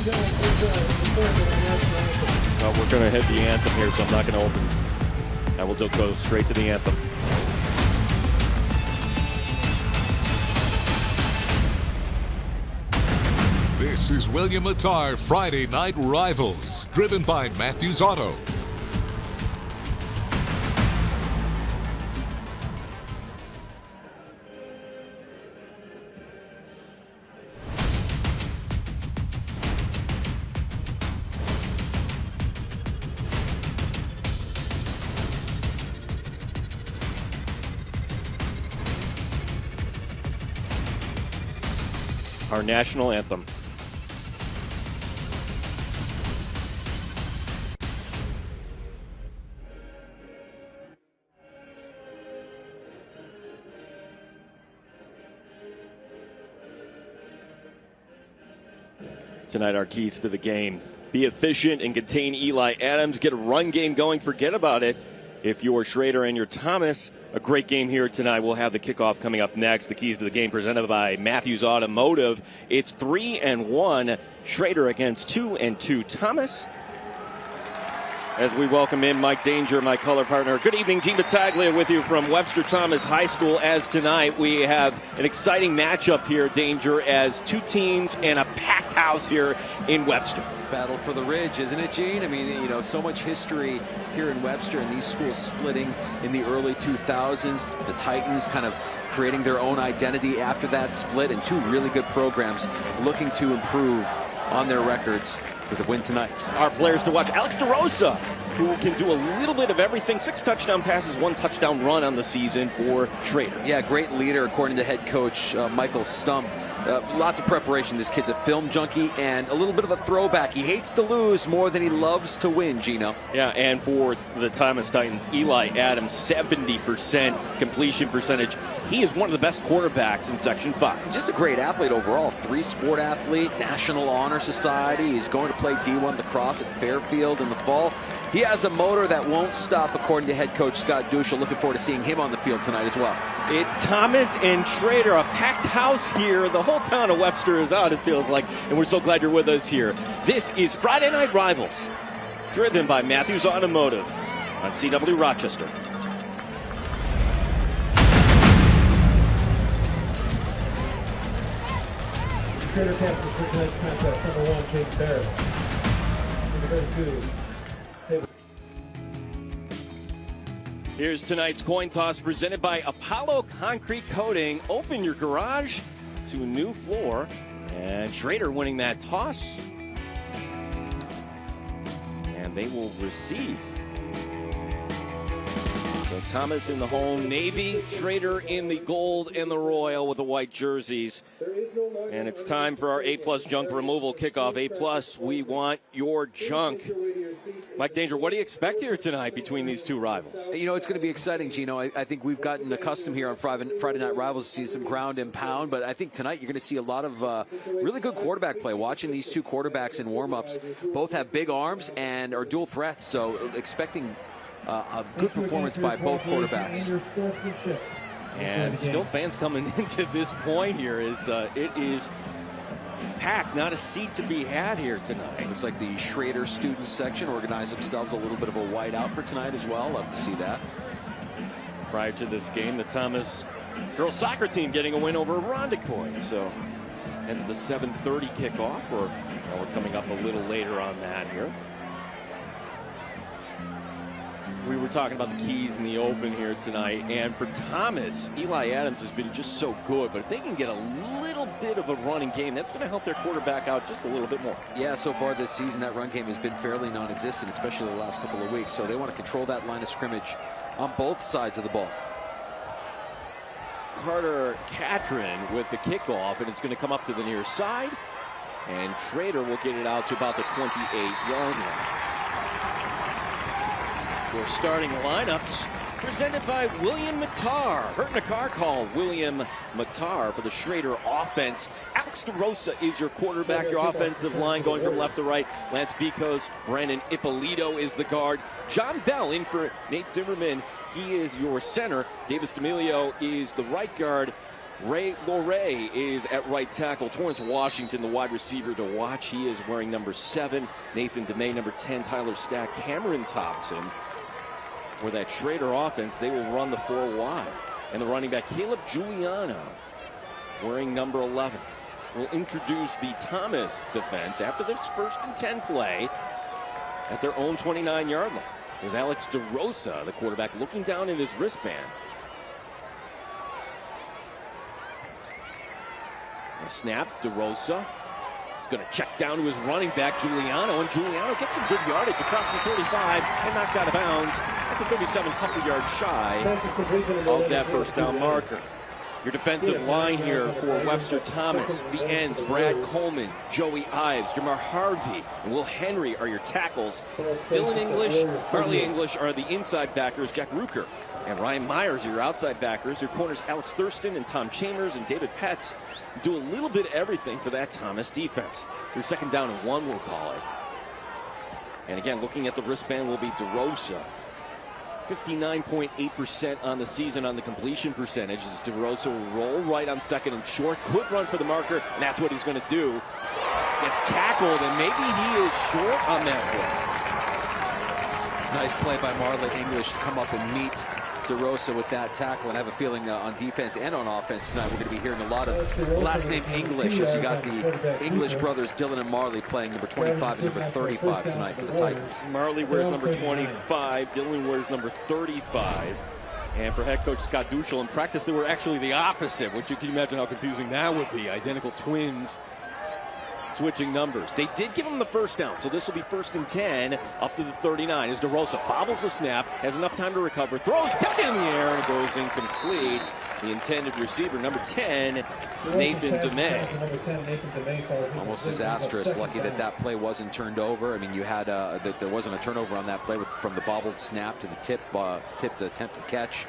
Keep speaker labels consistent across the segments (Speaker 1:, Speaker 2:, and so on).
Speaker 1: Well, we're going to hit the anthem here, so I'm not going to open. I will just go straight to the anthem.
Speaker 2: This is William Matar Friday Night Rivals, driven by Matthews Auto.
Speaker 1: Our national anthem. Tonight, our keys to the game. Be efficient and contain Eli Adams. Get a run game going. Forget about it. If you're Schroeder and you're Thomas, a great game here tonight. We'll have the kickoff coming up next. The keys to the game presented by Matthews Automotive. It's 3-1 Schroeder against 2-2 Thomas. As we welcome in Mike Danger, my color partner. Good evening, Gene Battaglia with you from Webster Thomas High School. As tonight we have an exciting matchup here, Danger, as two teams and a packed house here in Webster.
Speaker 3: Battle for the Ridge, isn't it, Gene? I mean, you know, so much history here in Webster, and these schools splitting in the early 2000s. The Titans kind of creating their own identity after that split, and two really good programs looking to improve on their records with a win tonight.
Speaker 1: Our players to watch: Alex DeRosa, who can do a little bit of everything. 6 touchdown passes, 1 touchdown run on the season for Schroeder.
Speaker 3: Yeah, great leader, according to head coach Michael Stump. Lots of preparation. This kid's a film junkie and a little bit of a throwback. He hates to lose more than he loves to win, Gino.
Speaker 1: Yeah, and for the Thomas Titans, Eli Adams, 70% completion percentage. He is one of the best quarterbacks in Section 5.
Speaker 3: Just a great athlete overall. 3-sport athlete, National Honor Society. He's going to play D1 lacrosse at Fairfield in the fall. He has a motor that won't stop, according to head coach Scott Duschel. Looking forward to seeing him on the field tonight as well.
Speaker 1: It's Thomas and Schroeder, a packed house here. The whole town of Webster is out, it feels like, and we're so glad you're with us here. This is Friday Night Rivals, driven by Matthews Automotive on CW Rochester.
Speaker 4: Schroeder captain for tonight's contest, number 1, Chase Barrett. Number 32.
Speaker 1: Here's tonight's coin toss presented by Apollo Concrete Coating. Open your garage to a new floor. And Schroeder winning that toss. And they will receive. So Thomas in the home navy, Schroeder in the gold and the royal with the white jerseys. And it's time for our A+ junk removal kickoff. A+, we want your junk. Mike Danger, what do you expect here tonight between these two rivals?
Speaker 3: You know, it's going to be exciting, Gino. I think we've gotten accustomed here on Friday Night Rivals to see some ground and pound, but I think tonight you're going to see a lot of really good quarterback play. Watching these two quarterbacks in warm-ups, both have big arms and are dual threats, so expecting a good performance by both quarterbacks.
Speaker 1: And still fans coming into this point here. It is packed, not a seat to be had here tonight.
Speaker 3: Looks like the Schroeder students section organized themselves a little bit of a whiteout for tonight as well. Love to see that.
Speaker 1: Prior to this game, the Thomas girls soccer team getting a win over Rondecoit. So that's the 7:30 kickoff, or we're coming up a little later on that here. We were talking about the keys in the open here tonight, and for Thomas, Eli Adams has been just so good, but if they can get a little bit of a running game, that's going to help their quarterback out just a little bit more.
Speaker 3: Yeah, so far this season, that run game has been fairly non-existent, especially the last couple of weeks, so they want to control that line of scrimmage on both sides of the ball.
Speaker 1: Carter Catron with the kickoff, and it's going to come up to the near side, and Schroeder will get it out to about the 28-yard line. For starting lineups, presented by William Matar. Hurt in a car call, William Matar for the Schroeder offense. Alex DeRosa is your quarterback, your offensive line going from left to right. Lance Bicos, Brandon Ippolito is the guard. John Bell in for Nate Zimmerman. He is your center. Davis D'Amelio is the right guard. Ray Loray is at right tackle. Torrance Washington, the wide receiver to watch. He is wearing number 7. Nathan DeMay, number 10. Tyler Stack, Cameron Thompson. For that Schroeder offense, they will run the 4 wide. And the running back, Caleb Giuliano, wearing number 11. Will introduce the Thomas defense after this 1st and 10 play at their own 29-yard line. There's Alex DeRosa, the quarterback, looking down at his wristband. A snap, DeRosa is going to check down to his running back, Giuliano, and Giuliano gets some good yardage across the 35 and knocked out of bounds at the 37, couple yards shy of that 1st down marker. Your defensive line here for Webster Thomas, the ends, Brad Coleman, Joey Ives, Jamar Harvey, and Will Henry are your tackles. Dylan English, Marley English are the inside backers, Jack Ruker and Ryan Myers are your outside backers. Your corners, Alex Thurston and Tom Chambers and David Petts, do a little bit of everything for that Thomas defense. Your 2nd down and 1, we'll call it. And again, looking at the wristband will be DeRosa. 59.8% on the season on the completion percentage as DeRosa will roll right on 2nd and short. Could run for the marker, and that's what he's going to do. Gets tackled, and maybe he is short on that one.
Speaker 3: Nice play by Marley English to come up and meet DeRosa with that tackle, and I have a feeling on defense and on offense tonight we're going to be hearing a lot of last name English as you got the English brothers Dylan and Marley playing number 25 and number 35 tonight for the Titans.
Speaker 1: Marley wears number 25, Dylan wears number 35. And for head coach Scott Duschel, in practice they were actually the opposite, which you can imagine how confusing that would be. Identical twins switching numbers. They did give him the 1st down, so this will be 1st and 10 up to the 39 as DeRosa bobbles the snap, has enough time to recover, throws, tipped in the air, and it goes incomplete. The intended receiver, number 10, Nathan DeMay.
Speaker 3: Almost disastrous. Lucky that that play wasn't turned over. I mean, you had that there wasn't a turnover on that play from the bobbled snap to the tipped attempted catch.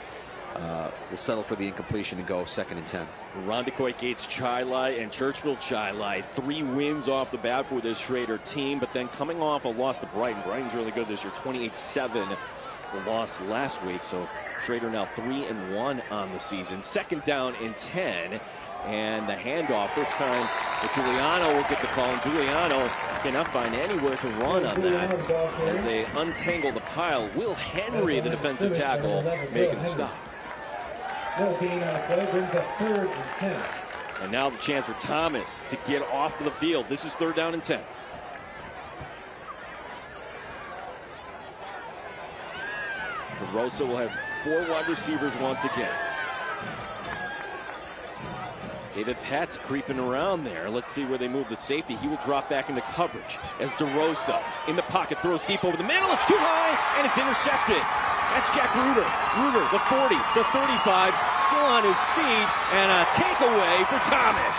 Speaker 3: We'll settle for the incompletion and go 2nd and 10.
Speaker 1: Rondequoit, Gates, Chilai, and Churchville Chilai. 3 wins off the bat for this Schroeder team, but then coming off a loss to Brighton. Brighton's really good this year, 28-7. The loss last week, so Schroeder now 3-1 on the season. 2nd down and 10. And the handoff, 1st time that Giuliano will get the call, and Giuliano cannot find anywhere to run on that as they untangle the pile. Will Henry, the defensive tackle, making the stop. And now the chance for Thomas to get off to the field. This is 3rd down and 10. DeRosa will have 4 wide receivers once again. David Petts creeping around there. Let's see where they move the safety. He will drop back into coverage as DeRosa in the pocket throws deep over the middle. It's too high, and it's intercepted. That's Jack Ruder. Ruder, the 40, the 35, still on his feet, and a takeaway for Thomas.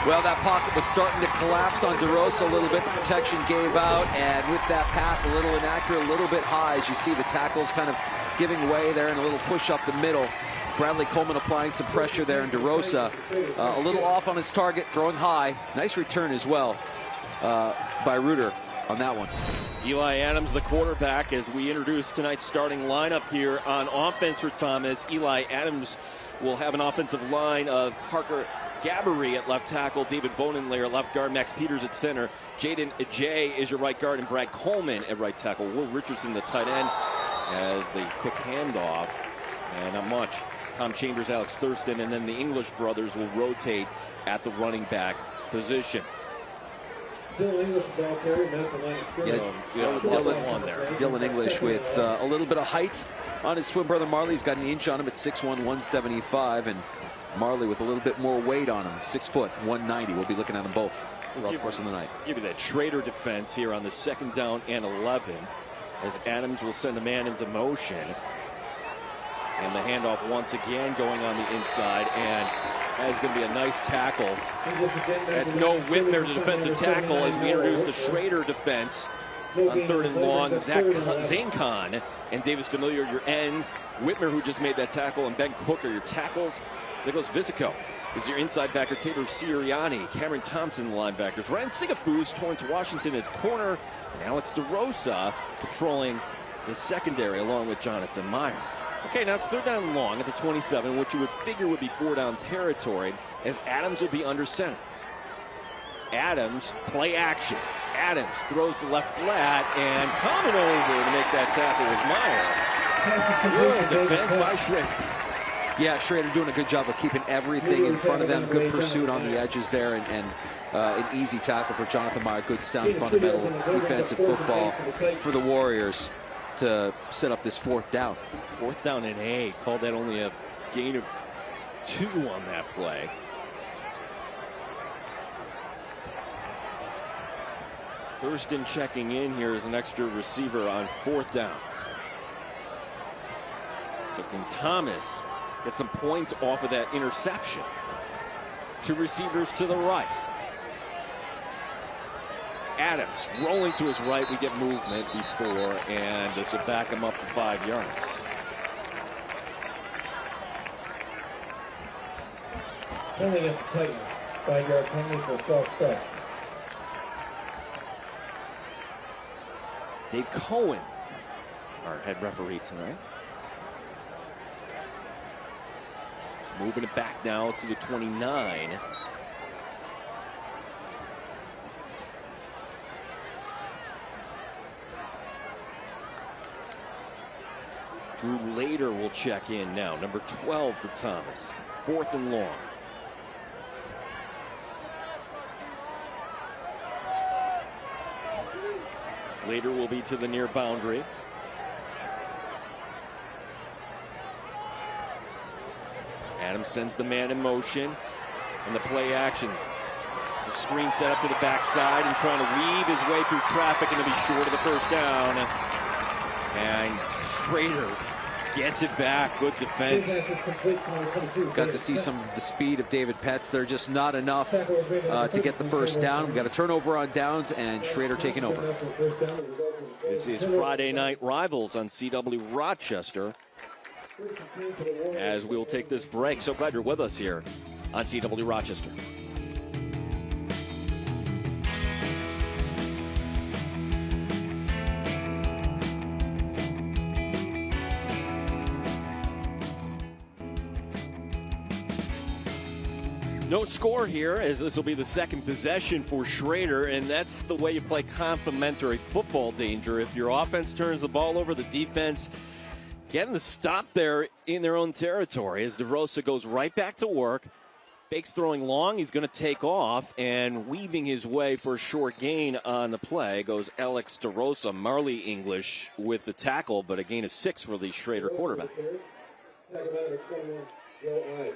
Speaker 3: Well, that pocket was starting to collapse on DeRosa a little bit. The protection gave out, and with that pass, a little inaccurate, a little bit high, as you see the tackles kind of giving way there and a little push up the middle. Bradley Coleman applying some pressure there, and DeRosa a little off on his target, throwing high. Nice return as well by Ruder on that one.
Speaker 1: Eli Adams, the quarterback, as we introduce tonight's starting lineup here on offense for Thomas. Eli Adams will have an offensive line of Parker Gabbery at left tackle, David Bonenlayer at left guard, Max Peters at center, Jaden Ajay is your right guard, and Brad Coleman at right tackle. Will Richardson, the tight end, as the quick handoff, and not much. Tom Chambers, Alex Thurston, and then the English brothers will rotate at the running back position.
Speaker 3: Dylan English with a little bit of height on his twin brother Marley. He's got an inch on him at 6'1", 175, and Marley with a little bit more weight on him, 6 foot, 190. We'll be looking at them both throughout the course of the night.
Speaker 1: Give you that Schroeder defense here on the 2nd down and 11, as Adams will send a man into motion. And the handoff once again going on the inside, and that is going to be a nice tackle. That's no Whitmer, the defensive tackle, as we introduce the Schroeder defense on 3rd and long. Zane Khan and Davis D'Amelio, your ends. Whitmer, who just made that tackle, and Ben Cook are your tackles. Nicholas Visico is your inside backer. Tabor Sirianni, Cameron Thompson, the linebackers. Ryan Sigafus, Torrance Washington as corner, and Alex DeRosa patrolling the secondary along with Jonathan Meyer. Okay, now it's 3rd down and long at the 27, which you would figure would be 4-down territory, as Adams would be under center. Adams, play action. Adams throws the left flat, and coming over to make that tackle was Meyer. Good defense by Schroeder.
Speaker 3: Yeah, Schroeder doing a good job of keeping everything in front of them. Good pursuit on the edges there, and an easy tackle for Jonathan Meyer. Good sound fundamental defensive football for the Warriors to set up this 4th down.
Speaker 1: 4th down and 8. Called that only a gain of 2 on that play. Thurston checking in here as an extra receiver on 4th down. So can Thomas get some points off of that interception? 2 receivers to the right. Adams rolling to his right. We get movement before, and this will back him up to 5 yards.
Speaker 4: Penalty against the Titans. 5-yard penalty for a false start.
Speaker 1: Dave Cohen, our head referee tonight. Moving it back now to the 29. Drew Later will check in now. Number 12 for Thomas. 4th and long. Later will be to the near boundary. Adams sends the man in motion, and the play action. The screen set up to the backside and trying to weave his way through traffic and to be short of the 1st down. And Schroeder gets it back. Good defense.
Speaker 3: Got to see some of the speed of David Petts. They're just not enough to get the 1st down. We got a turnover on downs, and Schroeder taking over.
Speaker 1: This is Friday Night Rivals on CW Rochester. As we'll take this break. So glad you're with us here on CW Rochester. No score here, as this will be the 2nd possession for Schroeder, and that's the way you play complementary football, Danger. If your offense turns the ball over, the defense getting the stop there in their own territory as DeRosa goes right back to work. Fakes throwing long. He's going to take off, and weaving his way for a short gain on the play goes Alex DeRosa. Marley English with the tackle, but a gain of 6 for the Schroeder quarterback.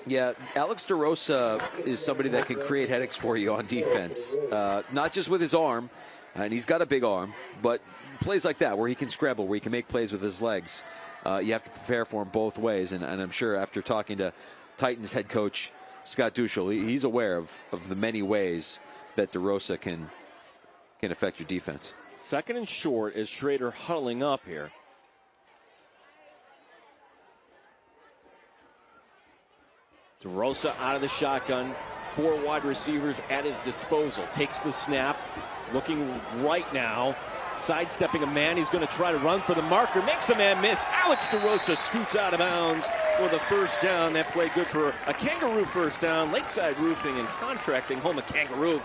Speaker 3: Yeah, Alex DeRosa is somebody that can create headaches for you on defense. Not just with his arm, and he's got a big arm, but plays like that where he can scramble, where he can make plays with his legs. You have to prepare for him both ways, and I'm sure after talking to Titans head coach Scott Duschel, he's aware of the many ways that DeRosa can affect your defense.
Speaker 1: 2nd and short as Schroeder huddling up here. DeRosa out of the shotgun. 4 wide receivers at his disposal. Takes the snap. Looking right now. Sidestepping a man. He's going to try to run for the marker. Makes a man miss. Alex DeRosa scoots out of bounds for the 1st down. That play good for a Kangaroo 1st down. Lakeside Roofing and Contracting, home of Kangaroo.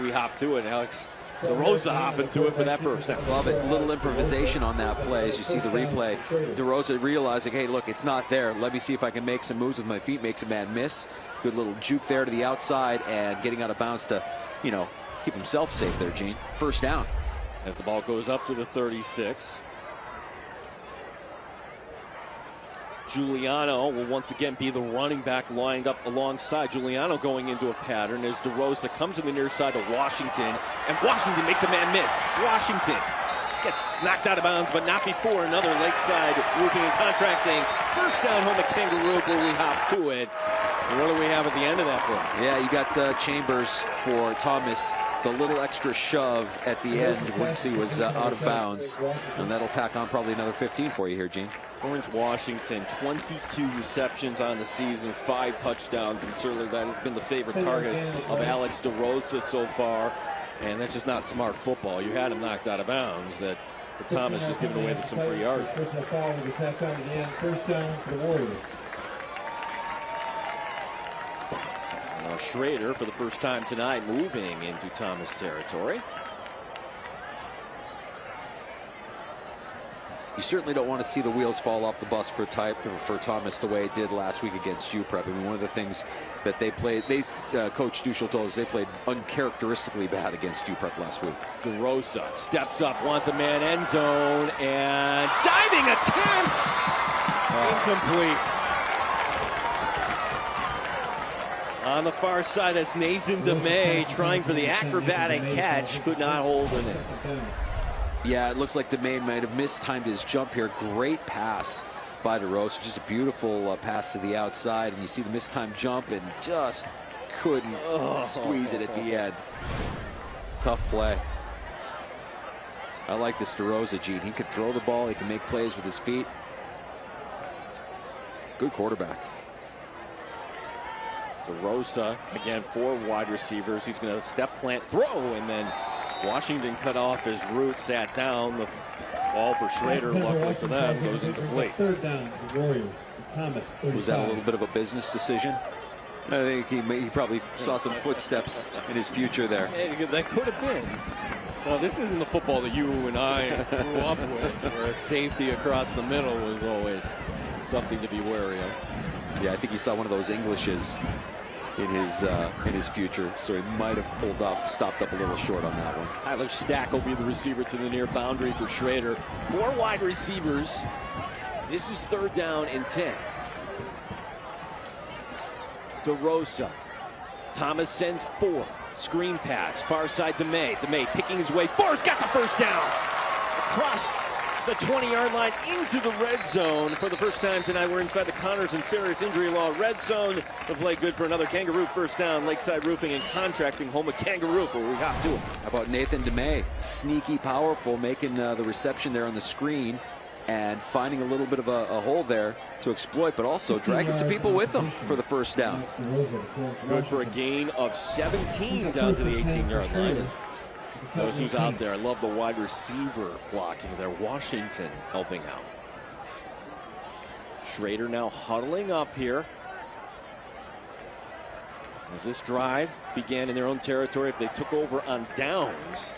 Speaker 1: We hop to it. Alex DeRosa hopping to it for that 1st down.
Speaker 3: Love it. Little improvisation on that play as you see the replay. DeRosa realizing, hey, look, it's not there. Let me see if I can make some moves with my feet. Makes a man miss. Good little juke there to the outside and getting out of bounds to, keep himself safe there, Gene. 1st down.
Speaker 1: As the ball goes up to the 36. Giuliano will once again be the running back lined up alongside. Giuliano going into a pattern as DeRosa comes in the near side of Washington, and Washington makes a man miss. Washington gets knocked out of bounds, but not before another Lakeside Roofing and Contracting. 1st down, home of Kangaroo, where we hop to it. And what do we have at the end of that play?
Speaker 3: Yeah, you got Chambers for Thomas. The little extra shove at the end once he was out of bounds. And that'll tack on probably another 15 for you here, Gene.
Speaker 1: Torrance Washington, 22 receptions on the season, 5 touchdowns, and certainly that has been the favorite target of Alex DeRosa so far. And that's just not smart football. You had him knocked out of bounds. That for Thomas, just giving away some free yards.
Speaker 4: Personal foul will be tacked on at the end. First down for the Warriors.
Speaker 1: Now Schroeder, for the first time tonight, moving into Thomas territory.
Speaker 3: You certainly don't want to see the wheels fall off the bus for Thomas the way it did last week against UPrep. I mean, one of the things that Coach Duschel told us, they played uncharacteristically bad against UPrep last week.
Speaker 1: DeRosa steps up, wants a man end zone, and diving attempt! Incomplete. On the far side, that's Nathan DeMay trying for the acrobatic catch. Could not hold in it.
Speaker 3: Yeah, it looks like DeMay might have mistimed his jump here. Great pass by DeRosa. Just a beautiful pass to the outside. And you see the mistimed jump and just couldn't squeeze it at the end. Tough play. I like this DeRosa, Gene. He can throw the ball. He can make plays with his feet. Good quarterback.
Speaker 1: DeRosa, again, 4 wide receivers. He's going to step plant, throw, and then Washington cut off his route, sat down. The ball for Schroeder, luckily for them, goes incomplete.
Speaker 4: Third down, the Warriors. Thomas, 35.
Speaker 3: Was that a little bit of a business decision? I think he probably saw some footsteps in his future there.
Speaker 1: That could have been. Well, this isn't the football that you and I grew up with, where a safety across the middle was always something to be wary of.
Speaker 3: Yeah, I think he saw one of those Englishes in his future, so he might have stopped up a little short on that one.
Speaker 1: Tyler Stack will be the receiver to the near boundary for Schroeder. 4 wide receivers. This is third down and 10. DeRosa. Thomas sends 4. Screen pass. Far side to May. DeMay picking his way forward. Got the first down. Across the 20-yard line into the red zone. For the first time tonight, we're inside the Connors and Ferris injury law red zone. The play good for another Kangaroo first down. Lakeside Roofing and Contracting, home of Kangaroo, where we hop to him.
Speaker 3: How about Nathan DeMay? Sneaky, powerful, making the reception there on the screen and finding a little bit of a hole there to exploit, but also dragging some people with him for the first down.
Speaker 1: Good for a gain of 17 down to the 18-yard line. Notice who's out there. I love the wide receiver blocking there. Washington helping out. Schroeder now huddling up here. As this drive began in their own territory, if they took over on downs.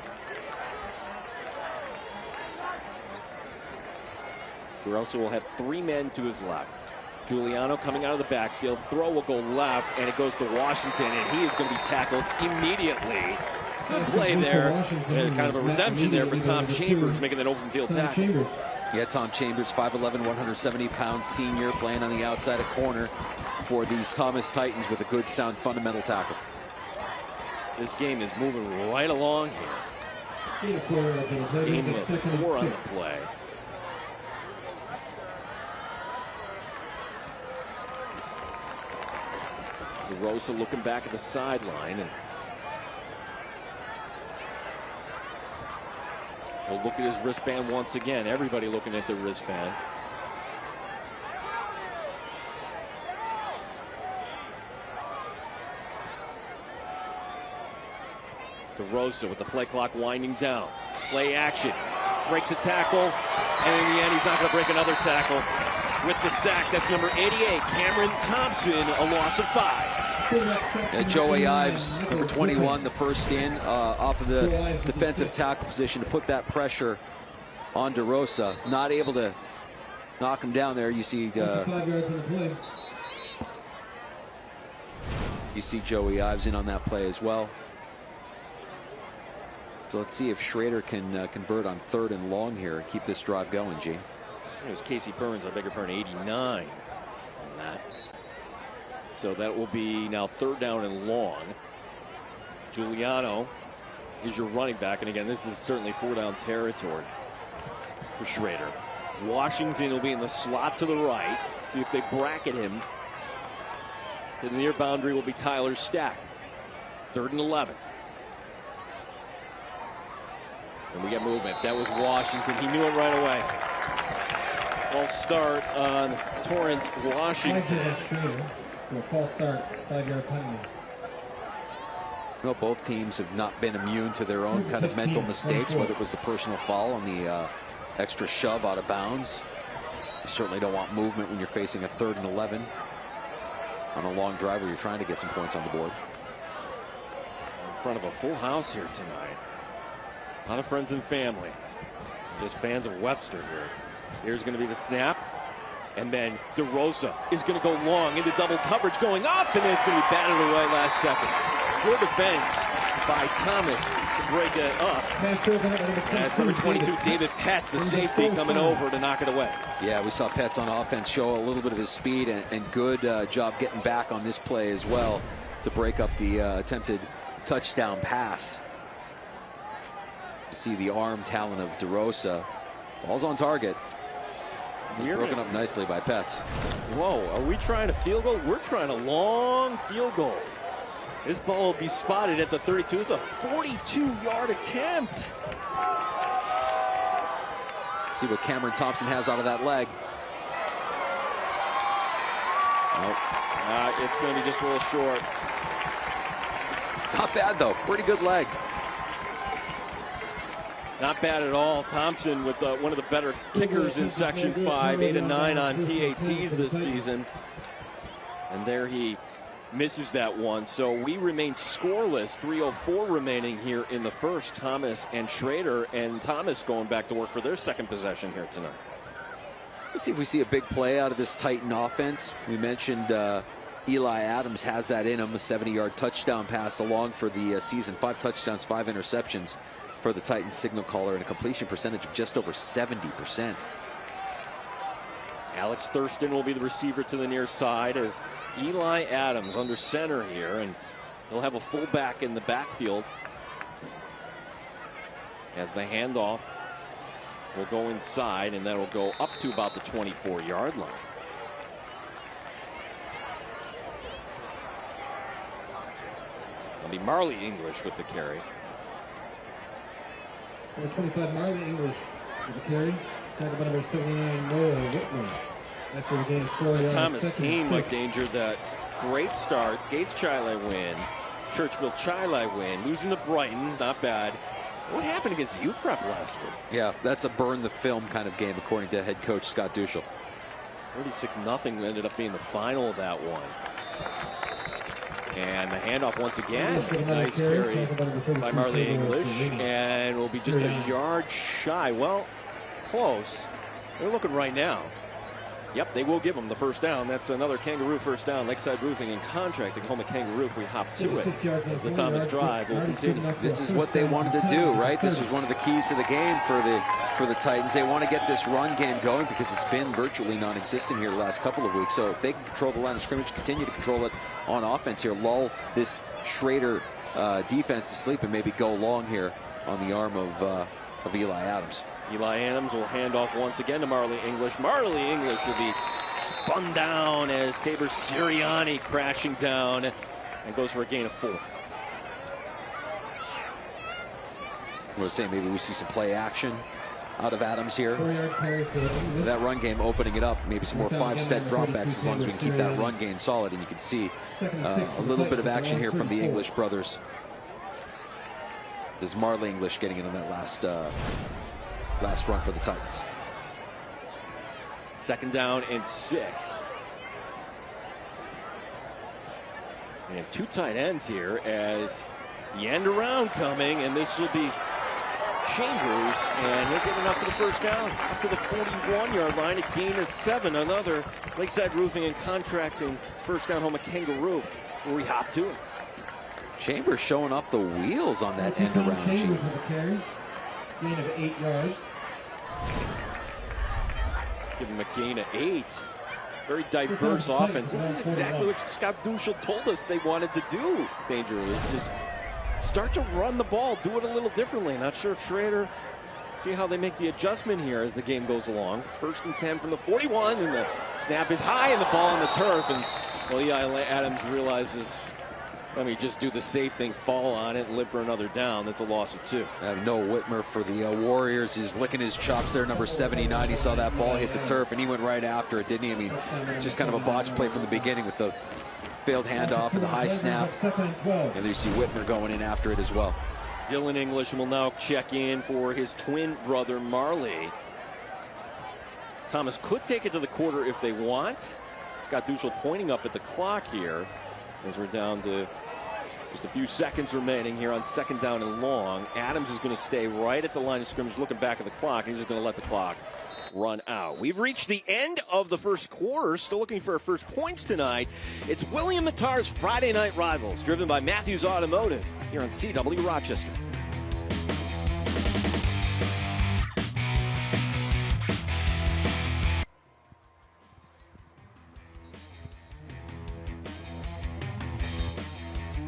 Speaker 1: DeRosa will have 3 men to his left. Giuliano coming out of the backfield. Throw will go left, and it goes to Washington, and he is going to be tackled immediately. Good play there. Kind of a redemption there for Tom Chambers making that open field tackle.
Speaker 3: Yeah, Tom Chambers, 5'11", 170-pound senior, playing on the outside of corner for these Thomas Titans with a good, sound, fundamental tackle.
Speaker 1: This game is moving right along here. Game of 4 on the play. DeRosa looking back at the sideline, and he'll look at his wristband once again. Everybody looking at their wristband. DeRosa with the play clock winding down. Play action. Breaks a tackle, and in the end, he's not going to break another tackle. With the sack, that's number 88, Cameron Thompson, a loss of 5.
Speaker 3: Joey Ives, number 21, the first in off of the defensive tackle position to put that pressure on DeRosa. Not able to knock him down there. You see Joey Ives in on that play as well. So let's see if Schroeder can convert on 3rd and long here and keep this drive going, Gene.
Speaker 1: It was Casey Burns, I beg your pardon, 89 on that. So that will be now 3rd down and long. Giuliano is your running back. And again, this is certainly 4-down territory for Schroeder. Washington will be in the slot to the right. See if they bracket him. To the near boundary will be Tyler Stack. 3rd and 11. And we get movement. That was Washington. He knew it right away. False start on Torrance Washington.
Speaker 4: False start, 5-yard penalty.
Speaker 3: Well, both teams have not been immune to their own kind of mental mistakes, whether it was the personal foul on the extra shove out of bounds. You certainly don't want movement when you're facing a 3rd and 11 on a long drive where you're trying to get some points on the board.
Speaker 1: In front of a full house here tonight. A lot of friends and family. Just fans of Webster here. Here's going to be the snap. And then DeRosa is going to go long into double coverage, going up, and then it's going to be batted away last second. Good defense by Thomas to break it up. That's number 22, David Petz, the safety, coming over to knock it away.
Speaker 3: Yeah, we saw Petz on offense show a little bit of his speed and good job getting back on this play as well to break up the attempted touchdown pass. See the arm talent of DeRosa. Ball's on target. Broken up nicely by Petz.
Speaker 1: Whoa, are we trying a field goal? We're trying a long field goal. This ball will be spotted at the 32. It's a 42-yard attempt.
Speaker 3: See what Cameron Thompson has out of that leg.
Speaker 1: Nope. It's going to be just a little short.
Speaker 3: Not bad, though. Pretty good leg.
Speaker 1: Not bad at all. Thompson with one of the better kickers in Section 5, 8 and 9 on PATs this season. And there he misses that one. So we remain scoreless. 3:04 remaining here in the first. Thomas and Schroeder, and Thomas going back to work for their second possession here tonight.
Speaker 3: Let's see if we see a big play out of this Titan offense. We mentioned Eli Adams has that in him, a 70-yard touchdown pass along for the season. 5 touchdowns, 5 interceptions for the Titans signal caller, and a completion percentage of just over 70%.
Speaker 1: Alex Thurston will be the receiver to the near side as Eli Adams under center here, and he'll have a fullback in the backfield as the handoff will go inside, and that'll go up to about the 24-yard line. It'll be Marley English with the carry.
Speaker 4: Number 25, Marley English with the carry. Tackled by number 79, Noah Whitman. After the game, 4 yards.
Speaker 1: Thomas team, Mike Danger, that great start. Gates Chile win. Churchville Chile win. Losing to Brighton, not bad. What happened against UPrep last week?
Speaker 3: Yeah, that's a burn the film kind of game, according to head coach Scott Duschel.
Speaker 1: 36-0 ended up being the final of that one. And the handoff once again. Nice carry by Marley English. And will be just a yard shy. Well, close. They're looking right now. Yep, they will give them the first down. That's another Kangaroo first down. Lakeside Roofing and Contracting, home of Kangaroo. If we hop to it, as the Thomas drive will continue.
Speaker 3: This is what they wanted to do, right? This was one of the keys to the game for the Titans. They want to get this run game going because it's been virtually non-existent here the last couple of weeks. So if they can control the line of scrimmage, continue to control it on offense here, lull this Schroeder defense to sleep, and maybe go long here on the arm of Eli Adams.
Speaker 1: Eli Adams will hand off once again to Marley English. Marley English will be spun down as Tabor Sirianni crashing down and goes for a gain of 4.
Speaker 3: I was saying maybe we see some play action out of Adams here. That run game opening it up, maybe some more 5-step dropbacks as long as we can keep that run game solid. And you can see a little bit of action here from the English brothers. Does Marley English getting in on that last run for the Titans.
Speaker 1: 2nd down and 6. And 2 tight ends here as the end around coming, and this will be Chambers, and he'll get enough for the first down up to the 41-yard line. A gain of 7. Another Lakeside Roofing and Contracting first down, home of Kangaroo, where we hop to it.
Speaker 3: Chambers showing off the wheels on that end around.
Speaker 4: Chambers with a carry. Gain of 8 yards.
Speaker 1: Give him a gain of 8. Very diverse offense. This is exactly what Scott Duschel told us they wanted to do, Danger, is just start to run the ball, do it a little differently. Not sure if Schroeder, see how they make the adjustment here as the game goes along. 1st and 10 from the 41, and the snap is high, and the ball on the turf. And well, Eli Adams realizes, let me just do the safe thing, fall on it, and live for another down. That's a loss of 2.
Speaker 3: Noah Whitmer for the Warriors is licking his chops there, number 79. He saw that ball hit the turf, and he went right after it, didn't he? I mean, just kind of a botch play from the beginning with the failed handoff and the high snap. And there you see Whitmer going in after it as well.
Speaker 1: Dylan English will now check in for his twin brother, Marley. Thomas could take it to the quarter if they want. Scott Duschel pointing up at the clock here as we're down to just a few seconds remaining here on 2nd down and long. Adams is going to stay right at the line of scrimmage looking back at the clock. He's just going to let the clock run out. We've reached the end of the first quarter. Still looking for our first points tonight. It's William Mattar's Friday Night Rivals, driven by Matthews Automotive here on CW Rochester.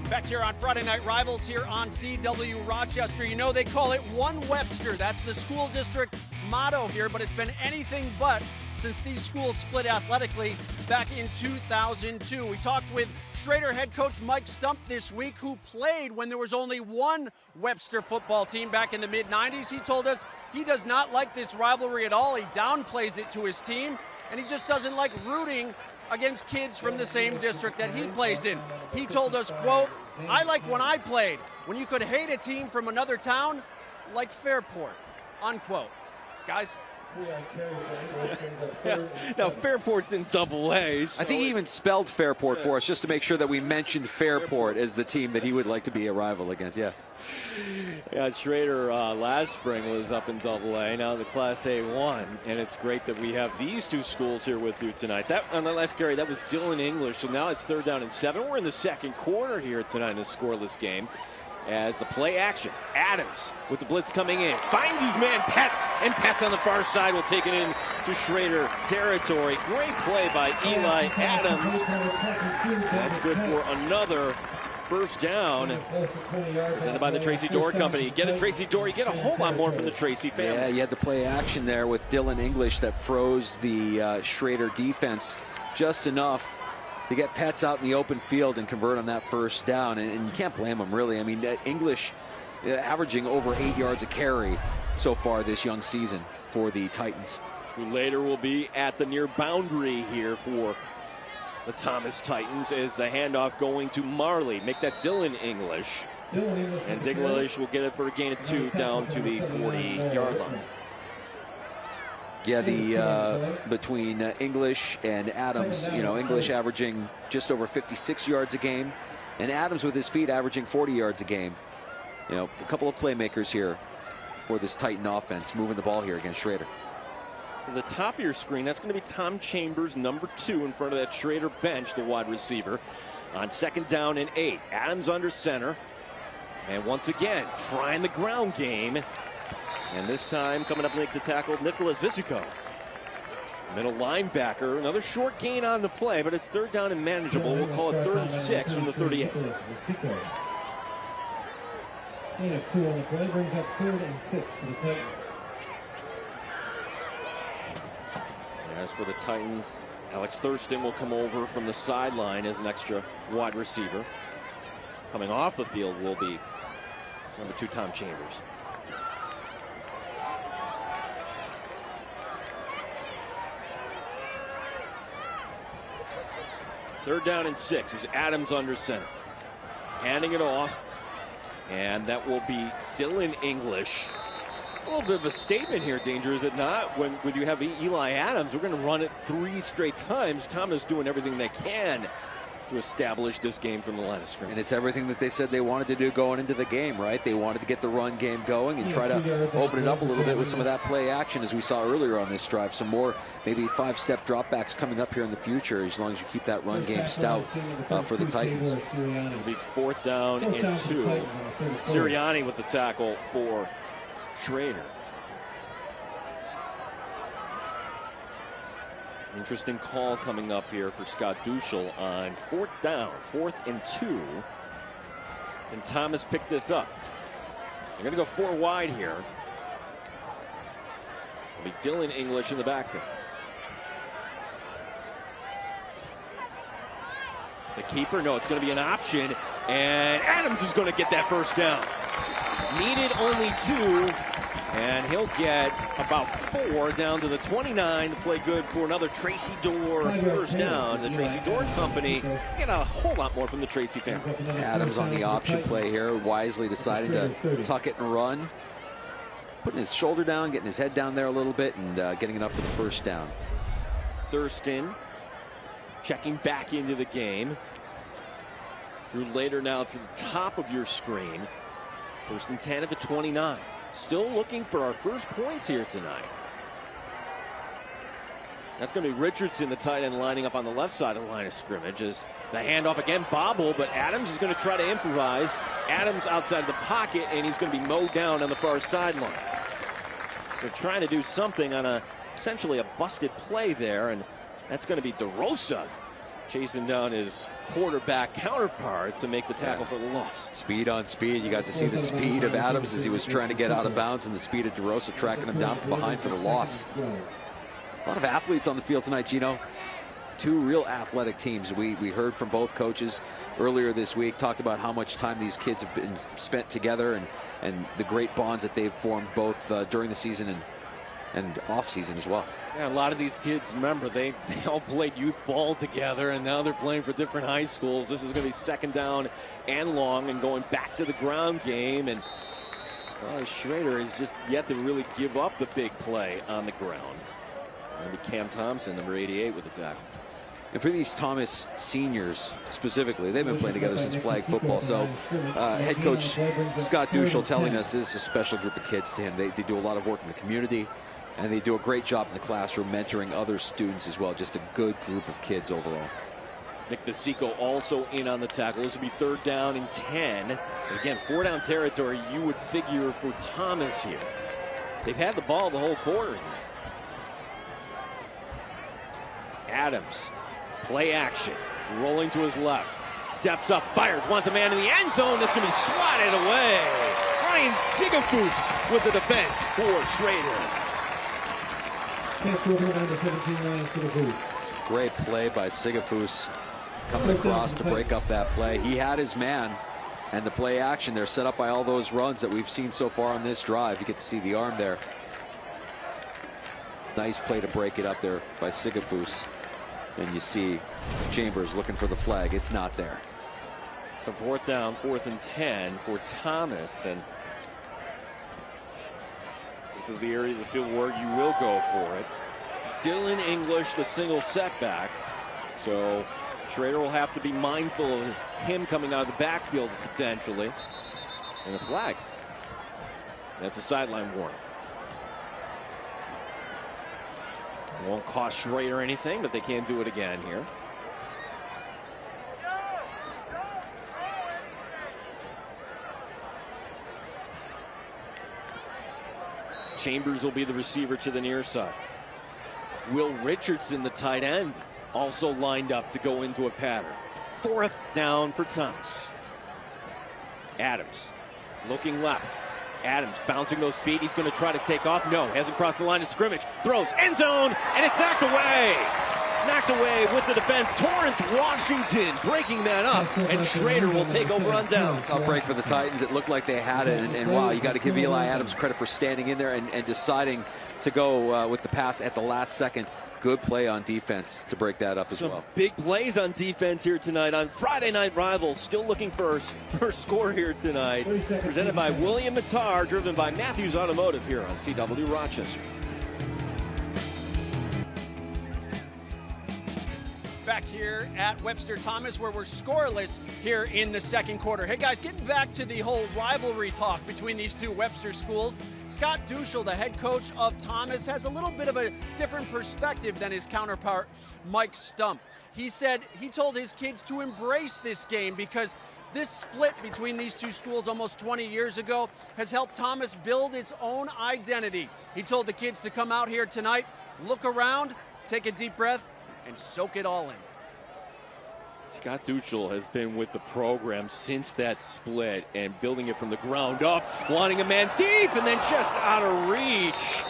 Speaker 5: Back here on Friday Night Rivals here on CW Rochester. You know, they call it One Webster. That's the school district motto here, but it's been anything but since these schools split athletically back in 2002. We talked with Schroeder head coach Mike Stump this week, who played when there was only one Webster football team back in the mid-90s. He told us he does not like this rivalry at all. He downplays it to his team, and he just doesn't like rooting against kids from the same district that he plays in. He told us, quote, "I like when I played, when you could hate a team from another town like Fairport," unquote. Guys?
Speaker 1: Now, Fairport's in Double-A. So
Speaker 3: I think he even spelled Fairport for us just to make sure that we mentioned Fairport as the team that he would like to be a rival against. Yeah.
Speaker 1: Yeah, Schroeder last spring was up in Double-A, now the Class A1, and it's great that we have these two schools here with you tonight. That on the last carry, that was Dylan English, so now it's 3rd down and 7. We're in the second quarter here tonight in a scoreless game. As the play action, Adams with the blitz coming in, finds his man Petz, and Petz on the far side will take it in to Schroeder territory. Great play by Eli Adams. That's good for another first down. Presented by the Tracy Dorr Company. Get a Tracy Dorr, you get a whole lot more from the Tracy family.
Speaker 3: Yeah, you had the play action there with Dylan English that froze the Schroeder defense just enough to get Petz out in the open field and convert on that first down. And you can't blame him, really. I mean, English averaging over 8 yards a carry so far this young season for the Titans.
Speaker 1: Who later will be at the near boundary here for the Thomas Titans as the handoff going to Marley. Make that Dylan English. And English will get it for a gain of 2 down to the 40-yard line.
Speaker 3: Yeah, the between English and Adams, you know, English averaging just over 56 yards a game, and Adams with his feet averaging 40 yards a game. You know, a couple of playmakers here for this Titan offense, moving the ball here against Schroeder.
Speaker 1: To the top of your screen, that's going to be Tom Chambers, number 2, in front of that Schroeder bench, the wide receiver, on 2nd down and 8. Adams under center, and once again, trying the ground game. And this time, coming up to make the tackle, Nicholas Visico. Middle linebacker, another short gain on the play, but it's 3rd down and manageable. We'll call it 3rd and 6 from the 38.
Speaker 4: Gain of 2 on the play brings up 3rd and 6 for the Titans.
Speaker 1: As for the Titans, Alex Thurston will come over from the sideline as an extra wide receiver. Coming off the field will be number 2, Tom Chambers. Third down and 6 is Adams under center. Handing it off. And that will be Dylan English. A little bit of a statement here, Danger, is it not? When you have Eli Adams, we're going to run it 3 straight times. Thomas doing everything they can to establish this game from the line of scrimmage.
Speaker 3: And it's everything that they said they wanted to do going into the game, right? They wanted to get the run game going and try to open it up a little bit with some of that play action, as we saw earlier on this drive. Some more maybe 5-step dropbacks coming up here in the future, as long as you keep that run game stout for the Titans.
Speaker 1: This will be 4th down and 2. Sirianni with the tackle for Schroeder. Interesting call coming up here for Scott Duschel on 4th down, 4th and 2. Can Thomas pick this up? They're going to go 4 wide here. It'll be Dylan English in the backfield. The keeper, no, it's going to be an option, and Adams is going to get that first down. Needed only 2, and he'll get about 4 down to the 29 to play good for another Tracy Dorr first down. The Tracy Dorr Company get a whole lot more from the Tracy family.
Speaker 3: Adams on the option play here, wisely deciding to tuck it and run. putting his shoulder down, getting his head down there a little bit, and getting it up for the first down.
Speaker 1: Thurston checking back into the game. Drew later now to the top of your screen. 1st and 10 at the 29. Still looking for our first points here tonight. That's going to be Richardson, the tight end, lining up on the left side of the line of scrimmage. As the handoff again, bobble, but Adams is going to try to improvise. Adams outside of the pocket, and he's going to be mowed down on the far sideline. They're trying to do something on essentially a busted play there, and that's going to be DeRosa chasing down his quarterback counterpart to make the tackle for the loss.
Speaker 3: Speed on speed. You got to see the speed of Adams as he was trying to get out of bounds, and the speed of DeRosa tracking him down from behind for the loss. A lot of athletes on the field tonight, Gino. 2 real athletic teams. We heard from both coaches earlier this week, talked about how much time these kids have been spent together and the great bonds that they've formed both during the season and off season as well.
Speaker 1: Yeah, a lot of these kids, remember, they all played youth ball together, and now they're playing for different high schools. This is going to be 2nd down and long and going back to the ground game. And Schroeder has just yet to really give up the big play on the ground. Maybe Cam Thompson, number 88, with the tackle.
Speaker 3: And for these Thomas seniors specifically, they've been playing together since flag football. So head coach Scott Duschel telling us this is a special group of kids to him. They do a lot of work in the community, and they do a great job in the classroom mentoring other students as well. Just a good group of kids overall.
Speaker 1: Nick Vasico also in on the tackle. This will be 3rd down and 10. And again, 4-down territory, you would figure, for Thomas here. They've had the ball the whole quarter here. Adams, play action, rolling to his left, steps up, fires, wants a man in the end zone. That's going to be swatted away. Ryan Sigafus with the defense for Schroeder.
Speaker 3: Great play by Sigafus, coming across to break up that play. He had his man, and the play action there set up by all those runs that we've seen so far on this drive. You get to see the arm there. Nice play to break it up there by Sigafus. And you see Chambers looking for the flag. It's not there.
Speaker 1: So 4th down, 4th and 10 for Thomas. And this is the area of the field where you will go for it. Dylan English, the single setback. So Schroeder will have to be mindful of him coming out of the backfield potentially. And a flag. That's a sideline warning. Won't cost Schroeder anything, but they can't do it again here. Chambers will be the receiver to the near side. Will Richardson, the tight end, also lined up to go into a pattern. 4th down for Thomas. Adams looking left. Adams bouncing those feet. He's going to try to take off. No, hasn't crossed the line of scrimmage. Throws, end zone, and it's knocked away. Knocked away with the defense. Torrance Washington breaking that up, and Schroeder will take over on downs.
Speaker 3: Tough break for the Titans. It looked like they had it, and wow, you got to give Eli Adams credit for standing in there and deciding to go with the pass at the last second. Good play on defense to break that up as well.
Speaker 1: Big plays on defense here tonight on Friday Night Rivals. Still looking for a first score here tonight. Presented by William Mattar, driven by Matthews Automotive here on CW Rochester.
Speaker 5: Back here at Webster Thomas, where we're scoreless here in the 2nd quarter. Hey guys, getting back to the whole rivalry talk between these 2 Webster schools. Scott Duschel, the head coach of Thomas, has a little bit of a different perspective than his counterpart, Mike Stump. He said he told his kids to embrace this game because this split between these 2 schools almost 20 years ago has helped Thomas build its own identity. He told the kids to come out here tonight, look around, take a deep breath, and soak it all in.
Speaker 1: Scott Duschel has been with the program since that split and building it from the ground up, wanting a man deep and then just out of reach.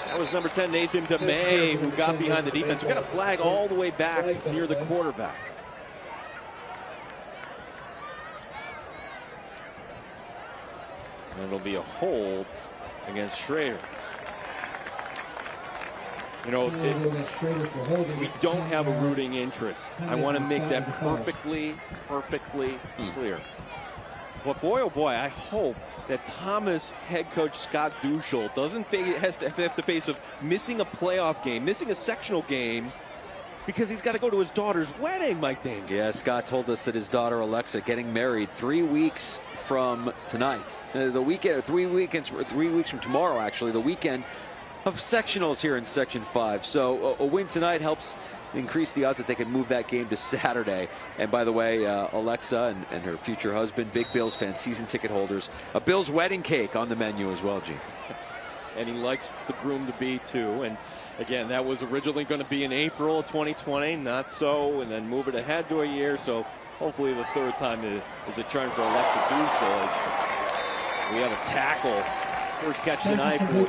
Speaker 1: That was number 10, Nathan DeMay, who got behind the defense. We got a flag all the way back near the quarterback. And it'll be a hold against Schroeder. You know, we don't have a rooting interest. I want to make that perfectly clear. But boy, oh boy, I hope that Thomas head coach Scott Duschel doesn't have to face of missing a playoff game, missing a sectional game, because he's got to go to his daughter's wedding, Mike Dane.
Speaker 3: Yeah, Scott told us that his daughter Alexa getting married 3 weeks from tonight. The weekend, 3 weeks from tomorrow, actually, the weekend of sectionals here in Section 5. So a win tonight helps increase the odds that they can move that game to Saturday. And by the way, Alexa and her future husband, big Bills fan, season ticket holders, a Bills wedding cake on the menu as well, Gene.
Speaker 1: And he likes the groom to be too. And again, that was originally going to be in April of 2020, not so, and then move it ahead to a year. So hopefully the third time is a charm for Alexa Duschel as we have a tackle. First catch tonight for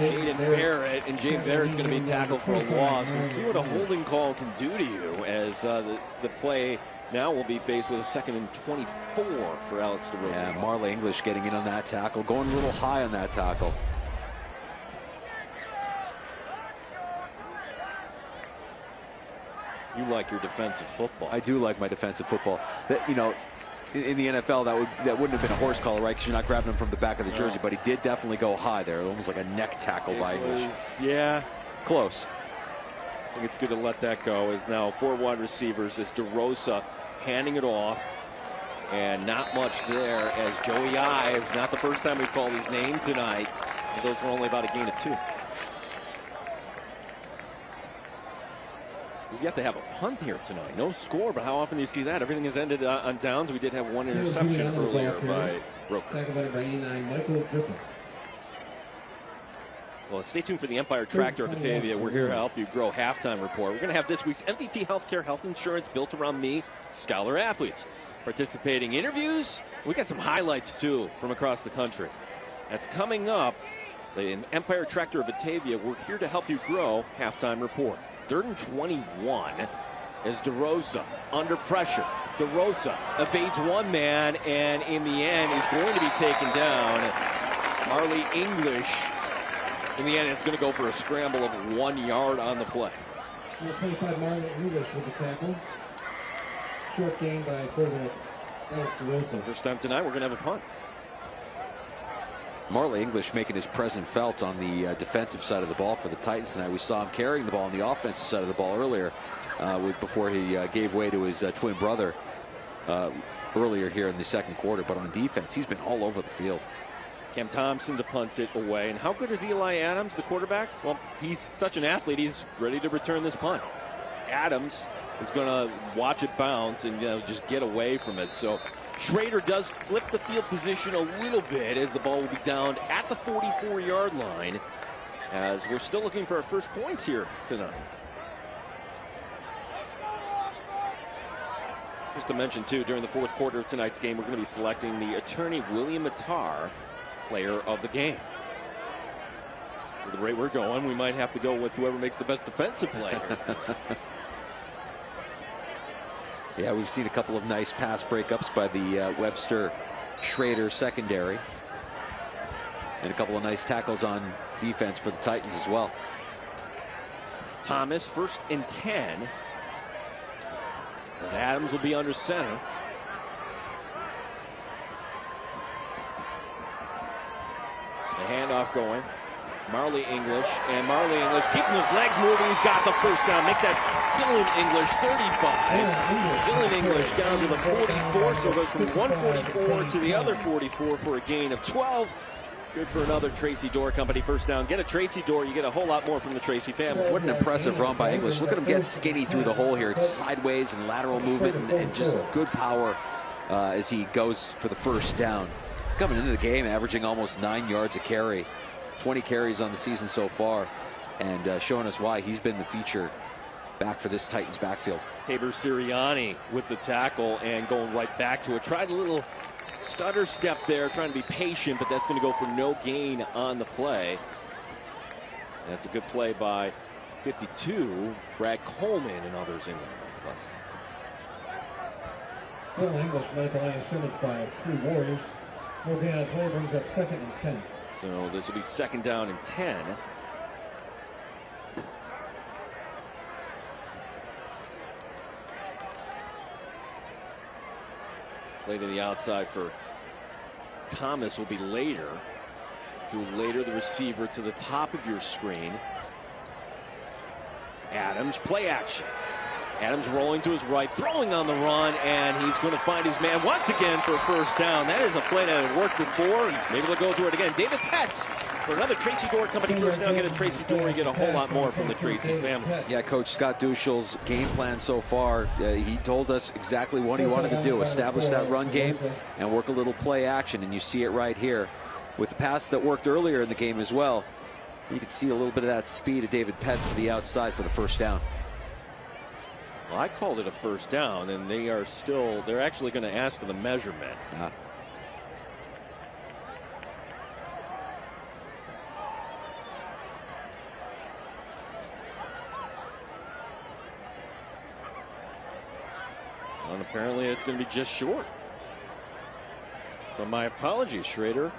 Speaker 1: Jaden Barrett, and Jaden Barrett's going to be tackled for a loss. And see what a holding call can do to you as the play now will be faced with a 2nd and 24 for Alex DeRosa.
Speaker 3: Yeah, Marley English getting in on that tackle, going a little high on that tackle.
Speaker 1: You like your defensive football.
Speaker 3: I do like my defensive football. You know, in the NFL, that wouldn't have been a horse collar, right? Because you're not grabbing him from the back of the jersey. But he did definitely go high there, almost like a neck tackle by English.
Speaker 1: Yeah,
Speaker 3: it's close.
Speaker 1: I think it's good to let that go. As now 4 wide receivers as DeRosa handing it off, and not much there as Joey Ives. Not the first time we've called his name tonight. And those were only about a gain of 2. We've yet to have a punt here tonight. No score, but how often do you see that? Everything has ended on downs. We did have 1 interception earlier by Roker. Well, stay tuned for the Empire Tractor of Batavia. We're here to help you grow. Halftime report. We're going to have this week's MVP Healthcare Health Insurance built around me, scholar athletes. Participating interviews. We got some highlights, too, from across the country. That's coming up. The Empire Tractor of Batavia. We're here to help you grow. Halftime report. 3rd and 21 as DeRosa under pressure. DeRosa evades one man, and in the end is going to be taken down. Marley English. In the end, it's going to go for a scramble of 1 yard on the play.
Speaker 4: Number 25, Marley English with the tackle. Short gain by quarterback Alex DeRosa.
Speaker 1: First time tonight, we're going to have a punt.
Speaker 3: Marley English making his presence felt on the defensive side of the ball for the Titans tonight. We saw him carrying the ball on the offensive side of the ball earlier before he gave way to his twin brother earlier here in the 2nd quarter. But on defense, he's been all over the field.
Speaker 1: Cam Thompson to punt it away. And how good is Eli Adams, the quarterback? Well, he's such an athlete, he's ready to return this punt. Adams is going to watch it bounce and just get away from it. So Schroeder does flip the field position a little bit as the ball will be downed at the 44-yard line, as we're still looking for our first points here tonight. Just to mention, too, during the 4th quarter of tonight's game, we're going to be selecting the attorney William Matar player of the game. With the rate we're going, we might have to go with whoever makes the best defensive play.
Speaker 3: Yeah, we've seen a couple of nice pass breakups by the Webster Schroeder secondary. And a couple of nice tackles on defense for the Titans as well.
Speaker 1: Thomas, 1st and 10. As Adams will be under center. The handoff going. Marley English, and Marley English keeping his legs moving. He's got the first down. Make that Dylan English 35. Dylan English down to the 44, so it goes from 144 to the other 44 for a gain of 12. Good for another Tracy Dorr Company first down. Get a Tracy Dorr, you get a whole lot more from the Tracy family.
Speaker 3: What an impressive run by English. Look at him get skinny through the hole here. It's sideways and lateral movement and just good power as he goes for the first down. Coming into the game, averaging almost 9 yards a carry. 20 carries on the season so far, and showing us why he's been the feature back for this Titans backfield.
Speaker 1: Tabor Sirianni with the tackle and going right back to it. Tried a little stutter step there, trying to be patient, but that's going to go for no gain on the play. And that's a good play by 52, Brad Coleman and others in there.
Speaker 4: Dylan English made the line of scrimmage by 3 Warriors. No gain on play brings up 2nd and 10.
Speaker 1: So this will be 2nd down and 10. Play to the outside for Thomas will be later. Drew later, the receiver to the top of your screen. Adams, play action. Adams rolling to his right, throwing on the run, and he's going to find his man once again for a first down. That is a play that had worked before, and maybe they'll go through it again. David Petz for another Tracy Dorr Company first down. Get a Tracy Dorr, you get a whole lot more from the Tracy family.
Speaker 3: Yeah, Coach Scott Duschel's game plan so far, he told us exactly what he wanted to do. Establish that run game and work a little play action, and you see it right here. With the pass that worked earlier in the game as well, you can see a little bit of that speed of David Petz to the outside for the first down.
Speaker 1: Well, I called it a first down, and they're actually going to ask for the measurement. And apparently it's going to be just short. So my apologies, Schroeder.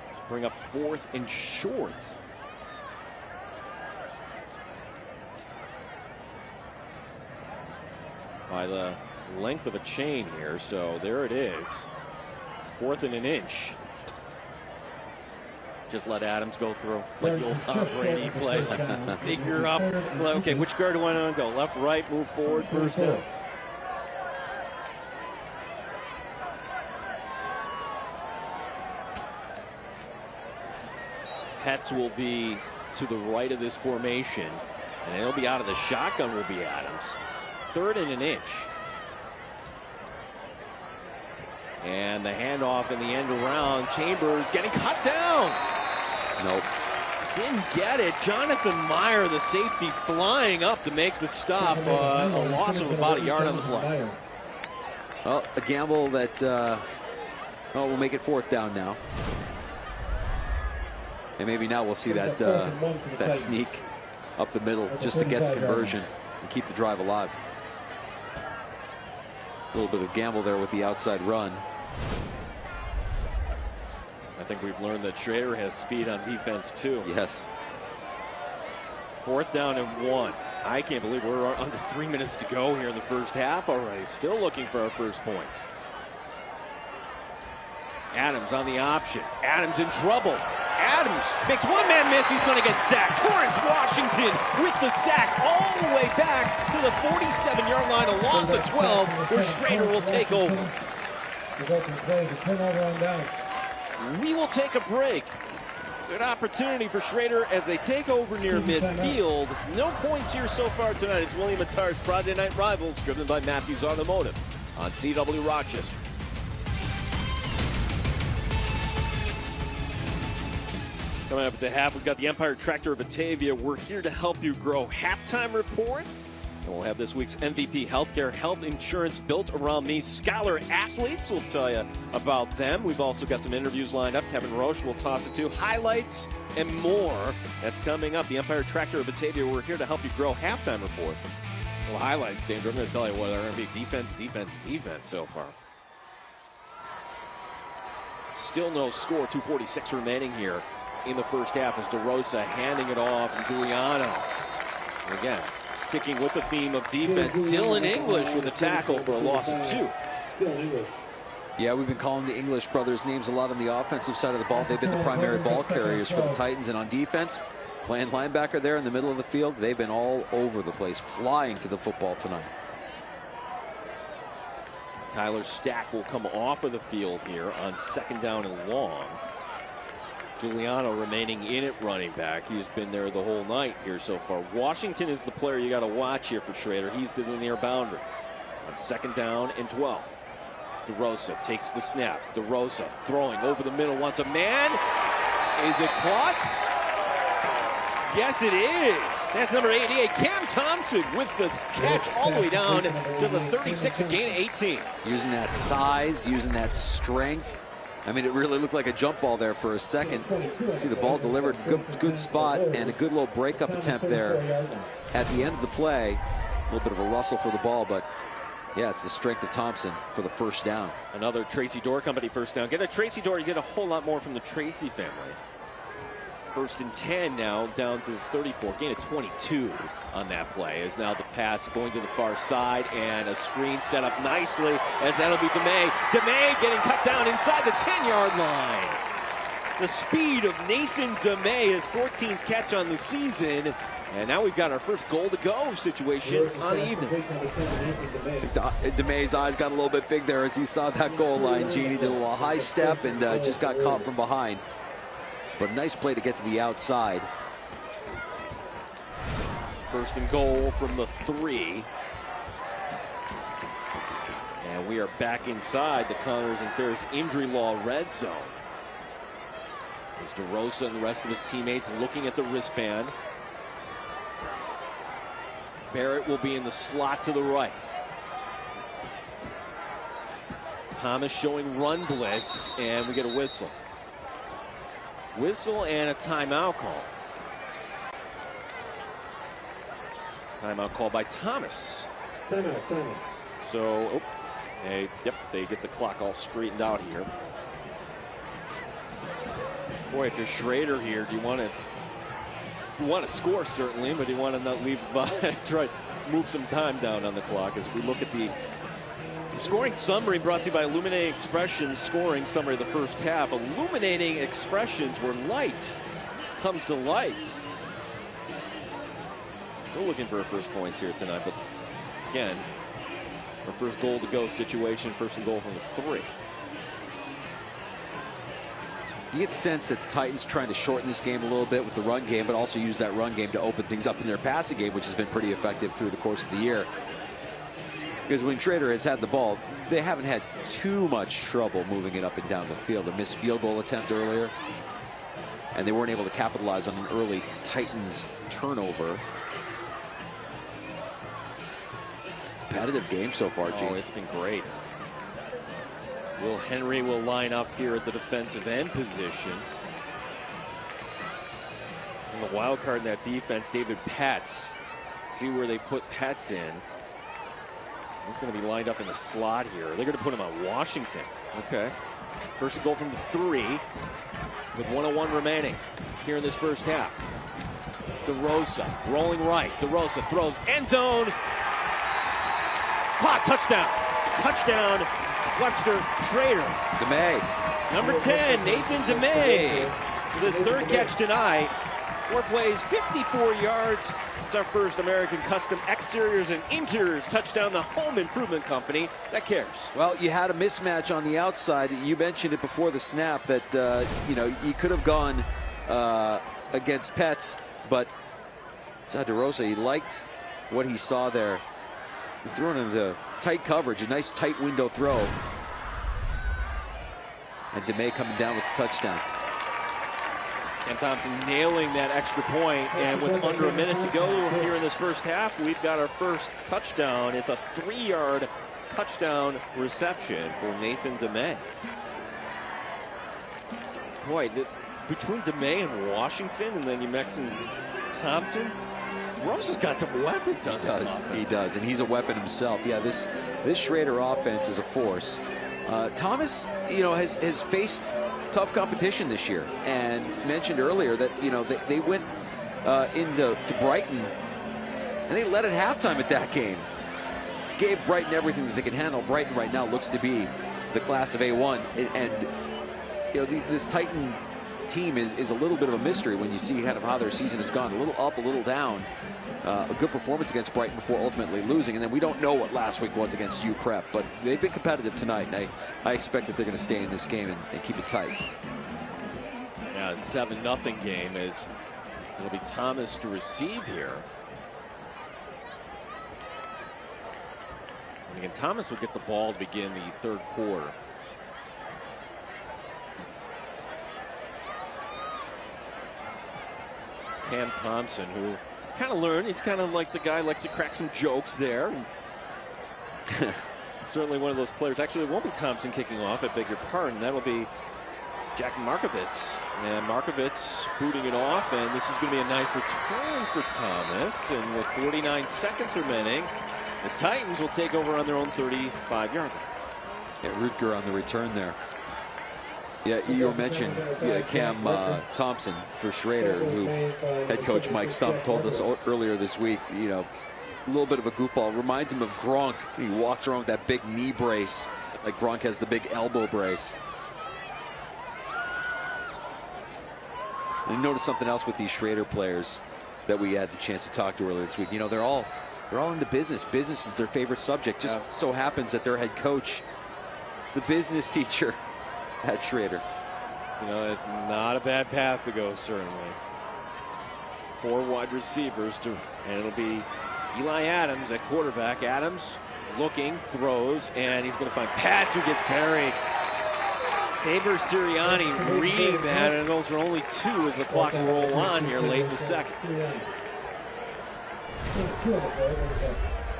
Speaker 1: Let's bring up 4th and short. By the length of a chain here, so there it is. 4th and an inch. Just let Adams go through like the old Tom Brady play. Like, figure up. Okay, which guard do I want to go? Left, right, move forward, first down. Petz will be to the right of this formation, and he'll be out of the shotgun will be Adams. 3rd and an inch. And the handoff in the end around. Chambers getting cut down.
Speaker 3: Nope.
Speaker 1: Didn't get it. Jonathan Meyer, the safety, flying up to make the stop. A loss of about a yard on the play.
Speaker 3: Well, a gamble that we'll make it 4th down now. And maybe now we'll see that that sneak up the middle just to get the conversion and keep the drive alive. A little bit of gamble there with the outside run.
Speaker 1: I think we've learned that Schroeder has speed on defense too.
Speaker 3: Yes.
Speaker 1: 4th down and 1. I can't believe we're under 3 minutes to go here in the first half already. Still looking for our first points. Adams on the option. Adams in trouble. Adams makes one man miss. He's going to get sacked. Torrance Washington with the sack all the way back to the 47-yard line. A loss of 12 where Schroeder will take over. We will take a break. Good opportunity for Schroeder as they take over near midfield. No points here so far tonight. It's William Attar's Friday Night Rivals, driven by Matthews Automotive on CW Rochester. Coming up at the half, we've got the Empire Tractor of Batavia. We're here to help you grow. Halftime report. And we'll have this week's MVP Healthcare Health Insurance built around these scholar athletes. We'll tell you about them. We've also got some interviews lined up. Kevin Roche will toss it to. Highlights and more. That's coming up. The Empire Tractor of Batavia. We're here to help you grow. Halftime report. Well, highlights, Danger. I'm going to tell you what they're going to be. Defense so far. Still no score. 2:46 remaining here in the first half as DeRosa handing it off and Giuliano. And again, sticking with the theme of defense. Dylan English with a tackle for a loss of 2.
Speaker 3: Yeah, we've been calling the English brothers names a lot on the offensive side of the ball. They've been the primary ball carriers for the Titans. And on defense, playing linebacker there in the middle of the field, they've been all over the place, flying to the football tonight.
Speaker 1: Tyler Stack will come off of the field here on 2nd down and long. Giuliano remaining in at running back. He's been there the whole night here so far. Washington is the player you got to watch here for Schroeder. He's to the near boundary. On 2nd down and 12. DeRosa takes the snap. DeRosa throwing over the middle. Wants a man. Is it caught? Yes, it is. That's number 88, Cam Thompson, with the catch all the way down to the 36 and gain 18.
Speaker 3: Using that size, using that strength. I mean, it really looked like a jump ball there for a second. See the ball delivered, good spot, and a good little breakup attempt there at the end of the play. A little bit of a rustle for the ball, but yeah, it's the strength of Thompson for the first down.
Speaker 1: Another Tracy Dorr Company first down. Get a Tracy Dorr, you get a whole lot more from the Tracy family. First and 10 now, down to 34. Gain of 22 on that play. As now the pass going to the far side, and a screen set up nicely, as that'll be DeMay. DeMay getting cut down inside the 10-yard line. The speed of Nathan DeMay, his 14th catch on the season. And now we've got our first goal-to-go situation on the evening.
Speaker 3: DeMay's eyes got a little bit big there as he saw that goal line, Gene. He did a little high step and just got caught from behind. But nice play to get to the outside.
Speaker 1: First and goal from the 3. And we are back inside the Connors and Ferris injury law red zone. As DeRosa and the rest of his teammates looking at the wristband. Barrett will be in the slot to the right. Thomas showing run blitz, and we get a whistle. Whistle and a timeout call. Timeout call by Thomas.
Speaker 4: Timeout.
Speaker 1: So, they get the clock all straightened out here. Boy, if you're Schroeder here, do you want to score, certainly, but you want to not leave try to move some time down on the clock as we look at the scoring summary brought to you by Illuminating Expressions. Scoring summary of the first half. Illuminating Expressions, where light comes to life. Still looking for our first points here tonight, but again, our first goal to go situation, first and goal from the 3.
Speaker 3: You get the sense that the Titans trying to shorten this game a little bit with the run game, but also use that run game to open things up in their passing game, which has been pretty effective through the course of the year. Because when Schroeder has had the ball, they haven't had too much trouble moving it up and down the field. A missed field goal attempt earlier, and they weren't able to capitalize on an early Titans turnover. Competitive game so far, Gene.
Speaker 1: Oh, it's been great. Will Henry will line up here at the defensive end position. And the wild card in that defense, David Petz. See where they put Petz in. He's going to be lined up in the slot here. They're going to put him on Washington. Okay. First goal from the 3 with 1:01 remaining here in this first half. DeRosa rolling right. DeRosa throws end zone. Caught, touchdown. Touchdown, Webster Schroeder.
Speaker 3: DeMay.
Speaker 1: Number 10, Nathan DeMay, with his 3rd catch tonight. 4 plays, 54 yards. It's our first American Custom Exteriors and Interiors touchdown, the home improvement company that cares.
Speaker 3: Well, you had a mismatch on the outside. You mentioned it before the snap that, you could have gone against Petz, but DeRosa, he liked what he saw there. He threw it into tight coverage, a nice tight window throw. And DeMay coming down with the touchdown.
Speaker 1: Cam Thompson nailing that extra point, and with under a minute to go here in this first half, we've got our first touchdown. It's a 3-yard touchdown reception for Nathan DeMay. Boy, between DeMay and Washington, and then you mentioned Thompson, Ross has got some weapons on this offense.
Speaker 3: He does, and he's a weapon himself. Yeah, this Schroeder offense is a force. Thomas, has faced tough competition this year, and mentioned earlier that they went into Brighton and they led at halftime at that game. Gave Brighton everything that they can handle. Brighton right now looks to be the class of A1, and this Titan team is a little bit of a mystery when you see kind of how their season has gone. A little up, a little down. A good performance against Brighton before ultimately losing, and then we don't know what last week was against UPrep, but they've been competitive tonight, and I expect that they're going to stay in this game and keep it tight.
Speaker 1: Yeah, a 7-0 game as it'll be Thomas to receive here. And again, Thomas will get the ball to begin the 3rd quarter. Cam Thompson, who kind of learned, he's kind of like the guy likes to crack some jokes there. Certainly one of those players. Actually, it won't be Thompson kicking off, I beg your pardon. That'll be Jack Markovitz. And Markovitz booting it off, and this is going to be a nice return for Thomas. And with 49 seconds remaining, the Titans will take over on their own 35-yard line.
Speaker 3: Yeah, Rutger on the return there. Yeah, you mentioned Cam Thompson for Schroeder, who head coach Mike Stump told us earlier this week, you know, a little bit of a goofball. Reminds him of Gronk. He walks around with that big knee brace, like Gronk has the big elbow brace. And you notice something else with these Schroeder players that we had the chance to talk to earlier this week. You know, they're all into business. Business is their favorite subject. Just so happens that their head coach, the business teacher at Schroeder.
Speaker 1: You know, it's not a bad path to go, certainly. 4 wide receivers, and it'll be Eli Adams at quarterback. Adams looking, throws, and he's going to find Pats, who gets buried. Tabor Sirianni reading that, and those are only 2 as the clock will roll on here late in the second.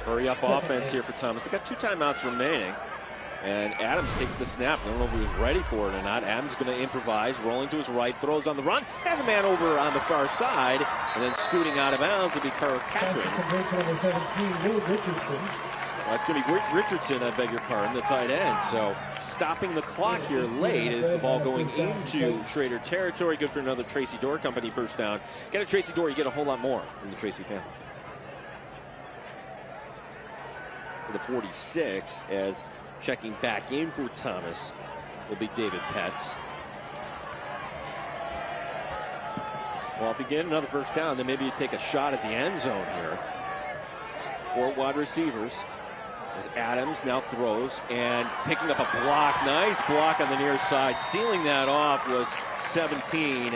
Speaker 1: Hurry up offense here for Thomas. They've got 2 timeouts remaining. And Adams takes the snap. I don't know if he was ready for it or not. Adams going to improvise, rolling to his right, throws on the run, has a man over on the far side, and then scooting out of bounds will be Kirkpatrick. Well, it's going to be Richardson, I beg your pardon, the tight end. So stopping the clock here late is the ball going into Schroeder territory. Good for another Tracy Dorr Company first down. Get a Tracy Dorr, you get a whole lot more from the Tracy family. To the 46 as checking back in for Thomas will be David Petz. Well, if you get another first down, then maybe you take a shot at the end zone here. 4 wide receivers as Adams now throws and picking up a block. Nice block on the near side. Sealing that off was 17.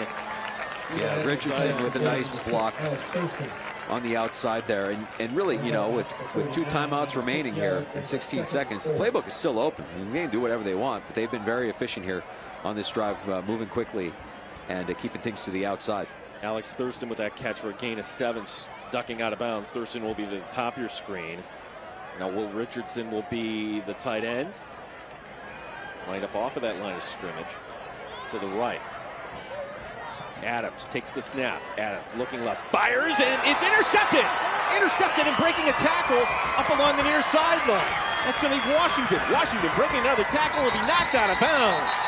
Speaker 3: Yeah, Richardson with a nice block on the outside there, and really, you know, with 2 timeouts remaining here in 16 seconds, the playbook is still open. I mean, they can do whatever they want, but they've been very efficient here on this drive, moving quickly and keeping things to the outside.
Speaker 1: Alex Thurston with that catch for a gain of 7, ducking out of bounds. Thurston will be to the top of your screen. Now Will Richardson will be the tight end. Lined up off of that line of scrimmage to the right. Adams takes the snap. Adams looking left, fires, and it's intercepted! Intercepted and breaking a tackle up along the near sideline. That's going to be Washington. Washington breaking another tackle, will be knocked out of bounds.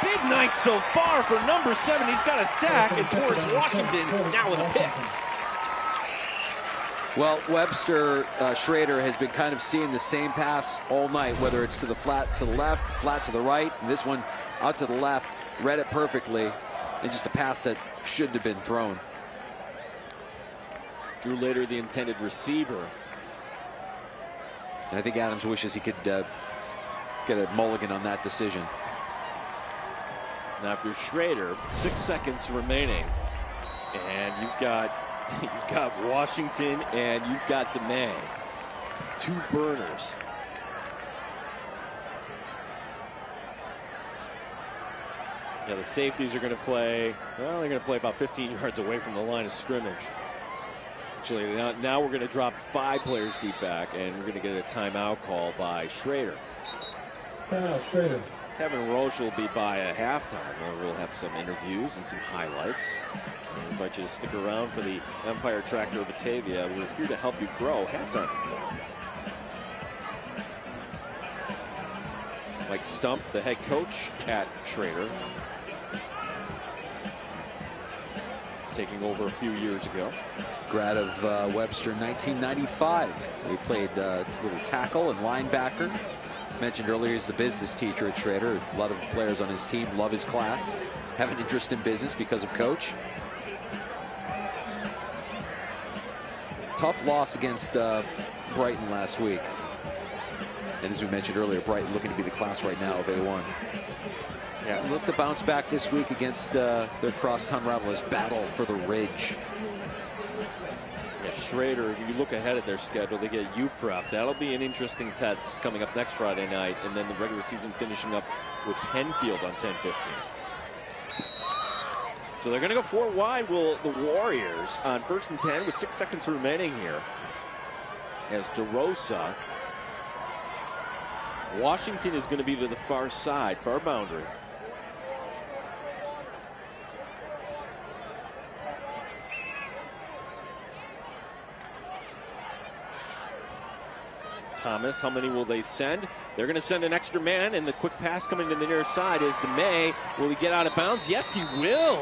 Speaker 1: Big night so far for number 7. He's got a sack, and towards Washington now with a pick.
Speaker 3: Well, Webster Schroeder has been kind of seeing the same pass all night, whether it's to the flat to the left, flat to the right, and this one out to the left. Read it perfectly. And just a pass that shouldn't have been thrown.
Speaker 1: Drew Later, the intended receiver.
Speaker 3: And I think Adams wishes he could get a mulligan on that decision.
Speaker 1: Now after Schroeder, 6 seconds remaining, and you've got Washington and you've got DeMay, 2 burners. Yeah, the safeties are going to play, well, they're going to play about 15 yards away from the line of scrimmage. Actually, now we're going to drop 5 players deep back, and we're going to get a timeout call by Schroeder.
Speaker 4: Timeout, Schroeder.
Speaker 1: Kevin Roche will be by at halftime, where we'll have some interviews and some highlights. I invite you to stick around for the Empire Tractor of Batavia. We're here to help you grow. Halftime. Mike Stump, the head coach at Schroeder, taking over a few years ago.
Speaker 3: Grad of Webster 1995. He played little tackle and linebacker. Mentioned earlier he's the business teacher at Schroeder. A lot of players on his team love his class. Have an interest in business because of coach. Tough loss against Brighton last week. And as we mentioned earlier, Brighton looking to be the class right now of A1.
Speaker 1: Yes.
Speaker 3: Look to bounce back this week against their crosstown rival, Battle for the Ridge.
Speaker 1: Yeah, Schroeder, if you look ahead at their schedule, they get UPrep. That'll be an interesting test coming up next Friday night, and then the regular season finishing up with Penfield on 10-15. So they're going to go 4 wide. Will the Warriors on 1st and 10 with 6 seconds remaining here as DeRosa. Washington is going to be to the far side, far boundary. Thomas. How many will they send? They're going to send an extra man, and the quick pass coming to the near side is DeMay. Will he get out of bounds? Yes, he will.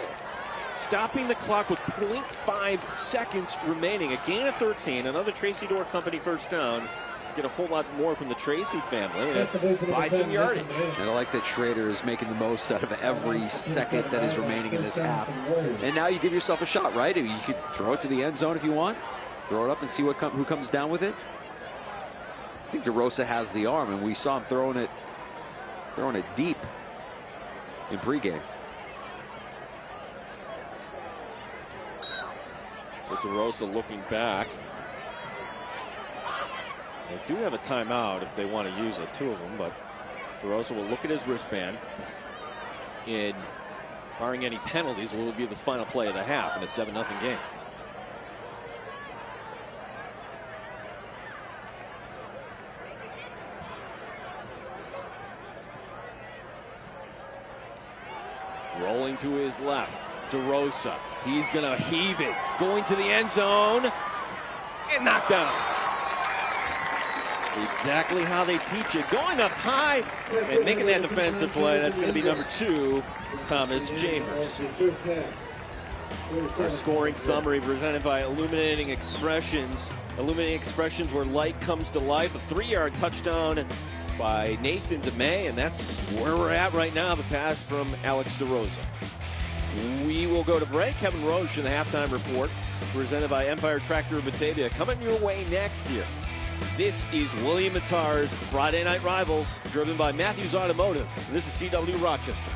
Speaker 1: Stopping the clock with 0.5 seconds remaining. A gain of 13. Another Tracy Door Company first down. Get a whole lot more from the Tracy family and buy some yardage.
Speaker 3: And I like that Schroeder is making the most out of every second that is remaining in this half. And now you give yourself a shot, right? You could throw it to the end zone if you want. Throw it up and see who comes down with it. I think DeRosa has the arm, and we saw him throwing it deep in pregame.
Speaker 1: So DeRosa looking back. They do have a timeout if they want to use it, 2 of them, but DeRosa will look at his wristband. And barring any penalties, it will be the final play of the half in a 7-0 game. Rolling to his left, DeRosa. He's going to heave it, going to the end zone, and knocked down. Exactly how they teach it. Going up high and making that defensive play. That's going to be number 2, Thomas Chambers. Our scoring summary presented by Illuminating Expressions. Illuminating Expressions, where light comes to life. A 3-yard touchdown by Nathan DeMay, and that's where we're at right now. The pass from Alex DeRosa. We will go to break. Kevin Roche in the halftime report, presented by Empire Tractor of Batavia, coming your way next year. This is William Mattar's Friday Night Rivals, driven by Matthews Automotive. And this is CW Rochester.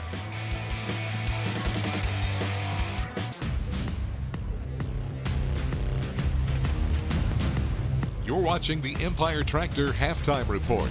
Speaker 2: You're watching the Empire Tractor Halftime Report.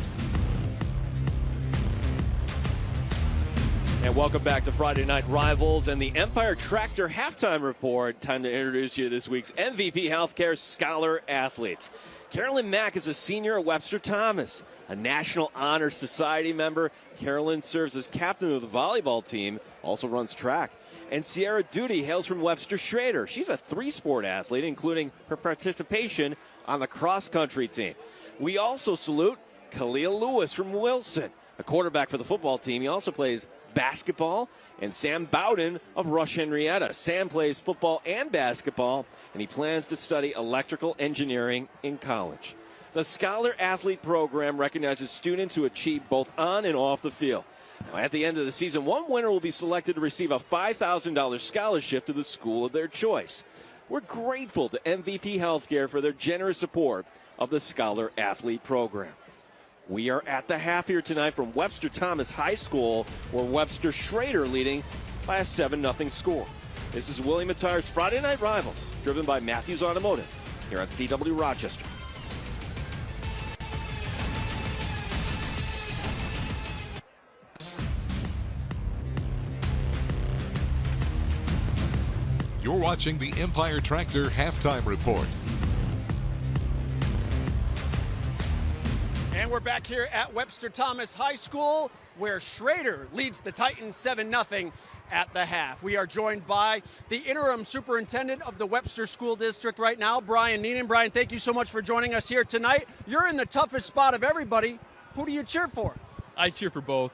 Speaker 1: And welcome back to Friday Night Rivals and the Empire Tractor Halftime Report. Time to introduce you to this week's MVP Healthcare Scholar Athletes. Carolyn Mack is a senior at Webster Thomas, a National Honor Society member. Carolyn serves as captain of the volleyball team, also runs track. And Sierra Duty hails from Webster Schroeder. She's a 3-sport athlete, including her participation on the cross-country team. We also salute Khalil Lewis from Wilson, a quarterback for the football team. He also plays basketball. And Sam Bowden of Rush Henrietta. Sam plays football and basketball, and he plans to study electrical engineering in college. The Scholar Athlete Program recognizes students who achieve both on and off the field. Now, at the end of the season, one winner will be selected to receive a $5,000 scholarship to the school of their choice. We're grateful to MVP Healthcare for their generous support of the Scholar Athlete Program. We are at the half here tonight from Webster Thomas High School, where Webster Schroeder leading by a 7-0 score. This is William Mattar's Friday Night Rivals, driven by Matthews Automotive, here on CW Rochester.
Speaker 2: You're watching the Empire Tractor Halftime Report.
Speaker 5: And we're back here at Webster Thomas High School, where Schroeder leads the Titans 7-0 at the half. We are joined by the interim superintendent of the Webster School District right now, Brian Neenan. Brian, thank you so much for joining us here tonight. You're in the toughest spot of everybody. Who do you cheer for?
Speaker 6: I cheer for both.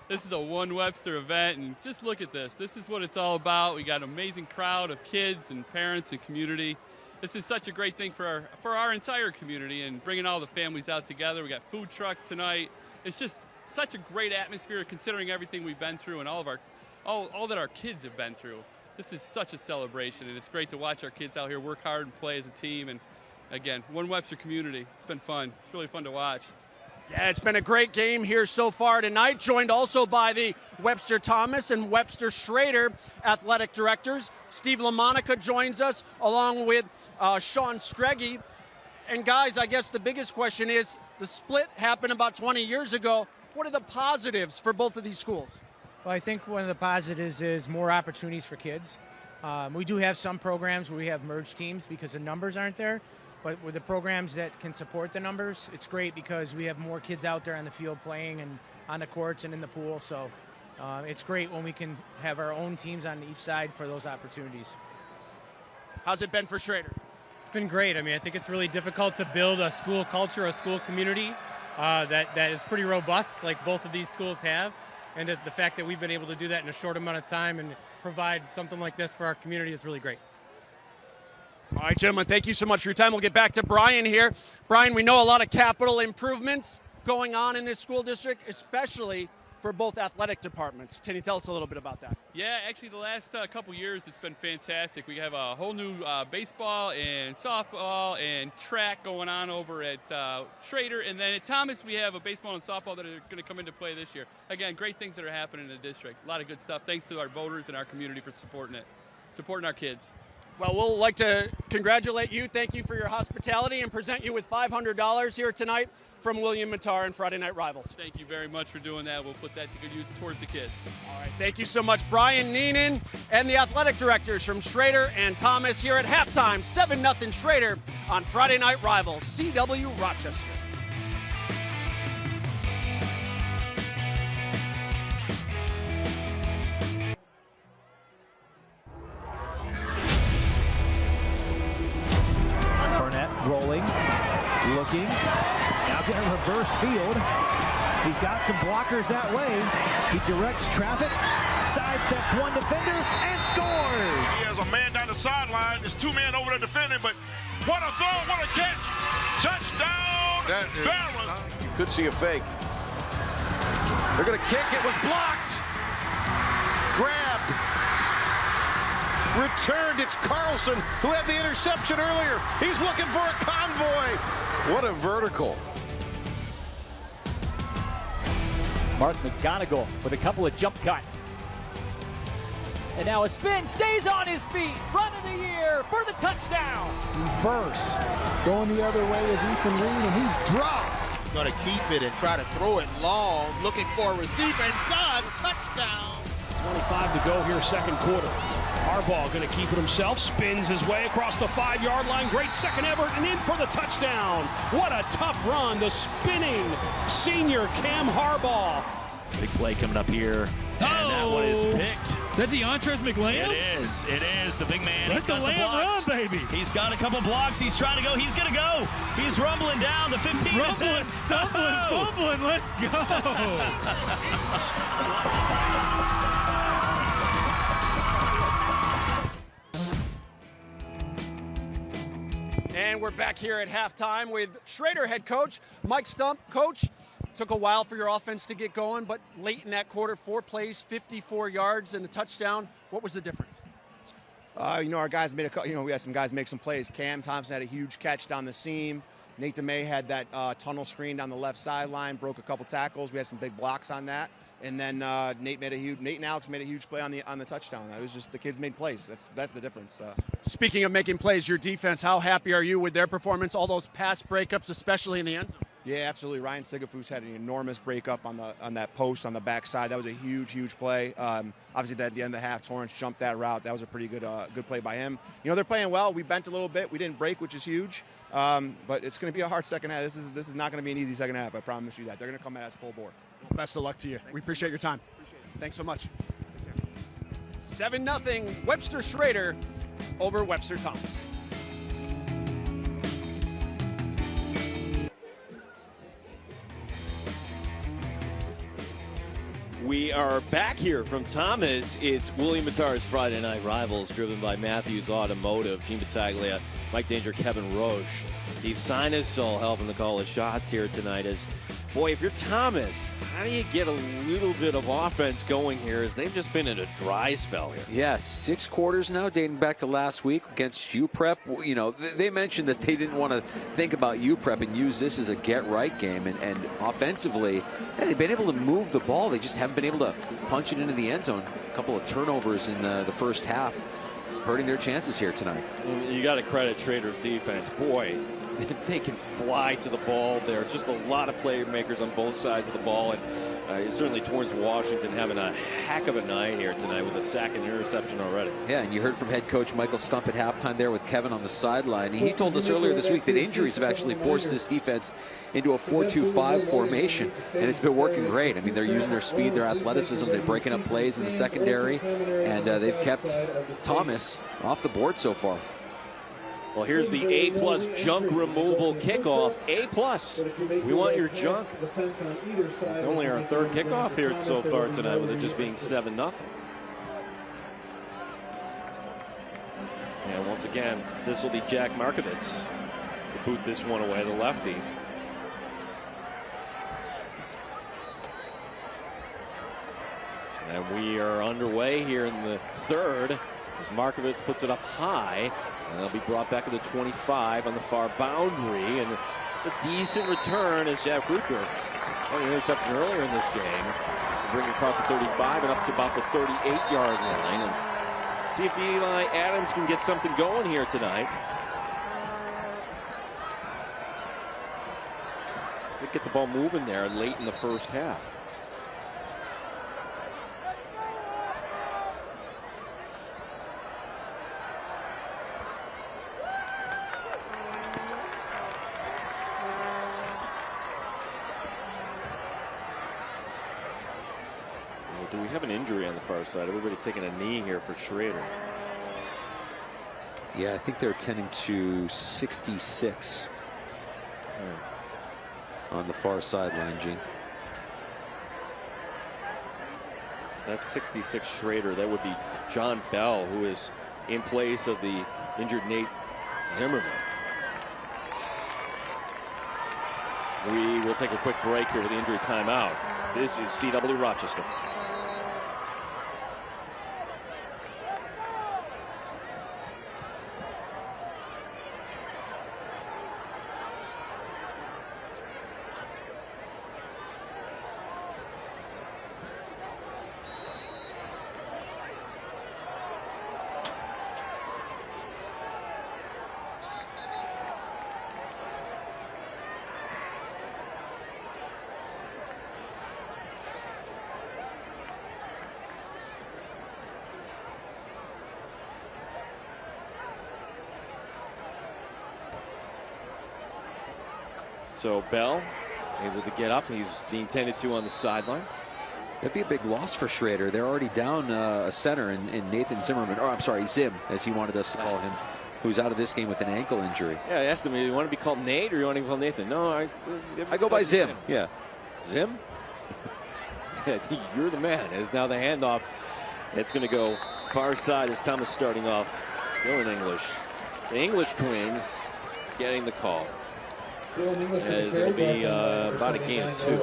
Speaker 6: This is a One Webster event, and just look at this. This is what it's all about. We got an amazing crowd of kids and parents and community. This is such a great thing for our entire community, and bringing all the families out together. We got food trucks tonight. It's just such a great atmosphere, considering everything we've been through and all that our kids have been through. This is such a celebration, and it's great to watch our kids out here work hard and play as a team. And again, One Webster community. It's been fun. It's really fun to watch.
Speaker 5: Yeah, it's been a great game here so far tonight, joined also by the Webster Thomas and Webster Schroeder athletic directors. Steve LaMonica joins us along with Sean Streggy. And guys, I guess the biggest question is, the split happened about 20 years ago. What are the positives for both of these schools?
Speaker 7: Well, I think one of the positives is more opportunities for kids. We do have some programs where we have merged teams because the numbers aren't there. But with the programs that can support the numbers, it's great because we have more kids out there on the field playing and on the courts and in the pool. So it's great when we can have our own teams on each side for those opportunities.
Speaker 5: How's it been for Schroeder?
Speaker 8: It's been great. I mean, I think it's really difficult to build a school culture, a school community
Speaker 7: that is pretty robust, like both of these schools have. And the fact that we've been able to do that in a short amount of time and provide something like this for our community is really great.
Speaker 5: All right, gentlemen, thank you so much for your time. We'll get back to Brian here. Brian, we know a lot of capital improvements going on in this school district, especially for both athletic departments. Can you tell us a little bit about that?
Speaker 6: Yeah, actually the last couple years it's been fantastic. We have a whole new baseball and softball and track going on over at Schroeder, and then at Thomas we have a baseball and softball that are going to come into play this year. Again, great things that are happening in the district. A lot of good stuff. Thanks to our voters and our community for supporting our kids.
Speaker 5: Well, we'll like to congratulate you. Thank you for your hospitality and present you with $500 here tonight from William Mattar and Friday Night Rivals.
Speaker 6: Thank you very much for doing that. We'll put that to good use towards the kids.
Speaker 5: All right, thank you so much, Brian Neenan and the athletic directors from Schroeder and Thomas here at halftime. 7-0 Schroeder on Friday Night Rivals, CW Rochester.
Speaker 8: Rolling, looking, now getting a reverse field. He's got some blockers that way. He directs traffic, sidesteps one defender, and scores.
Speaker 9: He has a man down the sideline. There's two men over there defending, but what a throw, what a catch. Touchdown, Barons.
Speaker 10: You could see a fake. They're going to kick. It was blocked. Grabbed. Returned. It's Carlson who had the interception earlier. He's looking for a convoy. What a vertical.
Speaker 8: Mark McGonigal with a couple of jump cuts. And now a spin, stays on his feet. Run of the year for the touchdown.
Speaker 11: Reverse. Going the other way is Ethan Reed, and he's dropped.
Speaker 12: Going to keep it and try to throw it long, looking for a receiver, and does. Touchdown.
Speaker 13: 25 to go here, second quarter. Harbaugh going to keep it himself, spins his way across the 5-yard line. Great second effort and in for the touchdown. What a tough run, the spinning senior Cam Harbaugh.
Speaker 14: Big play coming up here, and that one is picked.
Speaker 15: Is that DeAndres McLeod?
Speaker 14: It is. The big man.
Speaker 15: He's got some blocks. Run, baby.
Speaker 14: He's got a couple blocks. He's trying to go. He's going to go. He's rumbling down the 15
Speaker 15: rumbling,
Speaker 14: to 10.
Speaker 15: Stumbling, fumbling. Let's go.
Speaker 5: And we're back here at halftime with Schroeder head coach Mike Stump. Coach, took a while for your offense to get going, but late in that quarter, 4 plays, 54 yards and a touchdown. What was the difference?
Speaker 16: Our guys made we had some guys make some plays. Cam Thompson had a huge catch down the seam. Nate DeMay had that tunnel screen down the left sideline, broke a couple tackles. We had some big blocks on that. And then Nate and Alex made a huge play on the touchdown. It was just the kids made plays. That's the difference.
Speaker 5: Speaking of making plays, your defense, how happy are you with their performance? All those pass breakups, especially in the end zone.
Speaker 16: Yeah, absolutely. Ryan Sigafus had an enormous breakup on that post on the backside. That was a huge play. Obviously, at the end of the half, Torrance jumped that route. That was a pretty good play by him. They're playing well. We bent a little bit. We didn't break, which is huge. But it's going to be a hard second half. This is not going to be an easy second half. I promise you that. They're going to come at us full bore.
Speaker 5: Well, best of luck to you. We appreciate your time. Thanks so much. 7-0 Webster Schroeder over Webster Thomas.
Speaker 1: We are back here from Thomas. It's William Mattar's Friday Night Rivals, driven by Matthews Automotive. Gene Battaglia, Mike Danger, Kevin Roche, Steve Sinus all helping to call the shots here tonight. Boy, if you're Thomas, how do you get a little bit of offense going here, as they've just been in a dry spell here?
Speaker 3: Yeah, 6 quarters now, dating back to last week against UPrep. They mentioned that they didn't want to think about UPrep and use this as a get-right game. And offensively, they've been able to move the ball. They just haven't been able to punch it into the end zone. A couple of turnovers in the first half, hurting their chances here tonight.
Speaker 1: You got to credit Schroeder's defense. Boy, they can fly to the ball there. Just a lot of playmakers on both sides of the ball, and certainly Torrance Washington having a heck of a night here tonight with a sack and interception already.
Speaker 3: Yeah, and you heard from head coach Michael Stump at halftime there with Kevin on the sideline. He told us earlier this week that injuries have actually forced this defense into a 4-2-5 formation, and it's been working great. I mean, they're using their speed, their athleticism, they're breaking up plays in the secondary, and they've kept Thomas off the board so far.
Speaker 1: Well, here's the A+ junk removal kickoff. A+. We want your junk. It's only our third kickoff here so far tonight, with it just being 7-0. And once again, this will be Jack Markovitz to boot this one away, the lefty. And we are underway here in the third as Markovitz puts it up high. And they'll be brought back to the 25 on the far boundary. And it's a decent return as Jack Schroeder had an interception earlier in this game. Bring it across the 35 and up to about the 38-yard line. And see if Eli Adams can get something going here tonight. They get the ball moving there late in the first half. Do we have an injury on the far side? Everybody taking a knee here for Schroeder.
Speaker 3: Yeah, I think they're tending to 66 on the far sideline, Gene.
Speaker 1: That's 66 Schroeder. That would be John Bell, who is in place of the injured Nate Zimmerman. We will take a quick break here with the injury timeout. This is CW Rochester. So Bell able to get up. He's being tended to on the sideline.
Speaker 3: That'd be a big loss for Schroeder. They're already down a center in Nathan Zimmerman, or I'm sorry, Zim, as he wanted us to call him, who's out of this game with an ankle injury.
Speaker 1: Yeah, I asked him, do you want to be called Nate or you want to be called Nathan? No,
Speaker 3: I go by Zim. Yeah.
Speaker 1: Zim? You're the man. As now the handoff. It's going to go far side as Thomas starting off. Dylan English. The English twins getting the call. As it'll be about a gain of 2.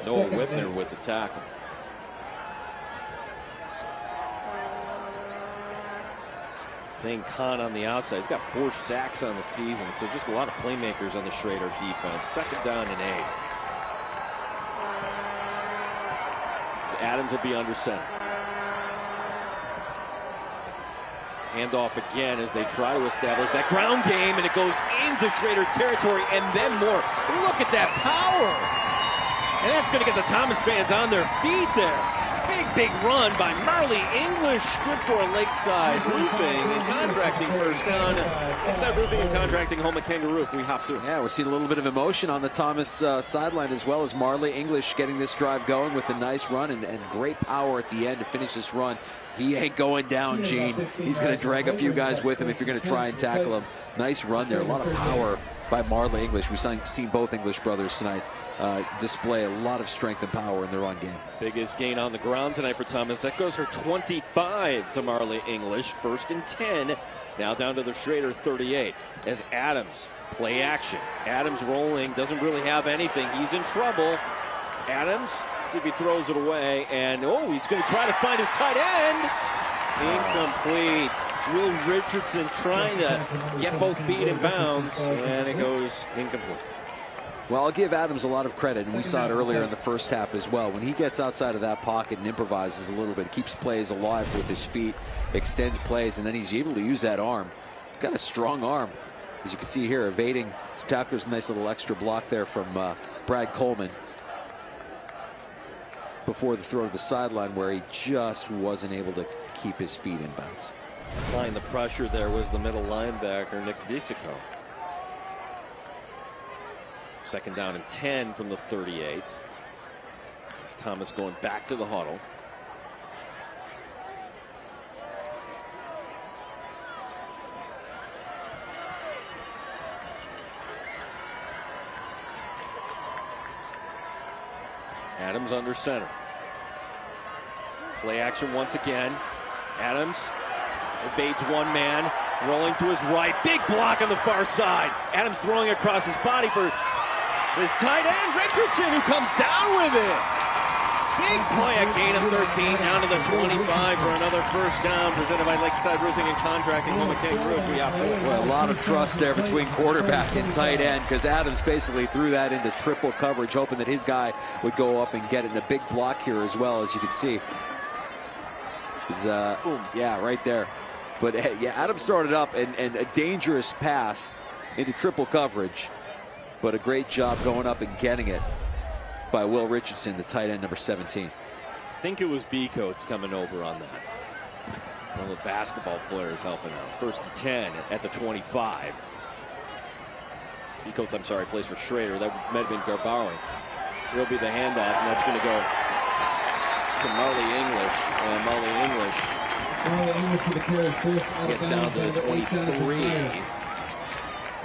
Speaker 1: Noah Whitner with the tackle. Zane Khan on the outside. He's got 4 sacks on the season, so just a lot of playmakers on the Schroeder defense. 2nd down and 8. So Adams will be under center. Handoff again as they try to establish that ground game, and it goes into Schroeder territory and then more. Look at that power. And that's going to get the Thomas fans on their feet there. Big run by Marley English. Good for Lakeside Roofing and Contracting first down. Lakeside Roofing and Contracting, home at Kangaroo if we hop to.
Speaker 3: Yeah, we're seeing a little bit of emotion on the Thomas sideline, as well as Marley English getting this drive going with a nice run and great power at the end to finish this run. He ain't going down, Gene. He's going to drag a few guys with him if you're going to try and tackle him. Nice run there. A lot of power by Marley English. We've seen both English brothers tonight display a lot of strength and power in their run game.
Speaker 1: Biggest gain on the ground tonight for Thomas. That goes for 25 to Marley English. 1st and 10. Now down to the Schroeder 38 as Adams play action. Adams rolling, doesn't really have anything. He's in trouble. Adams, see if he throws it away, and he's going to try to find his tight end. Incomplete. Will Richardson trying to get both feet in bounds, and it goes incomplete.
Speaker 3: Well, I'll give Adams a lot of credit, and we saw it earlier in the first half as well. When he gets outside of that pocket and improvises a little bit, keeps plays alive with his feet, extends plays, and then he's able to use that arm. He's got a strong arm, as you can see here, evading some tacklers. Nice little extra block there from Brad Coleman before the throw to the sideline, where he just wasn't able to keep his feet in bounds.
Speaker 1: Applying the pressure there was the middle linebacker, Nick Disico. 2nd down and 10 from the 38. As Thomas going back to the huddle. Adams under center. Play action once again. Adams evades one man, rolling to his right. Big block on the far side. Adams throwing across his body for his tight end, Richardson, who comes down with it. Big play, a gain of 13, down to the 25 for another first down, presented by Lakeside Roofing and Contracting, home of Kangaroo.
Speaker 3: Well, a lot of trust there between quarterback and tight end, because Adams basically threw that into triple coverage, hoping that his guy would go up and get it. And a big block here as well, as you can see. Yeah, right there. But yeah, Adams started up and a dangerous pass into triple coverage, but a great job going up and getting it by Will Richardson, the tight end, number 17.
Speaker 1: I think it was B-Coats coming over on that. One of the basketball players helping out. 1st and 10 at the 25. B-Coats, I'm sorry, plays for Schroeder. That might have been Garbari. Will be the handoff, and that's going to go to Marley English. And Marley English
Speaker 4: with the carry first.
Speaker 1: gets down to the 23.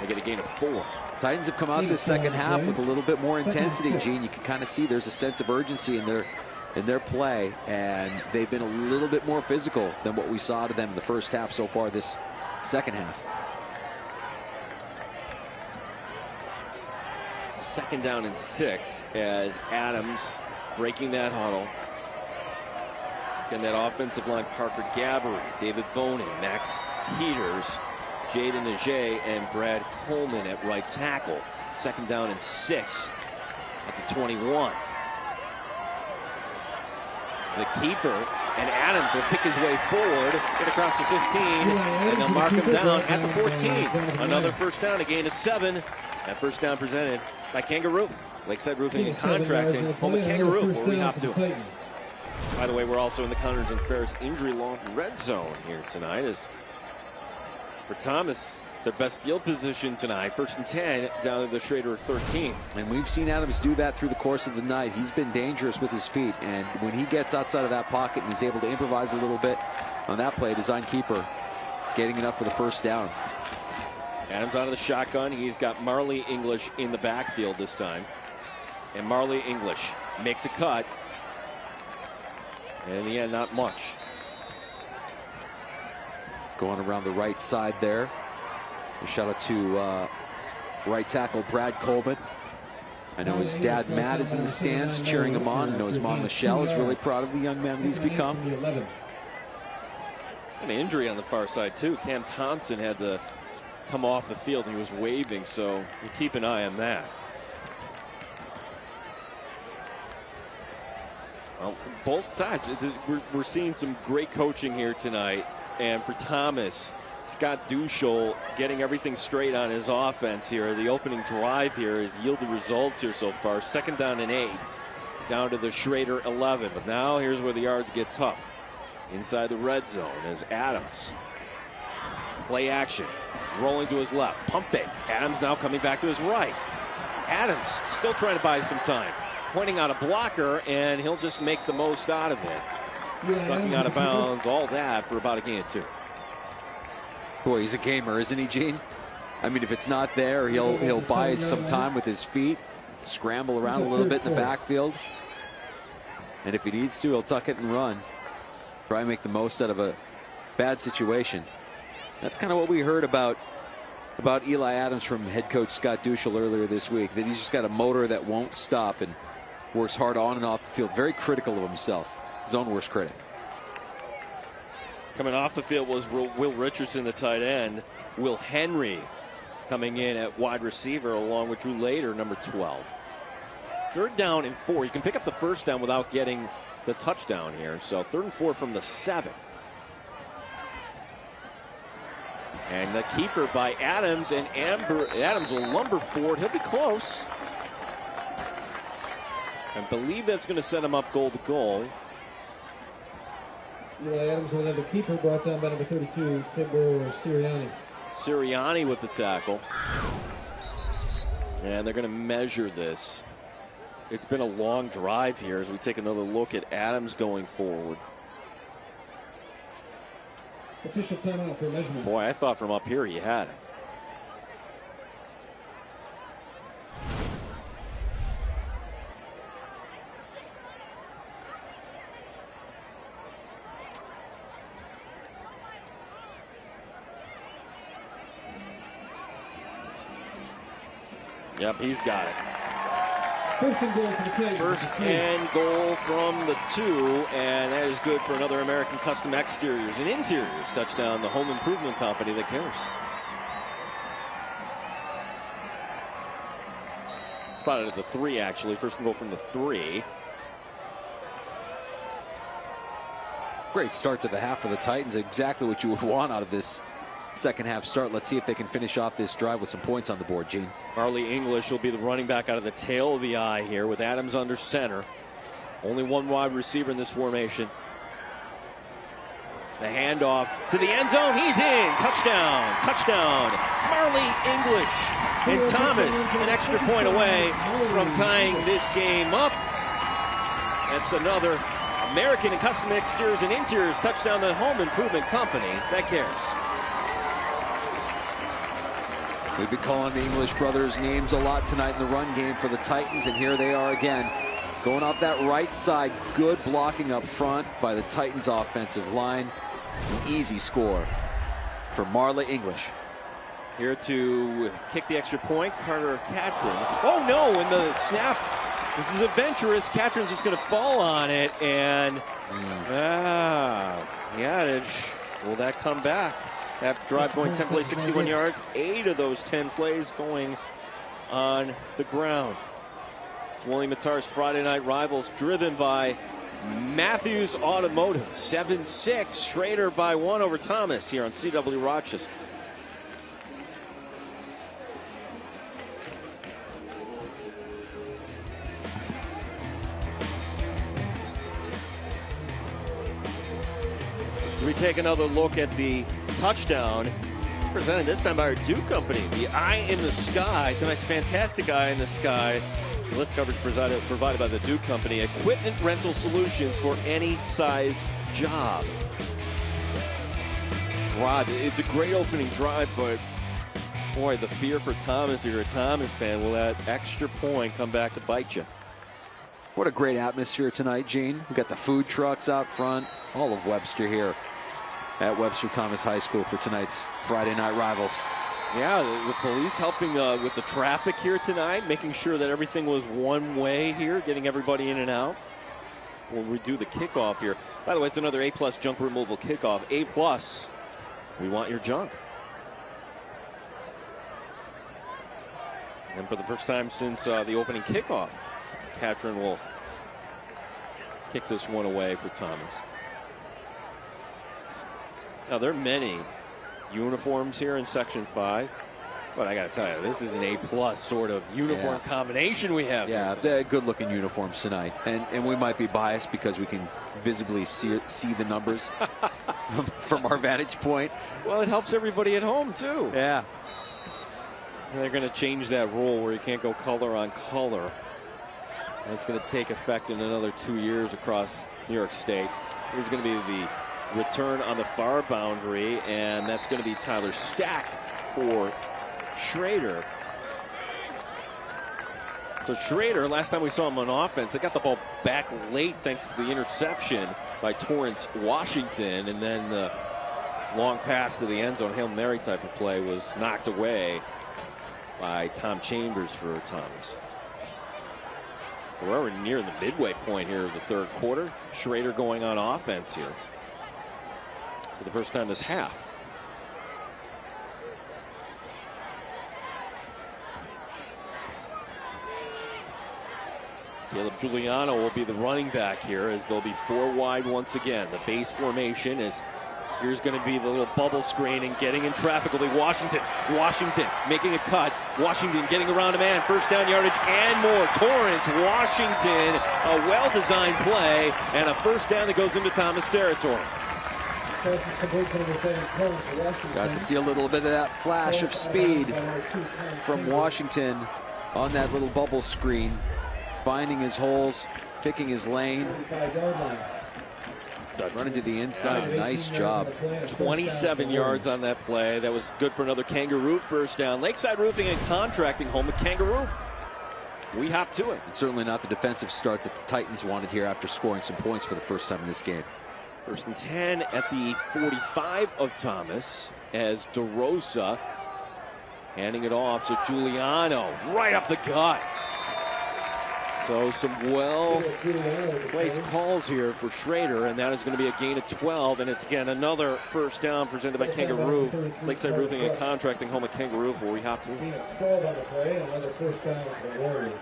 Speaker 1: They get a gain of 4.
Speaker 3: Titans have come out this second half with a little bit more intensity, Gene. You can kind of see there's a sense of urgency in their play, and they've been a little bit more physical than what we saw to them in the first half so far this second half.
Speaker 1: 2nd down and 6 as Adams breaking that huddle. Again, that offensive line, Parker Gabbery, David Bonin, Max Peters, Jaden Ajay, and Brad Coleman at right tackle. 2nd down and 6 at the 21. The keeper, and Adams will pick his way forward, get across the 15, and they'll mark him down at the 14. Another first down, a gain of 7. That first down presented by Kangaroo. Lakeside Roofing and Contracting, home of Kangaroo, where we hop to. By the way, we're also in the Connors and Ferris injury law red zone here tonight. As for Thomas, their best field position tonight, 1st and 10 down to the Schroeder 13.
Speaker 3: And we've seen Adams do that through the course of the night. He's been dangerous with his feet, and when he gets outside of that pocket and he's able to improvise a little bit on that play, design keeper getting enough for the first down.
Speaker 1: Adams out of the shotgun. He's got Marley English in the backfield this time. And Marley English makes a cut. And in the end, not much.
Speaker 3: Going around the right side there. A shout out to right tackle Brad Coleman. I know his dad Matt is in the stands cheering him on. I know his mom Michelle is really proud of the young man that he's become.
Speaker 1: An injury on the far side too. Cam Thompson had to come off the field. He was waving, so we'll keep an eye on that. Well, both sides, we're seeing some great coaching here tonight. And for Thomas, Scott Duschel getting everything straight on his offense here. The opening drive here has yielded results here so far. 2nd down and 8, down to the Schroeder 11. But now here's where the yards get tough. Inside the red zone as Adams. Play action. Rolling to his left. Pump fake. Adams now coming back to his right. Adams still trying to buy some time. Pointing out a blocker, and he'll just make the most out of it. Ducking out of bounds, all that for about a gain of 2.
Speaker 3: Boy, he's a gamer, isn't he, Gene? I mean, if it's not there, he'll buy some time with his feet, scramble around a little bit in the backfield. And if he needs to, he'll tuck it and run. Try and make the most out of a bad situation. That's kind of what we heard about Eli Adams from head coach Scott Duschel earlier this week, that he's just got a motor that won't stop and works hard on and off the field. Very critical of himself, his own worst critic.
Speaker 1: Coming off the field was Will Richardson, the tight end. Will Henry coming in at wide receiver along with Drew Lader, number 12. 3rd down and 4. You can pick up the first down without getting the touchdown here. So 3rd and 4 from the 7. And the keeper by Adams, and Adams will lumber forward. He'll be close. I believe that's going to set him up goal to goal.
Speaker 4: Eli Adams will have the keeper, brought down by number 32, Timber Sirianni.
Speaker 1: Sirianni with the tackle. And they're going to measure this. It's been a long drive here as we take another look at Adams going forward.
Speaker 4: Official timeout for measurement.
Speaker 1: Boy, I thought from up here he had it. Yep, he's got it.
Speaker 4: First and goal for the Titans.
Speaker 1: First and goal from the 2, and that is good for another American Custom Exteriors and Interiors touchdown, the home improvement company that cares. Spotted at the 3, actually. First and goal from the 3.
Speaker 3: Great start to the half for the Titans. Exactly what you would want out of this second half start. Let's see if they can finish off this drive with some points on the board, Gene.
Speaker 1: Marley English will be the running back out of the tail of the eye here with Adams under center. Only one wide receiver in this formation. The handoff to the end zone. He's in. Touchdown. Touchdown. Marley English and Thomas an extra point away from tying this game up. That's another American and Custom Exteriors and Interiors touchdown, the home improvement company that cares.
Speaker 3: We've been calling the English brothers' names a lot tonight in the run game for the Titans, and here they are again. Going off that right side, good blocking up front by the Titans offensive line. An easy score for Marley English.
Speaker 1: Here to kick the extra point, Carter Catron. Oh no, and the snap. This is adventurous. Catron's just going to fall on it, and Yadage, will that come back? That drive going 10 plays, 61 yards. 8 of those 10 plays going on the ground. It's William Mattar's Friday Night Rivals, driven by Matthews Automotive. 7-6. Schroeder by 1 over Thomas here on CW Rochester. We take another look at the touchdown, presented this time by our Duke company, the Eye in the Sky. Tonight's fantastic Eye in the Sky. Lift coverage provided by the Duke company. Equipment rental solutions for any size job. Drive. It's a great opening drive, but boy, the fear for Thomas, if you're a Thomas fan, will that extra point come back to bite you?
Speaker 3: What a great atmosphere tonight, Gene. We've got the food trucks out front, all of Webster here at Webster Thomas High School for tonight's Friday Night Rivals.
Speaker 1: Yeah, the police helping with the traffic here tonight, making sure that everything was one way here, getting everybody in and out. We'll redo the kickoff here. By the way, it's another A+ junk removal kickoff. A+, we want your junk. And for the first time since the opening kickoff, Catron will kick this one away for Thomas. Now, there are many uniforms here in Section 5, but I got to tell you, this is an A+ sort of uniform combination we have.
Speaker 3: Yeah, they're good-looking uniforms tonight, and we might be biased because we can visibly see the numbers from our vantage point.
Speaker 1: Well, it helps everybody at home, too.
Speaker 3: Yeah.
Speaker 1: And they're going to change that rule where you can't go color on color. That's going to take effect in another 2 years across New York State. There's going to be the return on the far boundary, and that's going to be Tyler Stack for Schroeder. So Schroeder, last time we saw him on offense, they got the ball back late thanks to the interception by Torrance Washington, and then the long pass to the end zone, Hail Mary type of play, was knocked away by Tom Chambers for Thomas. So we're near the midway point here of the third quarter. Schroeder going on offense here for the first time this half. Caleb Giuliano will be the running back here as they'll be 4 wide once again. The base formation is here's going to be the little bubble screen, and getting in traffic will be Washington. Washington making a cut. Washington getting around a man. First down yardage and more. Torrance Washington, a well-designed play and a first down that goes into Thomas territory.
Speaker 3: Got to see a little bit of that flash of speed from Washington on that little bubble screen, finding his holes, picking his lane. Running to the inside, nice job.
Speaker 1: 27 yards on that play. That was good for another Kangaroo first down. Lakeside Roofing and Contracting, home of Kangaroo. We hop to it.
Speaker 3: And certainly not the defensive start that the Titans wanted here after scoring some points for the first time in this game.
Speaker 1: First and 10 at the 45 of Thomas as DeRosa Handing it off, so Giuliano right up the gut. So some well-placed calls here for Schroeder, and that is going to be a gain of 12, and it's again another first down presented by Kangaroo. Lakeside Roofing and Contracting, home of Kangaroo, where we hop to.
Speaker 4: 12 on the play, another first down for the Warriors.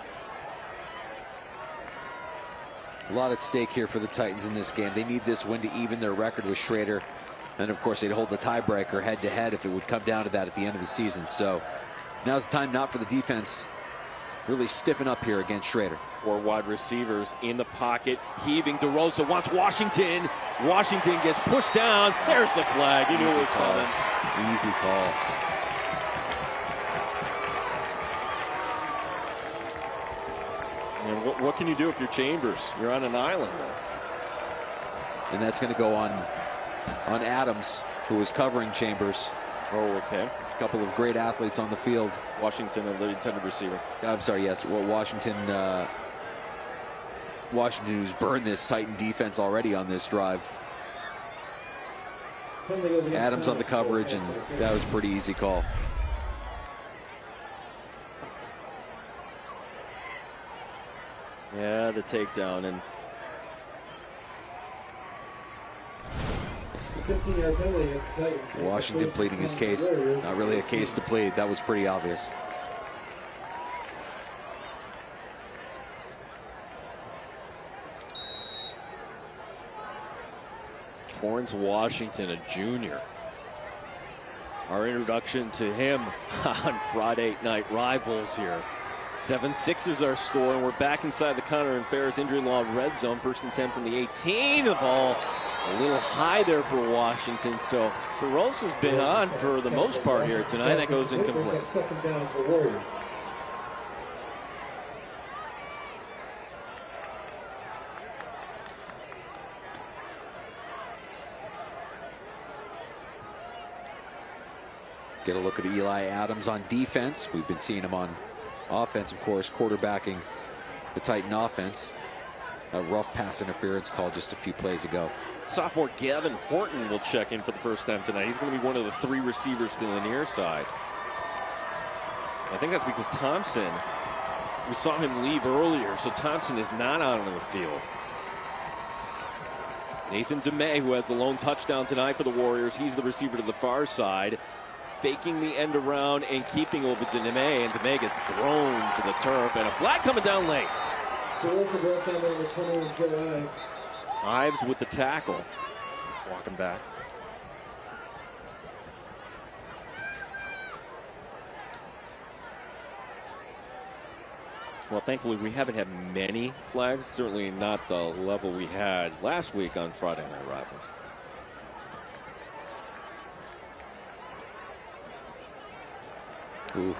Speaker 3: A lot at stake here for the Titans in this game. They need this win to even their record with Schroeder. And, of course, they'd hold the tiebreaker head-to-head if it would come down to that at the end of the season. So now's the time not for the defense. Really stiffen up here against Schroeder.
Speaker 1: 4 wide receivers in the pocket, heaving. DeRosa wants Washington. Washington gets pushed down. There's the flag. You knew it was coming.
Speaker 3: Easy call.
Speaker 1: And what can you do if you're Chambers? You're on an island there.
Speaker 3: And that's going to go on Adams, who was covering Chambers.
Speaker 1: Oh, okay.
Speaker 3: A couple of great athletes on the field.
Speaker 1: Washington, the intended receiver.
Speaker 3: I'm sorry, yes. Well, Washington, who's burned this Titan defense already on this drive. Adams on the coverage, and that was a pretty easy call.
Speaker 1: Yeah, the takedown, and
Speaker 3: Washington pleading his case. Not really a case to plead. That was pretty obvious.
Speaker 1: Torrance Washington, a junior. Our introduction to him on Friday Night Rivals here. 7-6 is our score, and we're back inside the Connor and Ferris injury law red zone. 1st and 10 from the 18. The ball a little high there for Washington. So DeRosa's been on for the most part here tonight. That goes incomplete.
Speaker 4: Second down for Warriors.
Speaker 3: Get a look at Eli Adams on defense. We've been seeing him on offense, of course, quarterbacking the Titan offense. A rough pass interference call just a few plays ago.
Speaker 1: Sophomore Gavin Horton will check in for the first time tonight. He's going to be one of the 3 receivers to the near side. I think that's because Thompson, we saw him leave earlier, so Thompson is not out on the field. Nathan DeMay, who has the lone touchdown tonight for the Warriors, he's the receiver to the far side, faking the end around and keeping over to DeMay, and DeMay gets thrown to the turf, and a flag coming down late. Ives with the tackle. Walking back. Well, thankfully, we haven't had many flags. Certainly not the level we had last week on Friday Night Rivals.
Speaker 3: Ooh.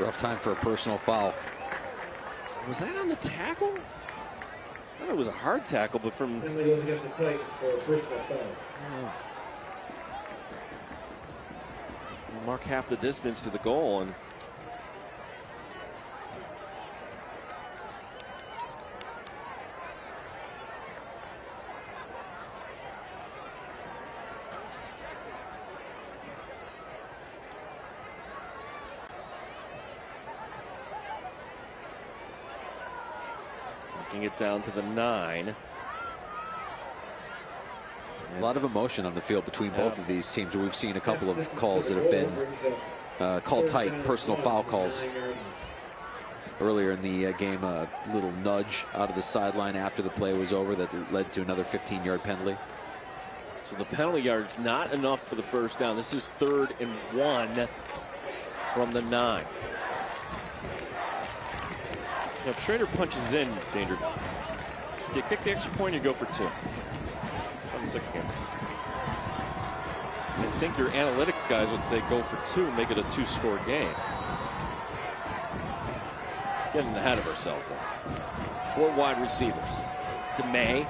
Speaker 3: Rough time for a personal foul.
Speaker 1: Was that on the tackle? I thought it was a hard tackle, but from... Mark half the distance to the goal, and it down to the 9.
Speaker 3: A lot of emotion on the field between both of these teams. We've seen a couple of calls that have been called tight, personal foul calls. Earlier in the game, a little nudge out of the sideline after the play was over that led to another 15-yard penalty.
Speaker 1: So the penalty yard's not enough for the first down. This is 3rd and 1 from the 9. If Schroeder punches in, danger. Do you kick the extra point or go for 2? 7-6 game. I think your analytics guys would say go for 2, make it a 2-score game. Getting ahead of ourselves though. 4 wide receivers. DeMay.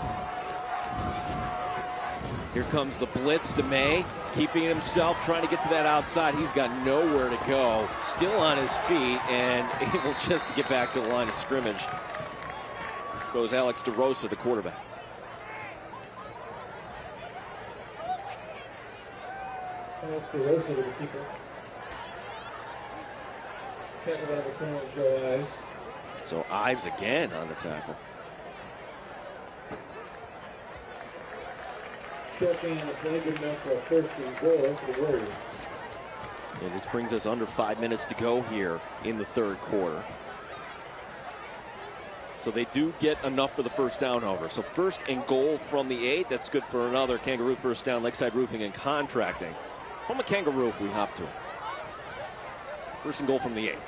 Speaker 1: Here comes the blitz. DeMay keeping himself, trying to get to that outside. He's got nowhere to go. Still on his feet and able just to get back to the line of scrimmage. Goes Alex DeRosa, the quarterback.
Speaker 4: Alex DeRosa, the keeper. Tackle by number 21, Joe Ives.
Speaker 1: So Ives again on the tackle.
Speaker 4: Short gain on the play, good enough for a first and goal for the Warriors.
Speaker 1: So this brings us under 5 minutes to go here in the third quarter. So they do get enough for the first down, however. So first and goal from the 8. That's good for another Kangaroo first down. Lakeside Roofing and Contracting. Home of Kangaroo if we hop to it. First and goal from the 8.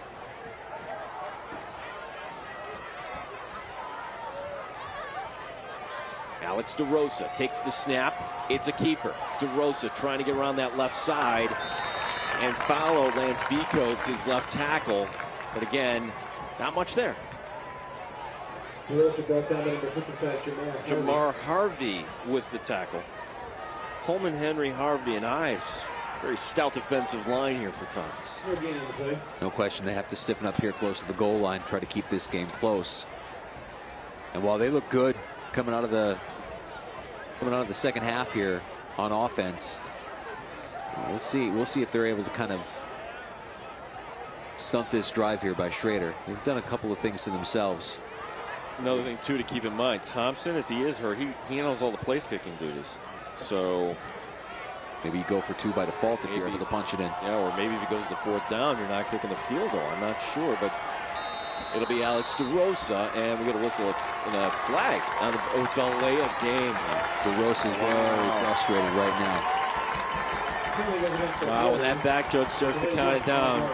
Speaker 1: Alex DeRosa takes the snap. It's a keeper. DeRosa trying to get around that left side and follow Lance Becoats, his left tackle. But again, not much there.
Speaker 4: DeRosa brought down number 55,
Speaker 1: Jamar Harvey with the tackle. Coleman, Henry, Harvey, and Ives. Very stout defensive line here for Thomas.
Speaker 3: No question, they have to stiffen up here close to the goal line, try to keep this game close. And while they look good coming out of the second half here on offense, we'll see if they're able to kind of stunt this drive here by Schroeder. They've done a couple of things to themselves.
Speaker 1: Another thing too to keep in mind, Thompson, if he is hurt, he handles all the place kicking duties. So
Speaker 3: maybe you go for 2 by default if you're able to punch it in.
Speaker 1: Yeah, or maybe if it goes to 4th down, you're not kicking the field goal. I'm not sure, but it'll be Alex DeRosa, and we got a whistle and a flag on the delay of game.
Speaker 3: DeRosa's very frustrated right now.
Speaker 1: Wow, and that back judge starts to count it down.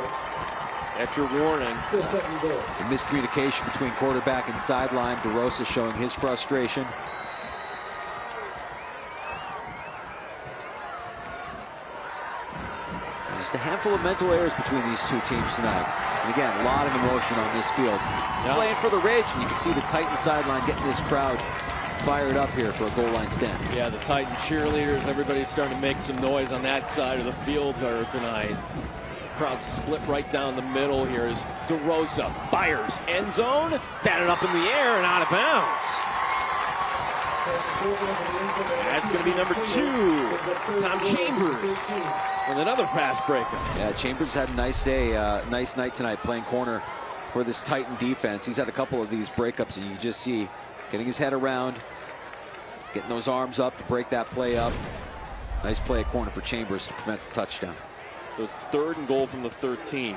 Speaker 1: Extra warning.
Speaker 3: The miscommunication between quarterback and sideline. DeRosa showing his frustration. Just a handful of mental errors between these two teams tonight. And again, a lot of emotion on this field. Playing for the Ridge, and you can see the Titan sideline getting this crowd fired up here for a goal line stand.
Speaker 1: Yeah, the Titan cheerleaders, everybody's starting to make some noise on that side of the field here tonight. Crowd split right down the middle here as DeRosa fires. End zone, batted up in the air and out of bounds. That's going to be number 2, Tom Chambers, with another pass breakup.
Speaker 3: Yeah, Chambers had a nice day, nice night tonight playing corner for this Titan defense. He's had a couple of these breakups, and you just see getting his head around, getting those arms up to break that play up. Nice play at corner for Chambers to prevent the touchdown.
Speaker 1: So it's 3rd and goal from the 13.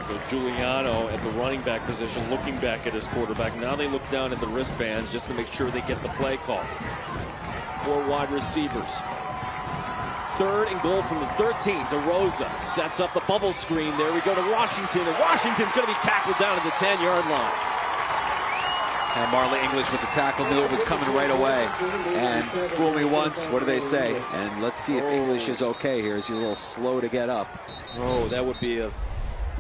Speaker 1: So Giuliano at the running back position, looking back at his quarterback. Now they look down at the wristbands just to make sure they get the play call. 4 wide receivers. 3rd and goal from the 13. DeRosa sets up the bubble screen. There we go to Washington, and Washington's going to be tackled down at the 10-yard line.
Speaker 3: And Marley English with the tackle, knew it was coming right away. And fool me once, what do they say? And let's see if English is okay here. Is he a little slow to get up?
Speaker 1: Oh, that would be a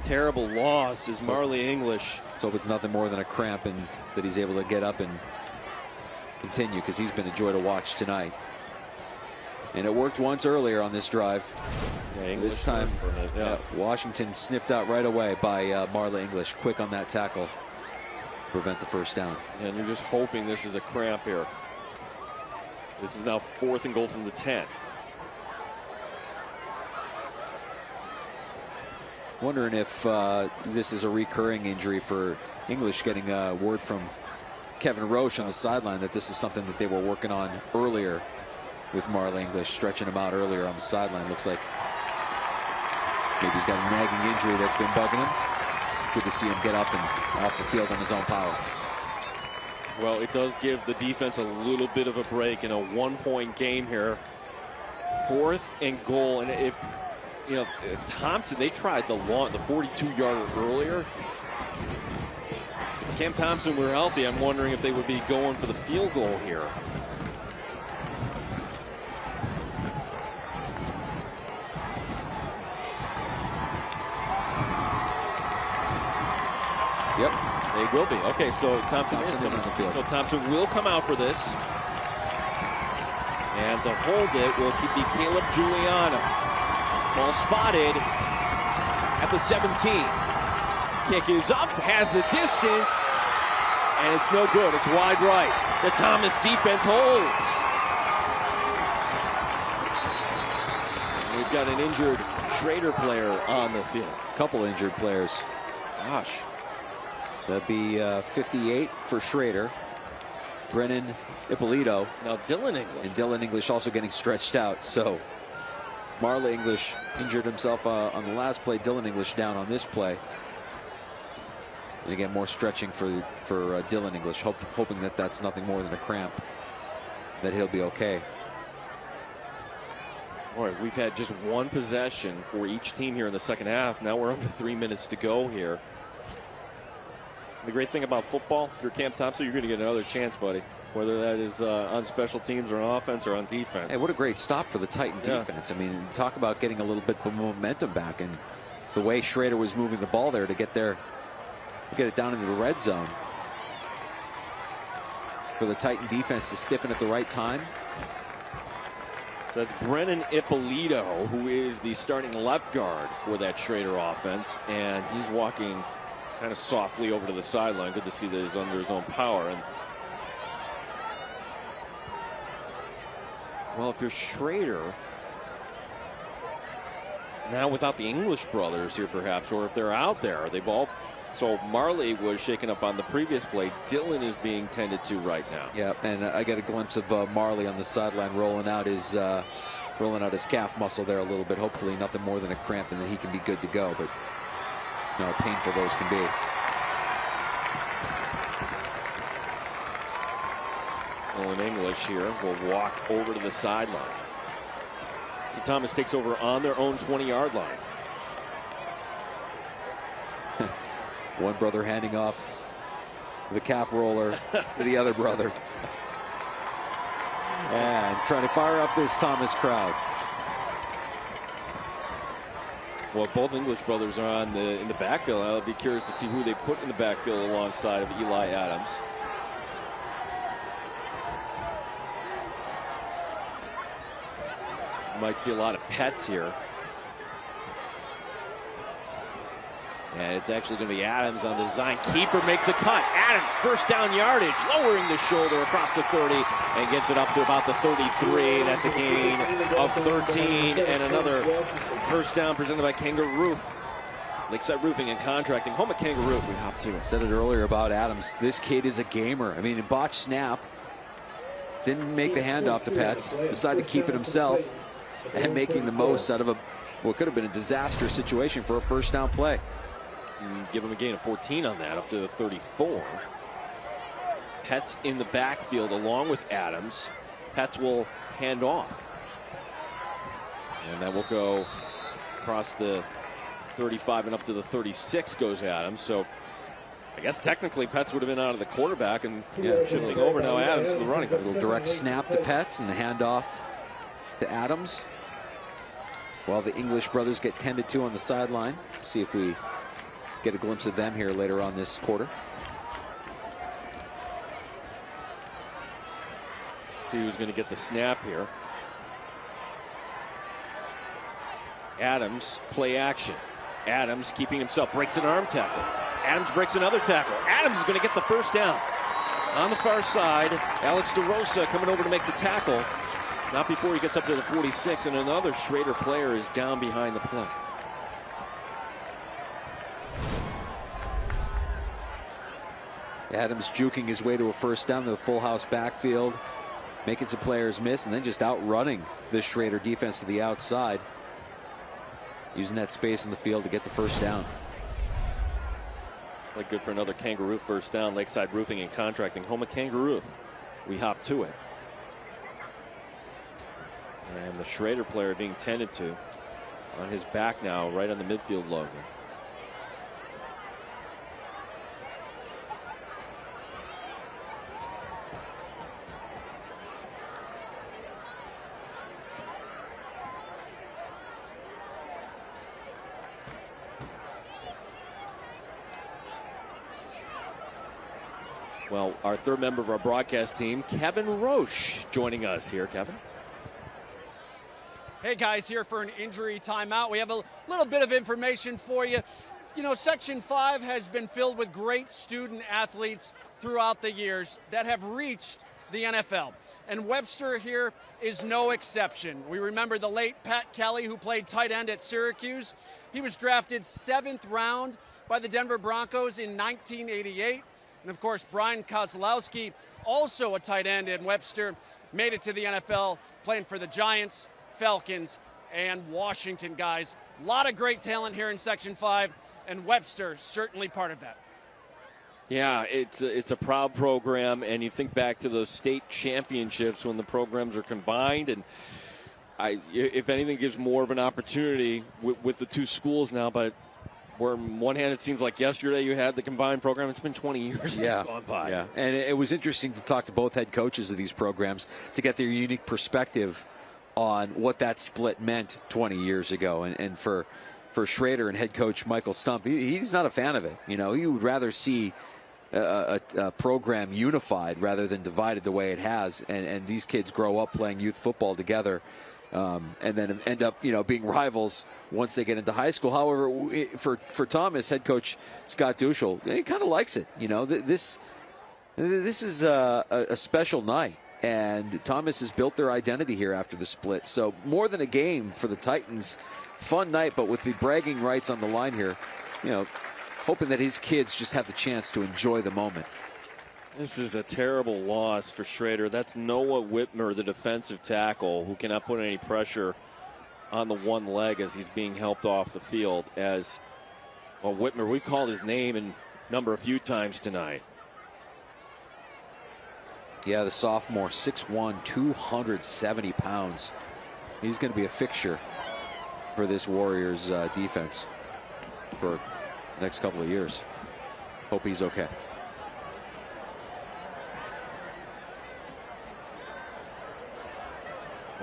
Speaker 1: terrible loss as Marley English.
Speaker 3: Let's hope it's nothing more than a cramp and that he's able to get up and continue, because he's been a joy to watch tonight. And it worked once earlier on this drive.
Speaker 1: Yeah,
Speaker 3: this time, Washington sniffed out right away by Marley English. Quick on that tackle. Prevent the first down.
Speaker 1: And you're just hoping this is a cramp here. This is now 4th and goal from the 10.
Speaker 3: Wondering if this is a recurring injury for English, getting word from Kevin Roche on the sideline that this is something that they were working on earlier with Marley English, stretching him out earlier on the sideline. Looks like maybe he's got a nagging injury that's been bugging him. Good to see him get up and off the field on his own power.
Speaker 1: Well, it does give the defense a little bit of a break in a 1-point game here. 4th and goal, and if you know Thompson, they tried the 42-yarder earlier. If Cam Thompson were healthy, I'm wondering if they would be going for the field goal here.
Speaker 3: Yep,
Speaker 1: they will be. Okay, so Thompson is
Speaker 3: on the field.
Speaker 1: So Thompson will come out for this. And to hold it will be Caleb Giuliano. Ball spotted at the 17. Kick is up, has the distance, and it's no good. It's wide right. The Thomas defense holds. We've got an injured Schroeder player on the field.
Speaker 3: A couple injured players.
Speaker 1: Gosh.
Speaker 3: That'd be 58 for Schroeder. Brennan Ippolito.
Speaker 1: Now Dylan English.
Speaker 3: And Dylan English also getting stretched out. So Marley English injured himself on the last play. Dylan English down on this play. And again, more stretching for Dylan English, hoping that that's nothing more than a cramp, that he'll be okay.
Speaker 1: All right, we've had just one possession for each team here in the second half. Now we're under 3 minutes to go here. The great thing about football, if you're Cam Thompson, you're going to get another chance, buddy. Whether that is on special teams or on offense or on defense.
Speaker 3: Hey, what a great stop for the Titan defense. I mean, talk about getting a little bit of momentum back, and the way Schroeder was moving the ball there to get it down into the red zone. For the Titan defense to stiffen at the right time.
Speaker 1: So that's Brennan Ippolito, who is the starting left guard for that Schroeder offense, and he's walking kind of softly over to the sideline. Good to see that he's under his own power. And well, if you're Schroeder, now without the English brothers here perhaps, or if they're out there, they've all, so Marley was shaken up on the previous play. Dylan is being tended to right now.
Speaker 3: Yeah, and I got a glimpse of Marley on the sideline rolling out his calf muscle there a little bit. Hopefully nothing more than a cramp, and then he can be good to go. But you know how painful those can be.
Speaker 1: Dylan English here will walk over to the sideline. So Thomas takes over on their own 20-yard line.
Speaker 3: One brother handing off the calf roller to the other brother. And trying to fire up this Thomas crowd.
Speaker 1: Well, both English brothers are in the backfield. I'll be curious to see who they put in the backfield alongside of Eli Adams. Might see a lot of pets here. And it's actually going to be Adams on the design. Keeper makes a cut. Adams, first down yardage, lowering the shoulder across the 30 and gets it up to about the 33. That's a gain of 13 and another first down presented by Kangaroo. Lakeside Roofing and Contracting, home at Kangaroo. We hop to it.
Speaker 3: Said it earlier about Adams. This kid is a gamer. I mean, a botched snap. Didn't make the handoff to Pets. Decided to keep it himself and making the most out of what could have been a disastrous situation for a first down play.
Speaker 1: Give him a gain of 14 on that, up to the 34. Pets in the backfield along with Adams. Pets will hand off. And that will go across the 35 and up to the 36 goes Adams. So I guess technically Pets would have been out of the quarterback and shifting over now Adams to the running.
Speaker 3: A little direct snap to Pets and the handoff to Adams. While the English brothers get tended to on the sideline. See if we get a glimpse of them here later on this quarter.
Speaker 1: See who's going to get the snap here. Adams, play action. Adams keeping himself, breaks an arm tackle. Adams breaks another tackle. Adams is going to get the first down. On the far side, Alex DeRosa coming over to make the tackle. Not before he gets up to the 46, and another Schroeder player is down behind the play.
Speaker 3: Adams juking his way to a first down to the full house backfield, making some players miss, and then just outrunning the Schroeder defense to the outside, using that space in the field to get the first down.
Speaker 1: Like good for another Kangaroo first down. Lakeside Roofing and Contracting, home of Kangaroo. We hop to it. And the Schroeder player being tended to on his back now, right on the midfield logo. Well, our third member of our broadcast team, Kevin Roche, joining us here. Kevin.
Speaker 5: Hey guys, here for an injury timeout. We have a little bit of information for you. You know, Section 5 has been filled with great student athletes throughout the years that have reached the NFL. And Webster here is no exception. We remember the late Pat Kelly, who played tight end at Syracuse. He was drafted 7th round by the Denver Broncos in 1988. And of course, Brian Kozlowski, also a tight end in Webster, made it to the NFL, playing for the Giants, Falcons, and Washington, guys. A lot of great talent here in Section 5, and Webster certainly part of that.
Speaker 1: Yeah, it's a proud program, and you think back to those state championships when the programs are combined, and if anything, gives more of an opportunity with the two schools now. But where on one hand it seems like yesterday you had the combined program, it's been 20 years gone by.
Speaker 3: Yeah, and it was interesting to talk to both head coaches of these programs to get their unique perspective on what that split meant 20 years ago, and for Schroeder and head coach Michael Stump, he's not a fan of it. You know, he would rather see a program unified rather than divided the way it has, and these kids grow up playing youth football together, and then end up being rivals once they get into high school. However, for Thomas, head coach Scott Duschel, he kind of likes it. This is a special night, and Thomas has built their identity here after the split. So more than a game for the Titans, fun night, but with the bragging rights on the line here, hoping that his kids just have the chance to enjoy the moment.
Speaker 1: This is a terrible loss for Schroeder. That's Noah Whitmer, the defensive tackle, who cannot put any pressure on the one leg as he's being helped off the field. As well, Whitmer, we've called his name and number a few times tonight.
Speaker 3: Yeah, the sophomore, 6'1", 270 pounds. He's going to be a fixture for this Warriors defense for the next couple of years. Hope he's okay.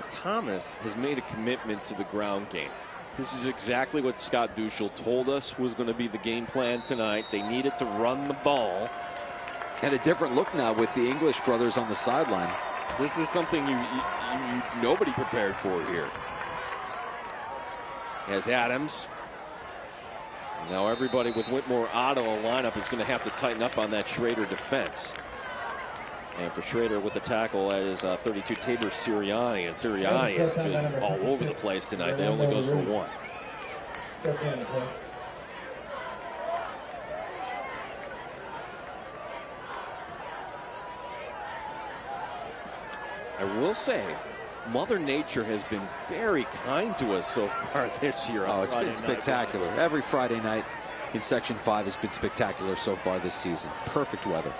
Speaker 1: Thomas has made a commitment to the ground game. This is exactly what Scott Duschel told us was going to be the game plan tonight. They needed to run the ball.
Speaker 3: And a different look now with the English brothers on the sideline.
Speaker 1: This is something nobody prepared for here. As Adams. Now everybody with Whitmore out of the lineup is going to have to tighten up on that Schroeder defense. And for Schroeder with the tackle, that is 32 Tabor Sirianni. And Sirianni has been all over the place tonight. They only goes for one. I will say, Mother Nature has been very kind to us so far this year.
Speaker 3: Oh, it's been spectacular. Every Friday night in Section 5 has been spectacular so far this season. Perfect weather.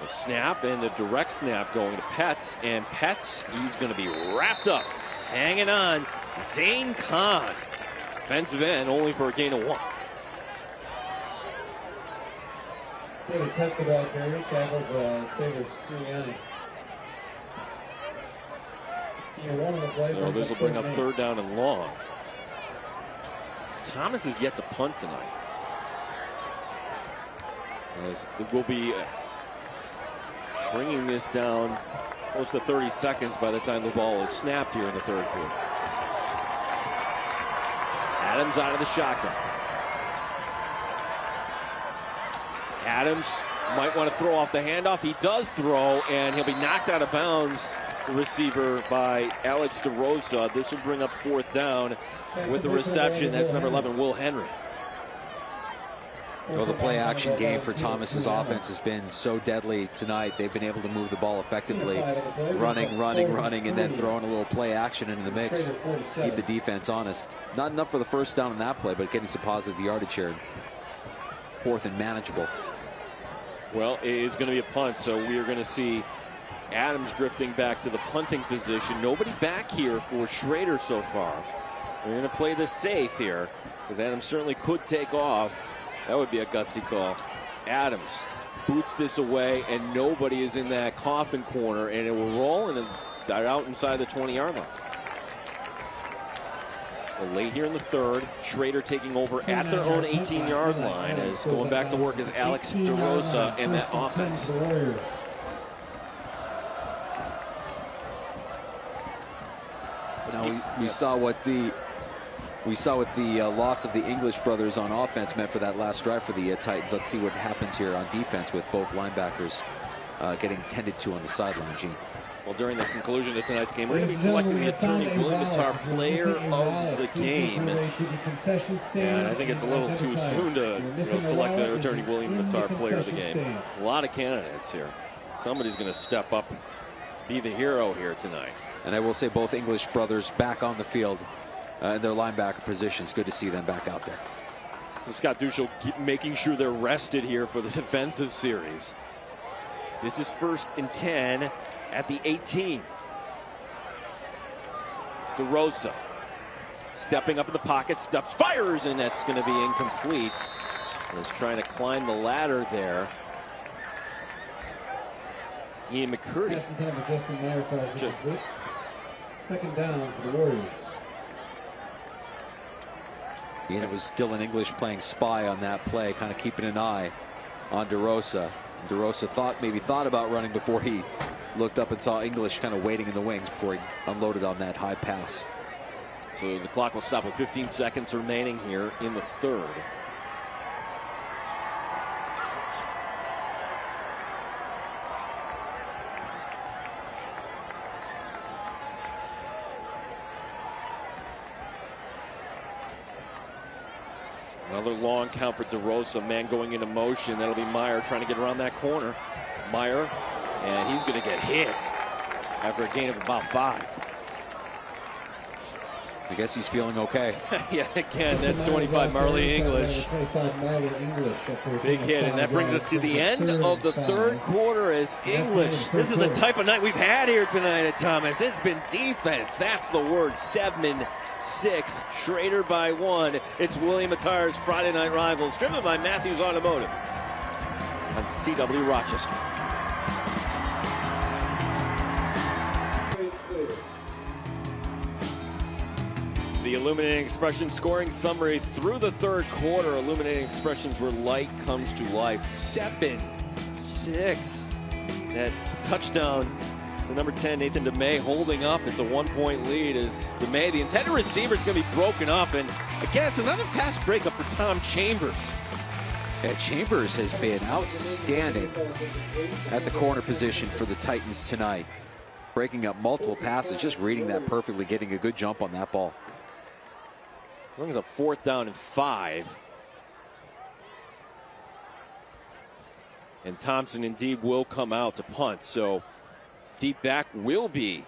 Speaker 1: A snap and a direct snap going to Pets, and Pets, he's going to be wrapped up, hanging on. Zane Khan, defensive end, only for a gain of 1.
Speaker 4: Pets the back there, tackled Tabor Sirianni.
Speaker 1: So this will bring up 3rd down and long. Thomas is yet to punt tonight. As we'll be bringing this down close to 30 seconds by the time the ball is snapped here in the 3rd quarter. Adams out of the shotgun. Adams might want to throw off the handoff. He does throw, and he'll be knocked out of bounds, the receiver, by Alex DeRosa. This will bring up 4th down with the reception. That's number 11, Will Henry.
Speaker 3: Well, the play action game for Thomas's offense has been so deadly tonight. They've been able to move the ball effectively, running, and then throwing a little play action into the mix to keep the defense honest. Not enough for the 1st down in that play, but getting some positive yardage here. 4th and manageable.
Speaker 1: Well, it is going to be a punt, so we are going to see Adams drifting back to the punting position. Nobody back here for Schroeder so far. We're going to play this safe here, because Adams certainly could take off. That would be a gutsy call. Adams boots this away, and nobody is in that coffin corner, and it will roll and out inside the 20-yard line. So late here in the 3rd, Schroeder taking over at their own 18-yard line, as going back to work is Alex DeRosa and that offense.
Speaker 3: Now we saw what the we saw what the loss of the English brothers on offense meant for that last drive for the Titans. Let's see what happens here on defense with both linebackers getting tended to on the sideline, Gene.
Speaker 1: Well, during the conclusion of tonight's game, we're going to be selecting the attorney William Matar player of the game. And I think it's a little too soon to select the attorney William Matar player of the game. A lot of candidates here. Somebody's going to step up, be the hero here tonight.
Speaker 3: And I will say both English brothers back on the field in their linebacker positions. Good to see them back out there.
Speaker 1: So Scott Duschel keep making sure they're rested here for the defensive series. This is 1st and 10 at the 18. DeRosa stepping up in the pocket, steps, fires, and that's going to be incomplete. And is trying to climb the ladder there. Ian McCurdy.
Speaker 4: Second down for the Warriors.
Speaker 3: And it was Dylan English playing spy on that play, kind of keeping an eye on DeRosa. DeRosa maybe thought about running before he looked up and saw English kind of waiting in the wings before he unloaded on that high pass.
Speaker 1: So the clock will stop with 15 seconds remaining here in the third. Another long count for DeRosa. Man going into motion. That'll be Meyer trying to get around that corner. Meyer, and he's going to get hit after a gain of about 5.
Speaker 3: I guess he's feeling okay.
Speaker 1: Yeah, again, that's 25 Marley English. Big hit, and that brings us to the end of the third quarter as English. This is the type of night we've had here tonight at Thomas. It's been defense. That's the word. 7-6. Schroeder by 1. It's William Matar's Friday Night Rivals, driven by Matthews Automotive on CW Rochester. The Illuminating Expressions scoring summary through the third quarter. Illuminating Expressions where light comes to life. 7-6. That touchdown to number 10, Nathan DeMay, holding up. It's a 1-point lead as DeMay, the intended receiver, is going to be broken up. And again, it's another pass breakup for Tom Chambers.
Speaker 3: Yeah, Chambers has been outstanding at the corner position for the Titans tonight. Breaking up multiple passes, just reading that perfectly, getting a good jump on that ball.
Speaker 1: Brings up 4th down and 5. And Thompson indeed will come out to punt. So deep back will be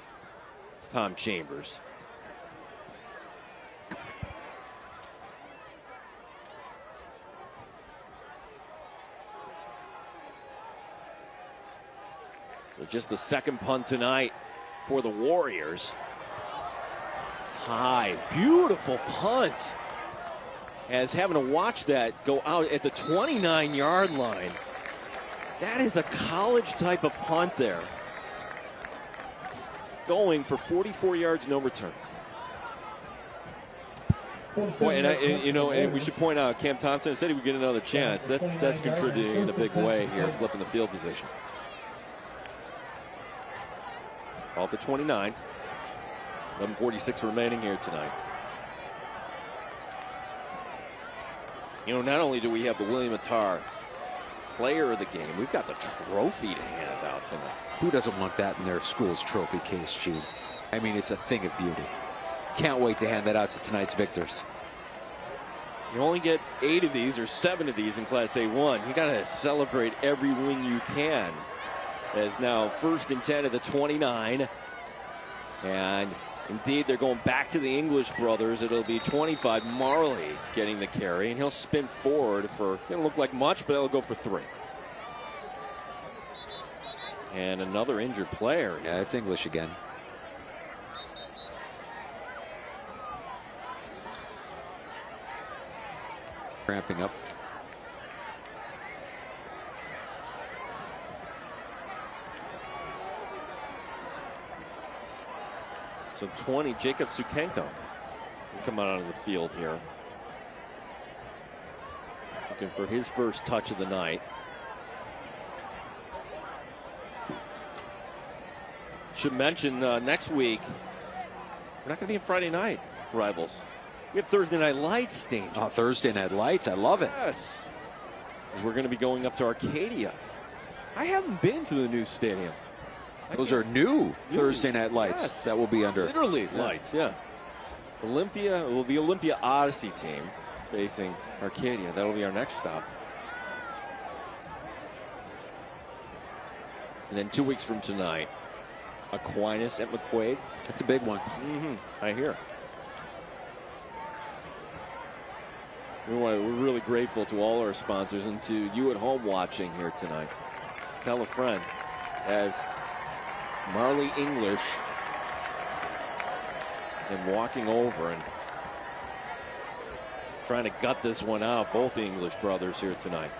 Speaker 1: Tom Chambers. So just the second punt tonight for the Warriors. High, beautiful punt. As having to watch that go out at the 29-yard line. That is a college type of punt there. Going for 44 yards, no return. Boy, and we should point out, Cam Thompson said he would get another chance. That's contributing in a big way here, flipping the field position. Off the 29. 11:46 remaining here tonight. Not only do we have the William Matar player of the game, we've got the trophy to hand out tonight.
Speaker 3: Who doesn't want that in their school's trophy case, Gene? I mean, it's a thing of beauty. Can't wait to hand that out to tonight's victors.
Speaker 1: You only get 8 of these or 7 of these in Class A1. You got to celebrate every win you can. As now 1st and 10 at the 29. And indeed, they're going back to the English brothers. It'll be 25. Marley getting the carry, and he'll spin forward for, didn't look like much, but it'll go for 3. And another injured player.
Speaker 3: Yeah, it's English again. Cramping up.
Speaker 1: So 20, Jacob Sukenko will come out onto the field here. Looking for his first touch of the night. Should mention next week, we're not going to be in Friday night Rivals. We have Thursday Night Lights, Danger.
Speaker 3: Oh, Thursday Night Lights. I love it.
Speaker 1: Yes. We're going to be going up to Arcadia. I haven't been to the new stadium.
Speaker 3: Those are new Thursday Night Lights
Speaker 1: Yes.
Speaker 3: that will be under.
Speaker 1: Literally lights, yeah. The Olympia Odyssey team facing Arcadia. That'll be our next stop. And then 2 weeks from tonight, Aquinas at McQuaid.
Speaker 3: That's a big one.
Speaker 1: I hear. We're really grateful to all our sponsors and to you at home watching here tonight. Tell a friend, as Marley English and walking over and trying to gut this one out. Both the English brothers here tonight.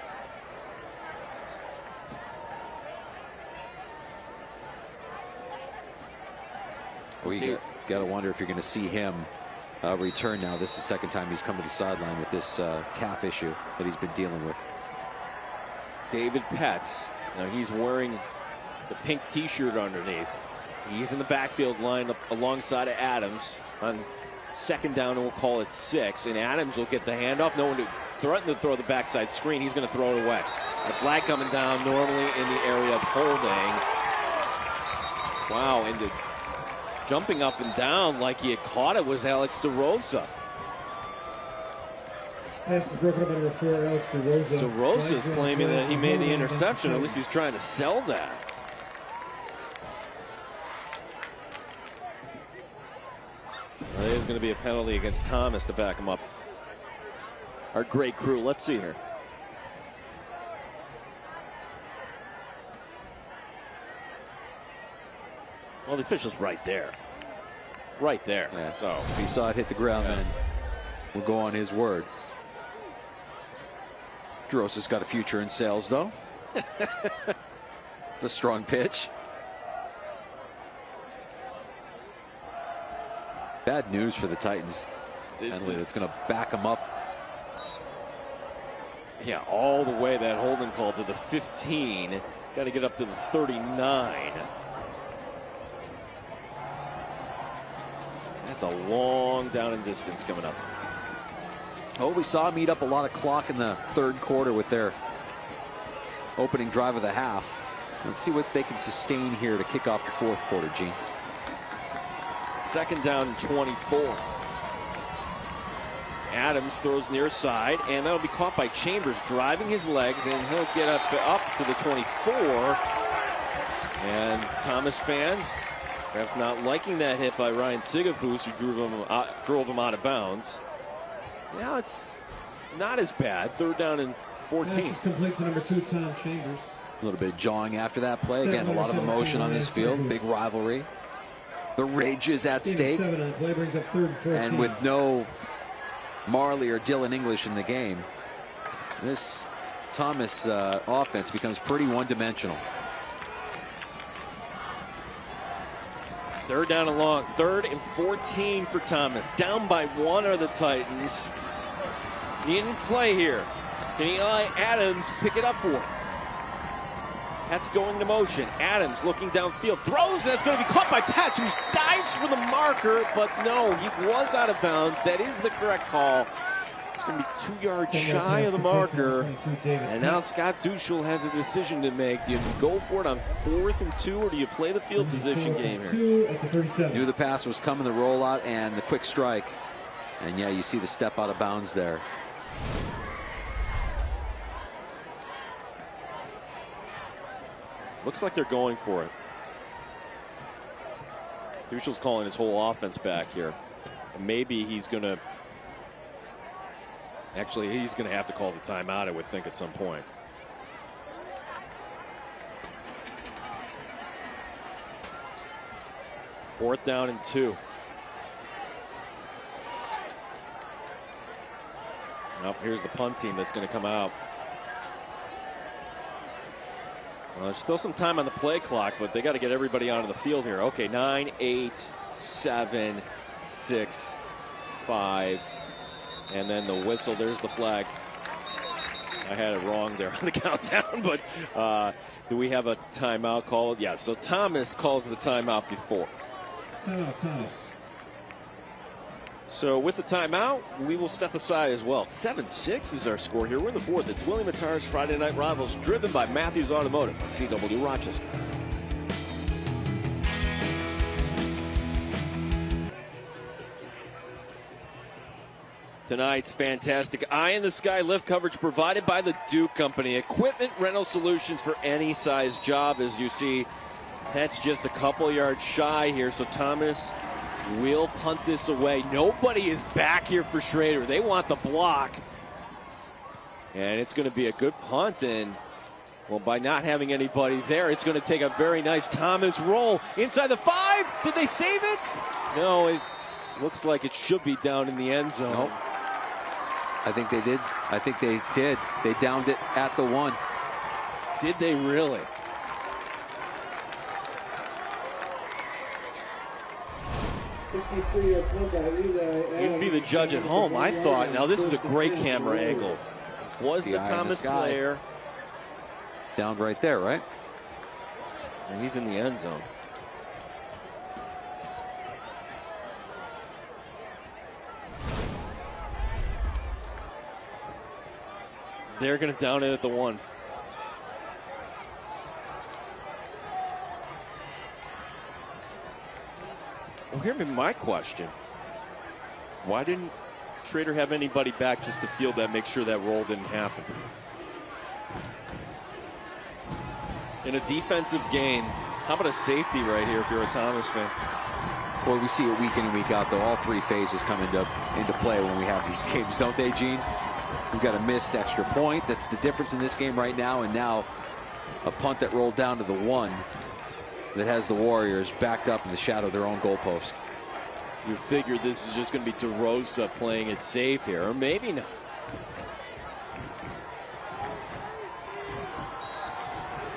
Speaker 3: We got to wonder if you're going to see him return now. This is the second time he's come to the sideline with this calf issue that he's been dealing with.
Speaker 1: David Pett. Now he's wearing the pink T-shirt underneath. He's in the backfield line up alongside of Adams on second down, and we'll call it 6. And Adams will get the handoff. No one to threaten to throw the backside screen. He's going to throw it away. The flag coming down normally in the area of holding. Wow, and jumping up and down like he had caught it was Alex DeRosa.
Speaker 4: Pass is broken up by number 4, Alex DeRosa.
Speaker 1: DeRosa's claiming that he made the interception. At least he's trying to sell that. Well, there's going to be a penalty against Thomas to back him up. Our great crew. Let's see here. Well, the official's right there. Right there.
Speaker 3: Yeah.
Speaker 1: So
Speaker 3: if he saw it hit the ground, then we'll go on his word. DeRosa's got a future in sales, though. It's a strong pitch. Bad news for the Titans. Penalty that's going to back them up.
Speaker 1: Yeah, all the way that holding call to the 15. Got to get up to the 39. That's a long down and distance coming up.
Speaker 3: Oh, we saw him eat up a lot of clock in the third quarter with their opening drive of the half. Let's see what they can sustain here to kick off the fourth quarter, Gene.
Speaker 1: Second down and 24. Adams throws near side, and that'll be caught by Chambers driving his legs, and he'll get up to the 24. And Thomas fans, perhaps not liking that hit by Ryan Sigafus, who drove him out of bounds. Now it's not as bad. Third down and 14.
Speaker 4: Complete to number 2, Tom Chambers.
Speaker 3: A little bit of jawing after that play. Again, a lot of emotion on this field. Big rivalry. The rage is at stake. And with no Marley or Dylan English in the game, this Thomas offense becomes pretty one-dimensional.
Speaker 1: Third down and long. 3rd and 14 for Thomas. Down by 1 are the Titans. He didn't play here. Can Eli Adams pick it up for him? That's going to motion. Adams looking downfield. Throws, and that's going to be caught by Pats, who dives for the marker, but no, he was out of bounds. That is the correct call. It's going to be 2 yards shy of the marker. And now Scott Duschel has a decision to make. Do you go for it on 4th and 2, or do you play the field position game here?
Speaker 3: Knew the pass was coming, the rollout, and the quick strike. And yeah, you see the step out of bounds there.
Speaker 1: Looks like they're going for it. Duschel's calling his whole offense back here. And maybe he's going to... Actually, he's going to have to call the timeout, I would think, at some point. Fourth down and 2. Well, here's the punt team that's going to come out. Well, there's still some time on the play clock, but they got to get everybody onto the field here. Okay, 9, 8, 7, 6, 5. And then the whistle. There's the flag. I had it wrong there on the countdown, but do we have a timeout called? Yeah, so Thomas calls the timeout before.
Speaker 4: Timeout, Thomas.
Speaker 1: So with the timeout, we will step aside as well. 7-6 is our score here. We're in the fourth. It's William Attar's Friday Night Rivals, driven by Matthews Automotive on CW Rochester. Tonight's fantastic eye-in-the-sky lift coverage provided by the Duke Company. Equipment rental solutions for any size job. As you see, that's just a couple yards shy here. So Thomas will punt this away. Nobody is back here for Schroeder. They want the block. And it's going to be a good punt. And, well, by not having anybody there, it's going to take a very nice Thomas roll inside the 5. Did they save it? No, it looks like it should be down in the end zone.
Speaker 3: Nope. I think they did. I think they did. They downed it at the 1.
Speaker 1: Did they really? You'd be the judge at home, I thought. Now this is a great camera angle. Was the Thomas player
Speaker 3: down right there, right?
Speaker 1: And he's in the end zone. They're going to down it at the 1. Well, here's my question. Why didn't Schroeder have anybody back just to field that, make sure that roll didn't happen? In a defensive game, how about a safety right here if you're a Thomas fan?
Speaker 3: Well, we see it week in and week out, though. All 3 phases come into play when we have these games, don't they, Gene? We've got a missed extra point. That's the difference in this game right now. And now a punt that rolled down to the 1 that has the Warriors backed up in the shadow of their own goalpost.
Speaker 1: You figure this is just going to be DeRosa playing it safe here, or maybe not.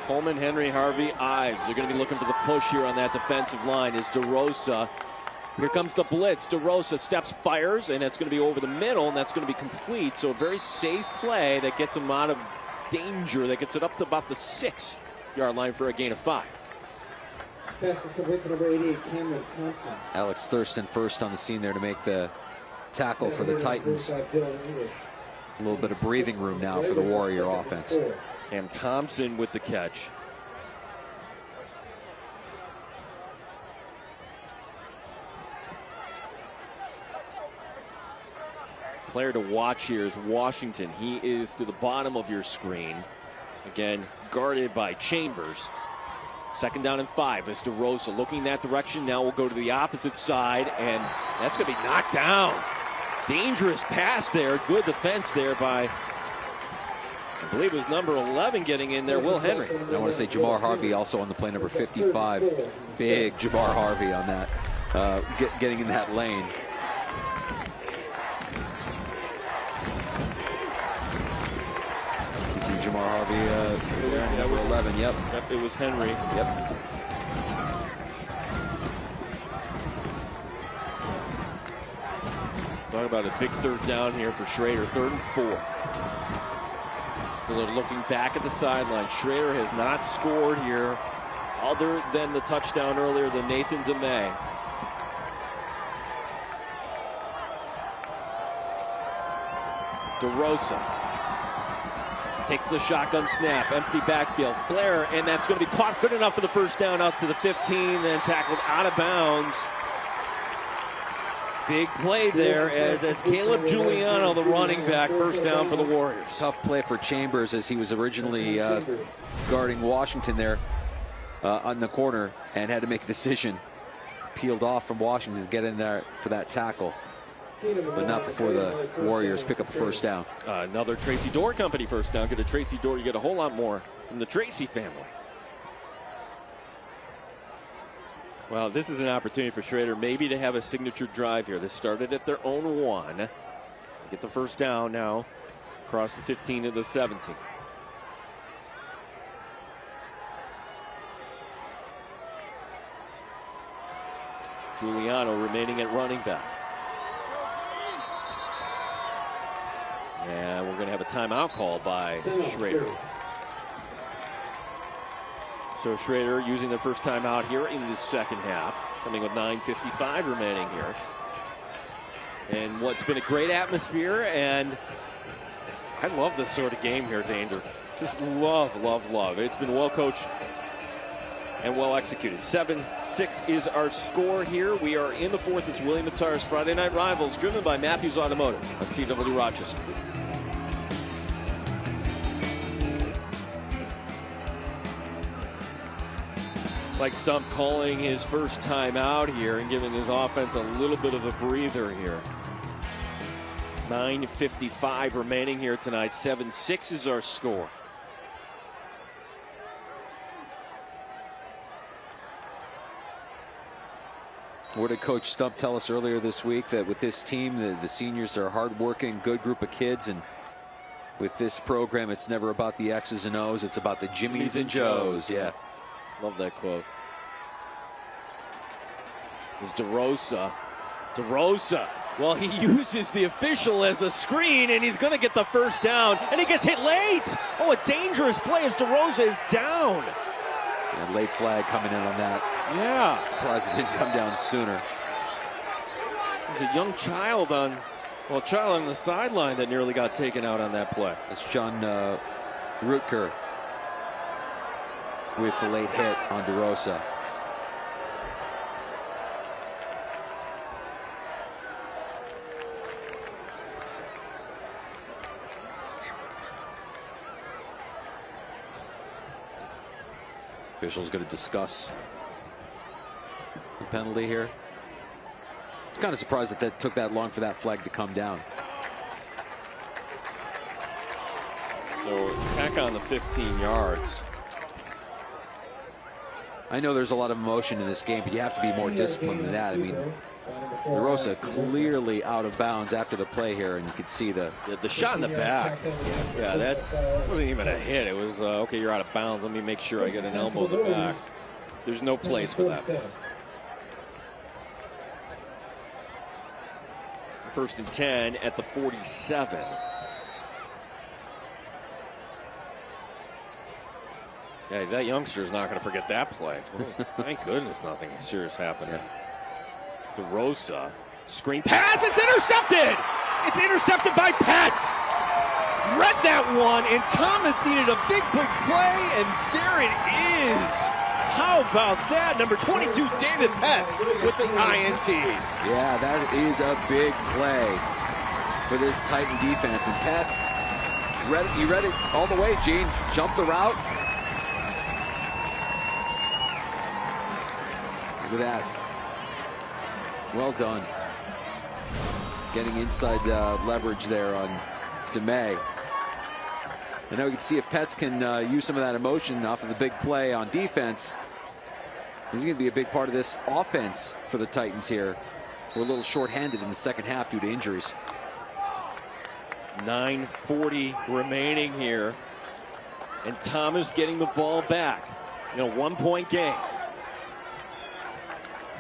Speaker 1: Coleman, Henry, Harvey, Ives are going to be looking for the push here on that defensive line. Is DeRosa. Here comes the blitz. DeRosa steps, fires, and that's going to be over the middle, and that's going to be complete. So a very safe play that gets him out of danger, that gets it up to about the 6-yard line for a gain of 5.
Speaker 4: Pass is complete to number 88, Cameron Thompson.
Speaker 3: Alex Thurston first on the scene there to make the tackle for the Titans. A little bit of breathing room now for the Warrior offense.
Speaker 1: Cam Thompson with the catch. Player to watch here is Washington. He is to the bottom of your screen. Again, guarded by Chambers. 2nd down and 5 as DeRosa looking that direction. Now we'll go to the opposite side, and that's going to be knocked down. Dangerous pass there. Good defense there by, I believe it was number 11 getting in there, Will Henry.
Speaker 3: And I want to say Jamar Harvey also on the play, number 55. Big Jamar Harvey on that, getting in that lane. You see Jamar Harvey, that was 11, yep.
Speaker 1: It was Henry.
Speaker 3: Yep.
Speaker 1: Talk about a big 3rd down here for Schroeder, 3rd and 4. So they're looking back at the sideline. Schroeder has not scored here other than the touchdown earlier to Nathan DeMay. DeRosa takes the shotgun snap, empty backfield. Blair, and that's going to be caught good enough for the 1st down out to the 15, then tackled out of bounds. Big play there as Caleb Giuliano, the running back, 1st down for the Warriors.
Speaker 3: Tough play for Chambers as he was originally guarding Washington there on the corner and had to make a decision. Peeled off from Washington to get in there for that tackle, but not before the Warriors pick up a 1st down.
Speaker 1: Another Tracy Dorr Company 1st down. Get a Tracy Dorr, you get a whole lot more from the Tracy family. Well, this is an opportunity for Schroeder maybe to have a signature drive here. This started at their own 1. They get the 1st down now across the 15 to the 17. Giuliano remaining at running back. And we're going to have a timeout call by Schroeder. So Schroeder using the 1st timeout here in the 2nd half, coming with 9:55 remaining here. and what's been a great atmosphere. And I love this sort of game here, Danger. Just love, love, love. It's been well coached and well executed. 7-6 is our score here. We are in the fourth. It's William Attar's Friday Night Rivals, driven by Matthews Automotive on CW Rochester. Mike Stump calling his first time out here and giving his offense a little bit of a breather here. 9:55 remaining here tonight. 7-6 is our score.
Speaker 3: What did Coach Stump tell us earlier this week? That with this team, the seniors are a hardworking, good group of kids, and with this program, it's never about the X's and O's. It's about the Jimmies and Joes. Yeah.
Speaker 1: Love that quote. Is DeRosa. DeRosa. Well, he uses the official as a screen, and he's going to get the first down, and he gets hit late. Oh, a dangerous play as DeRosa is down.
Speaker 3: Yeah, late flag coming in on that.
Speaker 1: Yeah.
Speaker 3: Surprised it didn't come down sooner.
Speaker 1: There's a young child on, well, a child on the sideline that nearly got taken out on that play.
Speaker 3: It's John Rutger with the late hit on DeRosa. Official's going to discuss the penalty here. I'm kind of surprised that that took that long for that flag to come down.
Speaker 1: So tack on the 15 yards.
Speaker 3: I know there's a lot of emotion in this game, but you have to be more disciplined than that. I mean, DeRosa clearly out of bounds after the play here, and you could see the
Speaker 1: shot in the back. Yeah, that's wasn't even a hit. It was okay. You're out of bounds. Let me make sure I get an elbow in the back. There's no place for that. First and 10 at the 47. Yeah, that youngster is not going to forget that play. Oh, thank goodness nothing serious happened. DeRosa, screen pass, it's intercepted! It's intercepted by Petz! Read that one, and Thomas needed a big play, and there it is! How about that? Number 22, David Petz with the INT.
Speaker 3: Yeah, that is a big play for this Titan defense. And Petz, you read it all the way, Gene. Jump the route. Look at that. Well done. Getting inside leverage there on DeMay. And now we can see if Petz can use some of that emotion off of the big play on defense. He's going to be a big part of this offense for the Titans here. We're a little shorthanded in the second half due to injuries.
Speaker 1: 9:40 remaining here. And Thomas getting the ball back. You know, 1-point game.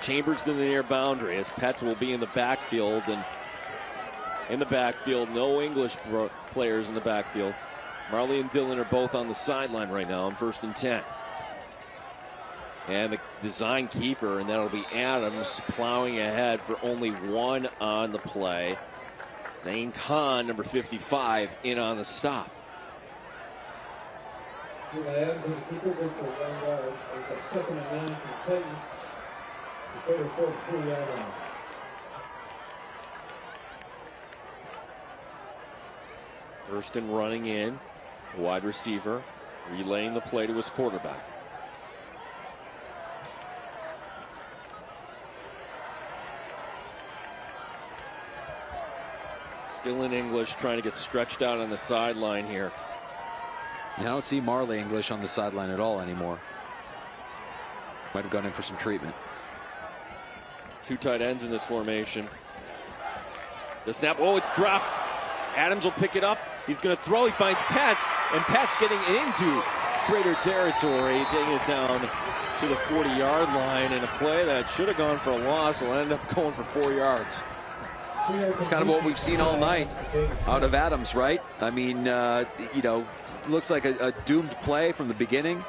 Speaker 1: Chambers to the near boundary as Petz will be in the backfield. And in the backfield, no English players in the backfield. Marley and Dillon are both on the sideline right now on 1st and 10. And the design keeper, and that'll be Adams, plowing ahead for only one on the play. Zane Khan, number 55, in on the stop.
Speaker 4: Adams and the keeper go for 1 yard. It's a 2nd and 9 for the Titans. The Schroeder 43-yard line.
Speaker 1: First and running in, wide receiver, relaying the play to his quarterback. Dylan English trying to get stretched out on the sideline here.
Speaker 3: I don't see Marley English on the sideline at all anymore. Might have gone in for some treatment.
Speaker 1: 2 tight ends in this formation. The snap, oh, it's dropped. Adams will pick it up. He's going to throw. He finds Petz, and Petz getting into Schroeder territory, getting it down to the 40-yard line, and a play that should have gone for a loss will end up going for 4 yards.
Speaker 3: It's kind of what we've seen all night out of Adams, right? I mean, you know, looks like a doomed play from the beginning.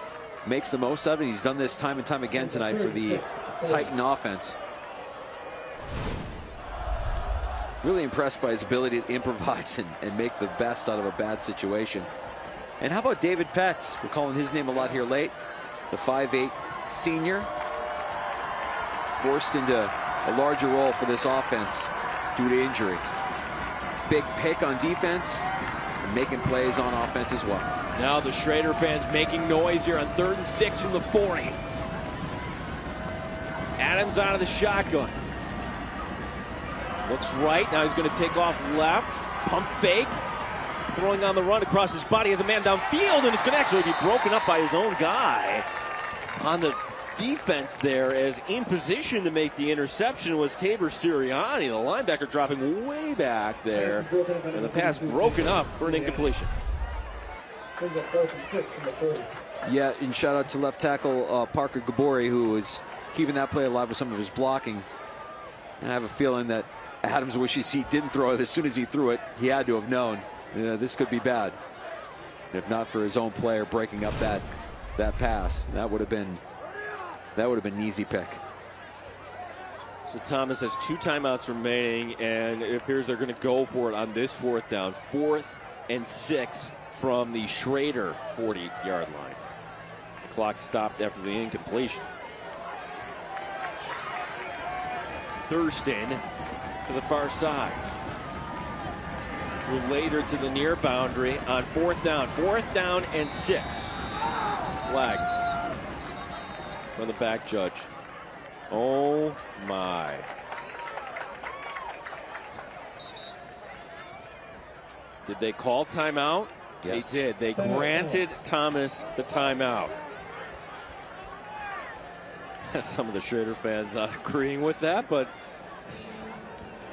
Speaker 3: Makes the most of it. He's done this time and time again tonight for the Titan offense. Really impressed by his ability to improvise and make the best out of a bad situation. And how about David Petz? We're calling his name a lot here late. The 5'8" senior, forced into a larger role for this offense due to injury. Big pick on defense and making plays on offense as well.
Speaker 1: Now the Schroeder fans making noise here on 3rd and 6 from the 40. Adams out of the shotgun. Looks right. Now he's going to take off left. Pump fake. Throwing on the run across his body. Has a man downfield, and it's going to actually be broken up by his own guy on the defense there, as in position to make the interception was Tabor Sirianni, the linebacker, dropping way back there. And the pass broken up for an incompletion.
Speaker 3: Yeah, and shout out to left tackle Parker Gabori, who was keeping that play alive with some of his blocking. And I have a feeling that Adams wishes he didn't throw it. As soon as he threw it, he had to have known this could be bad. If not for his own player breaking up that pass, that would have been an easy pick.
Speaker 1: So Thomas has 2 timeouts remaining, and it appears they're going to go for it on this 4th down. 4th and 6 from the Schroeder 40-yard line. The clock stopped after the incompletion. Thurston to the far side. Later to the near boundary on 4th down. 4th down and 6. Flag from the back judge. Oh my. Did they call timeout?
Speaker 3: Yes.
Speaker 1: They did. They granted Thomas the timeout. Some of the Schroeder fans not agreeing with that, but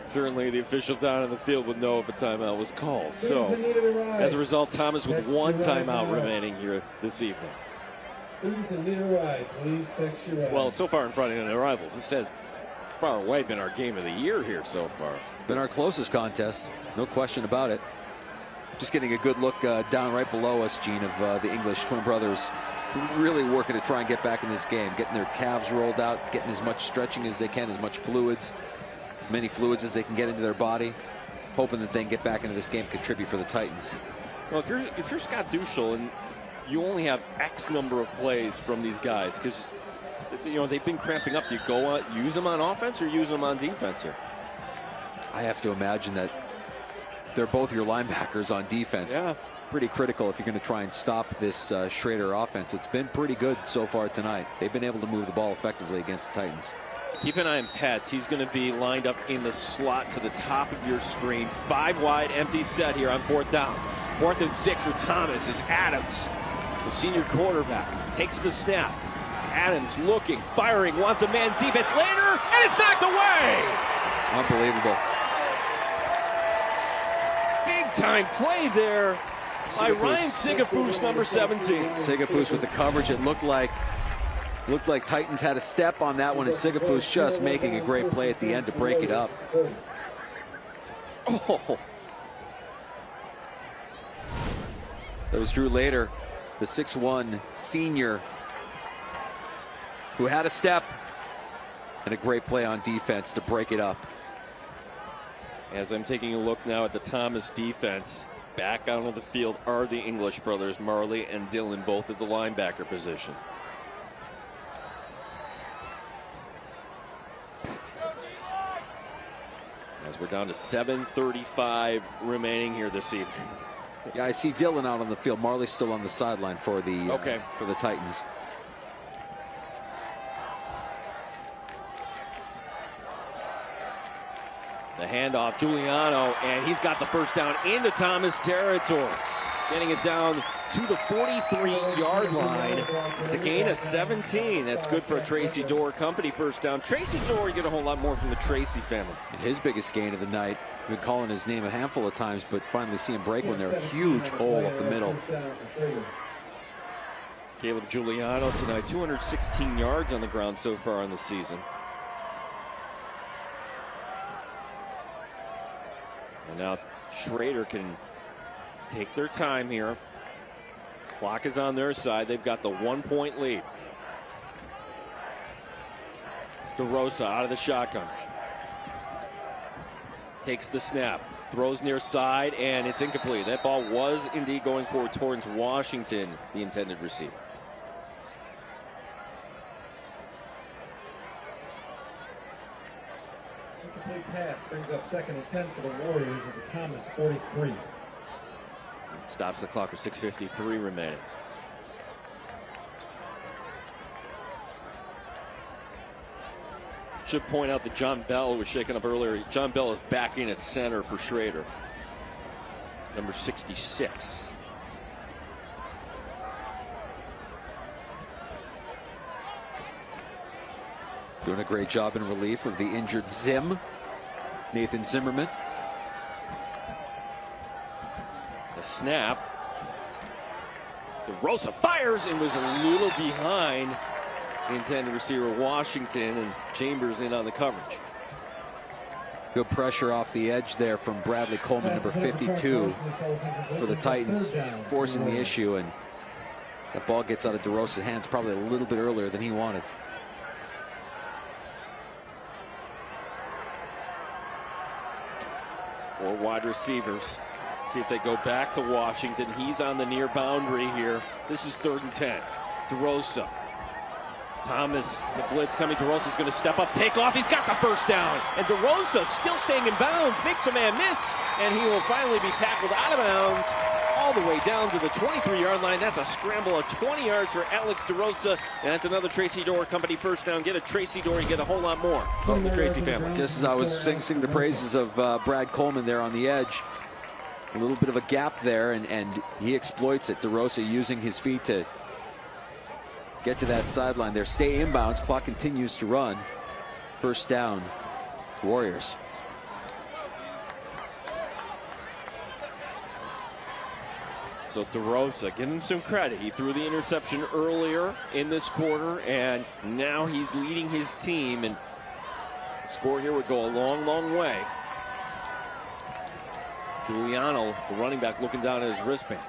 Speaker 1: certainly the official down in the field would know if a timeout was called. So, as a result, Thomas with 1 timeout remaining here this evening.
Speaker 4: Students in need a ride, please text your ride.
Speaker 1: Well, so far in Friday Night Rivals, this has far away been our game of the year here so far.
Speaker 3: It's been our closest contest, no question about it. Just getting a good look down right below us, Gene, of the English twin brothers really working to try and get back in this game, getting their calves rolled out, getting as much stretching as they can, as much fluids, as many fluids as they can get into their body, hoping that they can get back into this game, contribute for the Titans.
Speaker 1: Well, if you're Scott Duschel and you only have X number of plays from these guys, because they've been cramping up, do you go use them on offense or use them on defense here?
Speaker 3: I have to imagine that they're both your linebackers on defense.
Speaker 1: Yeah.
Speaker 3: Pretty critical if you're going to try and stop this Schroeder offense. It's been pretty good so far tonight. They've been able to move the ball effectively against the Titans.
Speaker 1: Keep an eye on Pets. He's going to be lined up in the slot to the top of your screen. 5 wide, empty set here on 4th down. 4th and 6 for Thomas as Adams, the senior quarterback, takes the snap. Adams looking, firing, wants a man deep. It's later, and it's knocked away!
Speaker 3: Unbelievable.
Speaker 1: Big time play there by Ryan Sigafus, number 17.
Speaker 3: Sigafus with the coverage. It looked like Titans had a step on that one, and Sigafus just making a great play at the end to break it up.
Speaker 1: Oh.
Speaker 3: That was Drew Later, the 6'1" senior, who had a step and a great play on defense to break it up.
Speaker 1: As I'm taking a look now at the Thomas defense, back out on the field are the English brothers, Marley and Dylan, both at the linebacker position. As we're down to 7:35 remaining here this evening.
Speaker 3: Yeah, I see Dylan out on the field. Marley's still on the sideline for the for the Titans.
Speaker 1: The handoff, Giuliano, and he's got the first down into Thomas territory. Getting it down to the 43-yard line. It's a gain of 17. That's good for a Tracy Dorr company first down. Tracy Dorr, you get a whole lot more from the Tracy family.
Speaker 3: His biggest gain of the night. We've been calling his name a handful of times, but finally see him break one there. A huge hole up the middle.
Speaker 1: Caleb Giuliano tonight, 216 yards on the ground so far in the season. And now Schroeder can take their time here. Clock is on their side. They've got the 1-point lead. DeRosa out of the shotgun. takes the snap, throws near side, and it's incomplete. That ball was indeed going forward towards Washington, the intended receiver.
Speaker 4: Incomplete pass brings up 2nd and 10 for the Warriors at the Thomas 43.
Speaker 1: It stops the clock with 6:53 remaining. Should point out that John Bell was shaken up earlier. John Bell is back in at center for Schroeder. Number 66.
Speaker 3: Doing a great job in relief of the injured Zim, Nathan Zimmerman.
Speaker 1: The snap. DeRosa fires and was a little behind the intended receiver Washington, and Chambers in on the coverage.
Speaker 3: Good pressure off the edge there from Bradley Coleman, number 52, for the Titans, forcing the issue, and that ball gets out of DeRosa's hands probably a little bit earlier than he wanted.
Speaker 1: Four wide receivers. See if they go back to Washington. He's on the near boundary here. This is 3rd and 10. DeRosa. Thomas, the blitz coming. DeRosa's going to step up, take off. He's got the first down. And DeRosa still staying in bounds. Makes a man miss. And he will finally be tackled out of bounds all the way down to the 23-yard line. That's a scramble of 20 yards for Alex DeRosa. And that's another Tracy Dorr Company first down. Get a Tracy Dorr, you get a whole lot more from the Tracy family.
Speaker 3: Just as I was singing the praises of Brad Coleman there on the edge, a little bit of a gap there, and he exploits it. DeRosa using his feet to get to that sideline there. Stay inbounds. Clock continues to run. First down, Warriors.
Speaker 1: So DeRosa, give him some credit. He threw the interception earlier in this quarter, and now he's leading his team, and the score here would go a long, long way. Giuliano, the running back, looking down at his wristband.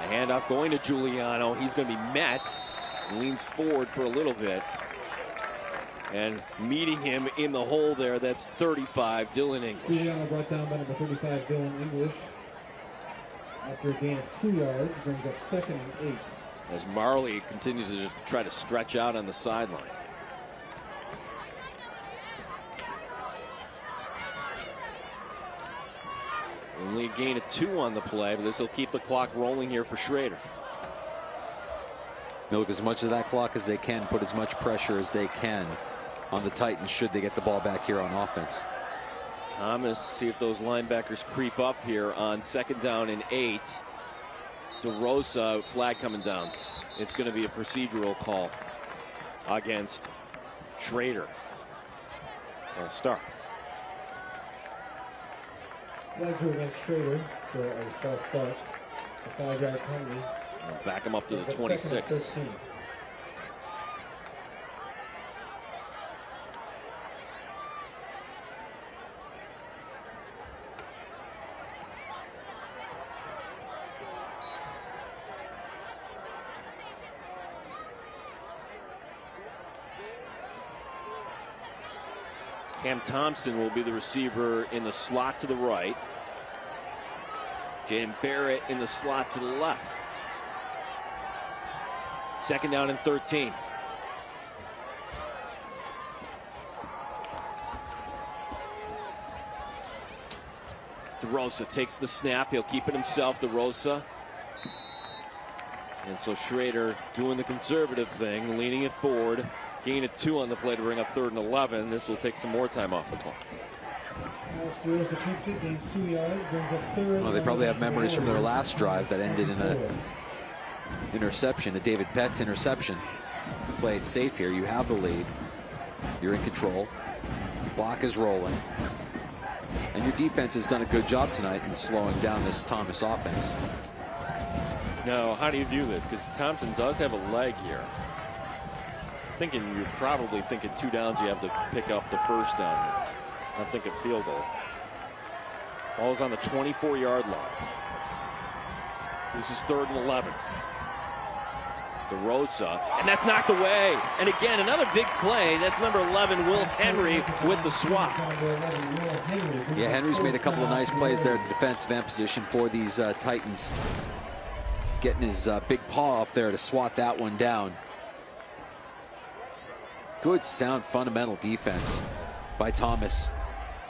Speaker 1: The handoff going to Giuliano. He's going to be met. Leans forward for a little bit. And meeting him in the hole there, that's 35, Dylan English.
Speaker 4: Giuliano brought down by number 35, Dylan English. After a gain of 2 yards, brings up 2nd and 8.
Speaker 1: As Marley continues to try to stretch out on the sideline. Only a gain of 2 on the play, but this will keep the clock rolling here for Schroeder.
Speaker 3: Milk as much of that clock as they can, put as much pressure as they can on the Titans should they get the ball back here on offense.
Speaker 1: Thomas, see if those linebackers creep up here on 2nd down and 8. DeRosa, flag coming down. It's going to be a procedural call against Schroeder. I'll start.
Speaker 4: Flags are against Schroeder for a false start. A 5-yard penalty.
Speaker 1: Back him up to the 26. Cam Thompson will be the receiver in the slot to the right. Jaden Barrett in the slot to the left. 2nd down and 13. DeRosa takes the snap. He'll keep it himself, DeRosa. And so Schroeder doing the conservative thing, leaning it forward. Gain of 2 on the play to bring up 3rd and 11. This will take some more time off the clock.
Speaker 3: Well, they probably have memories from their last drive that ended in a interception, a David Petts interception. Play it safe here. You have the lead. You're in control. Clock is rolling. And your defense has done a good job tonight in slowing down this Thomas offense.
Speaker 1: Now, how do you view this? Because Thompson does have a leg here. You're probably thinking 2 downs, you have to pick up the first down here. I'm thinking field goal. Ball's on the 24-yard line. This is 3rd and 11. DeRosa, and that's knocked away. And again, another big play. That's number 11, Will Henry, with the swat.
Speaker 3: Yeah, Henry's made a couple of nice plays there at the defensive end position for these Titans. Getting his big paw up there to swat that one down. Good, sound, fundamental defense by Thomas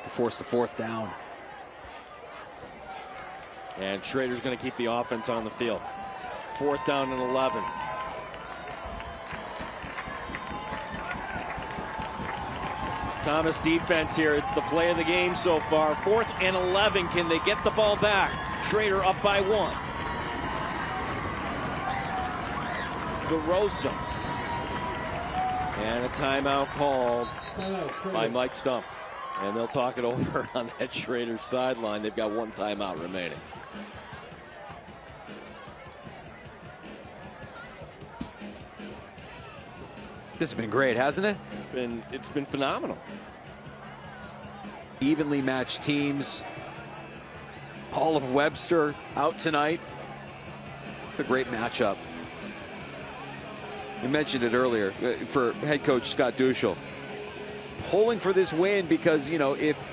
Speaker 3: to force the 4th down.
Speaker 1: And Schroeder's going to keep the offense on the field. 4th down and 11. Thomas defense here. It's the play of the game so far. 4th and 11. Can they get the ball back? Schroeder up by 1. DeRosa. And a timeout called by Mike Stump. And they'll talk it over on that Schroeder sideline. They've got 1 timeout remaining.
Speaker 3: This has been great, hasn't it?
Speaker 1: It's been phenomenal.
Speaker 3: Evenly matched teams. All of Webster out tonight. A great matchup. We mentioned it earlier for head coach Scott Duschel. Pulling for this win because, you know, if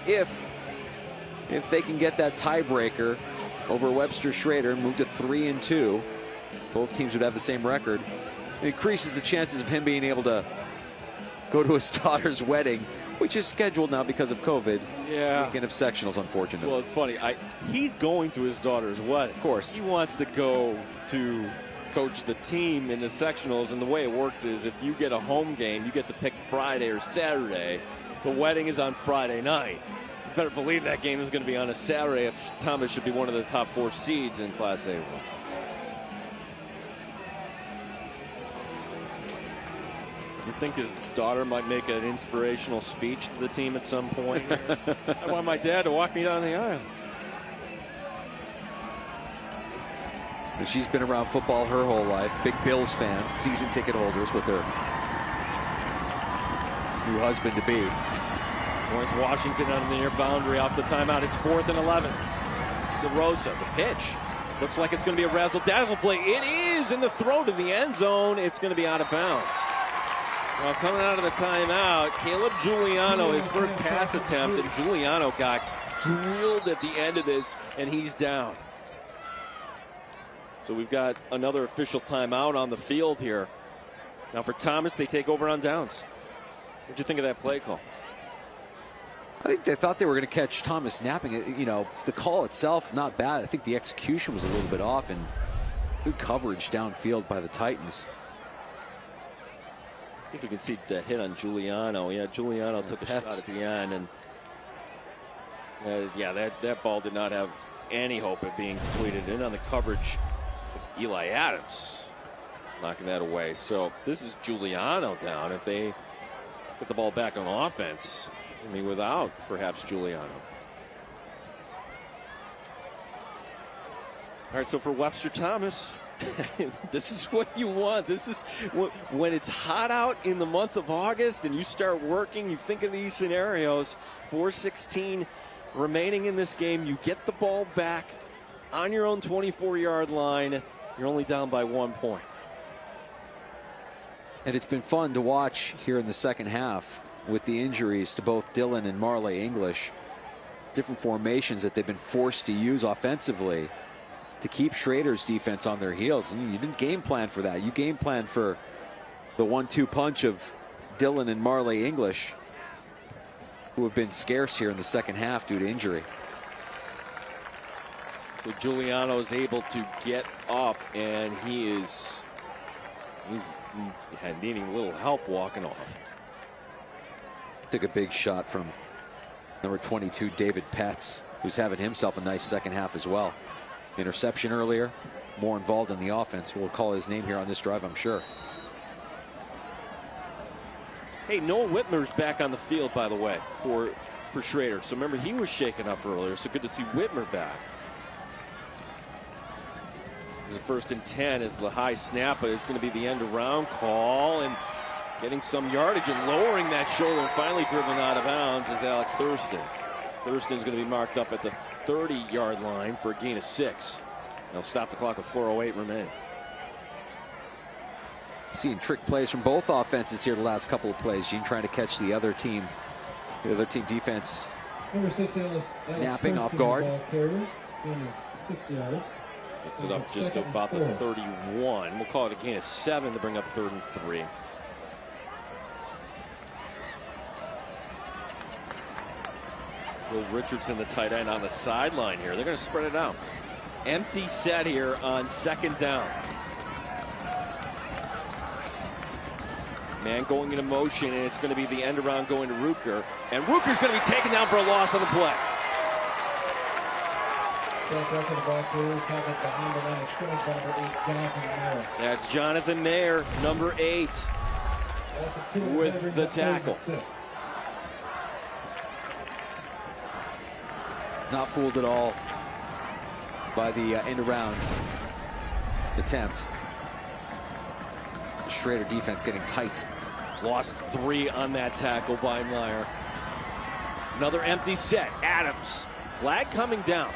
Speaker 3: they can get that tiebreaker over Webster Schroeder and move to 3-2, both teams would have the same record. It increases the chances of him being able to go to his daughter's wedding, which is scheduled now because of COVID.
Speaker 1: Yeah.
Speaker 3: Weekend of sectionals, unfortunately.
Speaker 1: Well, it's funny. He's going to his daughter's wedding.
Speaker 3: Of course.
Speaker 1: He wants to go to coach the team in the sectionals, and the way it works is if you get a home game, you get to pick Friday or Saturday. The wedding is on Friday night. You better believe that game is going to be on a Saturday if Thomas should be one of the top 4 seeds in Class A1. You think his daughter might make an inspirational speech to the team at some point? I want my dad to walk me down the aisle.
Speaker 3: She's been around football her whole life. Big Bills fans, season ticket holders with her new husband-to-be.
Speaker 1: Torrance Washington on the near boundary off the timeout. It's 4th and 11. DeRosa, the pitch. Looks like it's going to be a razzle-dazzle play. It is in the throw to the end zone. It's going to be out of bounds. Well, coming out of the timeout, Caleb Giuliano, his first pass attempt, and Giuliano got drilled at the end of this, and he's down. So we've got another official timeout on the field here. Now for Thomas, they take over on downs. What'd you think of that play call?
Speaker 3: I think they thought they were going to catch Thomas napping. You know, the call itself, not bad. I think the execution was a little bit off, and good coverage downfield by the Titans.
Speaker 1: See if we can see that hit on Giuliano. Yeah, Giuliano took a shot at the end, and yeah, that ball did not have any hope of being completed. In on the coverage, Eli Adams knocking that away. So this is Giuliano down. If they put the ball back on offense, I mean, without perhaps Giuliano. All right, so for Webster Thomas, this is what you want. This is when it's hot out in the month of August and you start working, you think of these scenarios. 4:16 remaining in this game. You get the ball back on your own 24-yard line. You're only down by 1 point.
Speaker 3: And it's been fun to watch here in the second half with the injuries to both Dillon and Marley English. Different formations that they've been forced to use offensively to keep Schroeder's defense on their heels. And you didn't game plan for that. You game planned for the 1-2 punch of Dillon and Marley English, who have been scarce here in the second half due to injury.
Speaker 1: So Giuliano is able to get up, and he's needing a little help walking off.
Speaker 3: Took a big shot from number 22, David Petz, who's having himself a nice second half as well. Interception earlier, more involved in the offense. We'll call his name here on this drive, I'm sure.
Speaker 1: Hey, Noah Whitmer's back on the field, by the way, for Schroeder. So remember, he was shaken up earlier, so good to see Whitmer back. It was a 1st and 10 is the high snap, but it's going to be the end around call, and getting some yardage and lowering that shoulder and finally driven out of bounds is Alex Thurston. Thurston's going to be marked up at the 30-yard line for a gain of 6. They'll stop the clock with 4:08 remaining.
Speaker 3: Seeing trick plays from both offenses here the last couple of plays. Gene trying to catch the other team defense
Speaker 4: Number 6, Alice
Speaker 3: napping off guard.
Speaker 4: Ball carrier, 6 yards.
Speaker 1: Gets it up just about the 31. We'll call it a gain of 7 to bring up 3rd and 3. Will Richardson, the tight end, on the sideline here. They're going to spread it out. Empty set here on 2nd down. Man going into motion, and it's going to be the end around going to Ruker. And Ruker's going to be taken down for a loss on the play. That's Jonathan Mayer, number 8, with the tackle.
Speaker 3: Not fooled at all by the end around attempt. The Schroeder defense getting tight.
Speaker 1: Lost 3 on that tackle by Meyer. Another empty set. Adams. Flag coming down.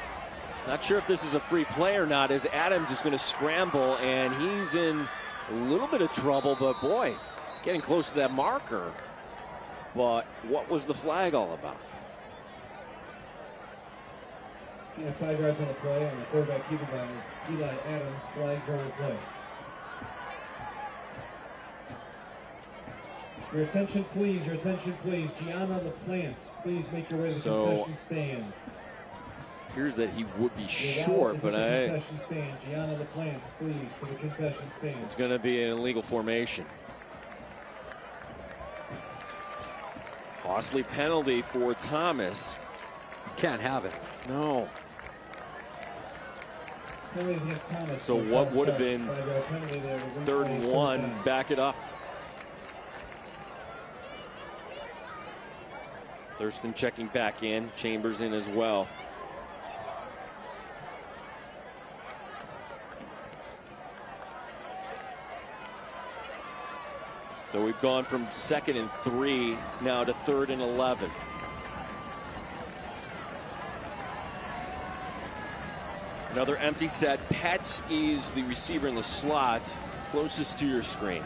Speaker 1: Not sure if this is a free play or not, as Adams is going to scramble, and he's in a little bit of trouble, but boy, getting close to that marker. But what was the flag all about?
Speaker 4: 5 yards on the play, and the quarterback keeping by Eli Adams. Flags are on play. Your attention, please. Your attention, please. Gianna LaPlante, please make your way to the concession stand.
Speaker 1: Appears that he would be short, but
Speaker 4: concession stand. Gianna LaPlante, please, to the concession stand.
Speaker 1: It's going to be an illegal formation. Costly penalty for Thomas.
Speaker 3: Can't have it.
Speaker 1: No. So what would have been 3rd and 1? Back it up. Thurston checking back in. Chambers in as well. So we've gone from 2nd and 3 now to 3rd and 11. Another empty set. Petz is the receiver in the slot, closest to your screen.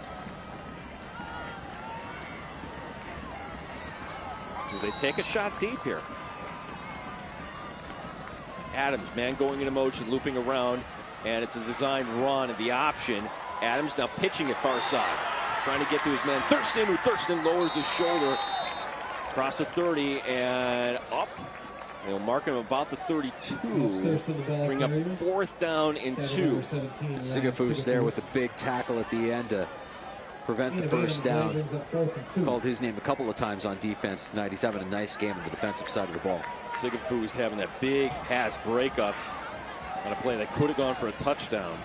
Speaker 1: Do they take a shot deep here? Adams, man going into motion, looping around, and it's a designed run at the option. Adams now pitching it far side, trying to get to his man Thurston, who Thurston lowers his shoulder across the 30 and up. They'll mark him about the 32. Bring up 4th down and 2.
Speaker 3: Sigafus there with a big tackle at the end to prevent the 1st down. Called his name a couple of times on defense tonight. He's having a nice game on the defensive side of the ball.
Speaker 1: Sigafus having that big pass breakup on a play that could have gone for a touchdown.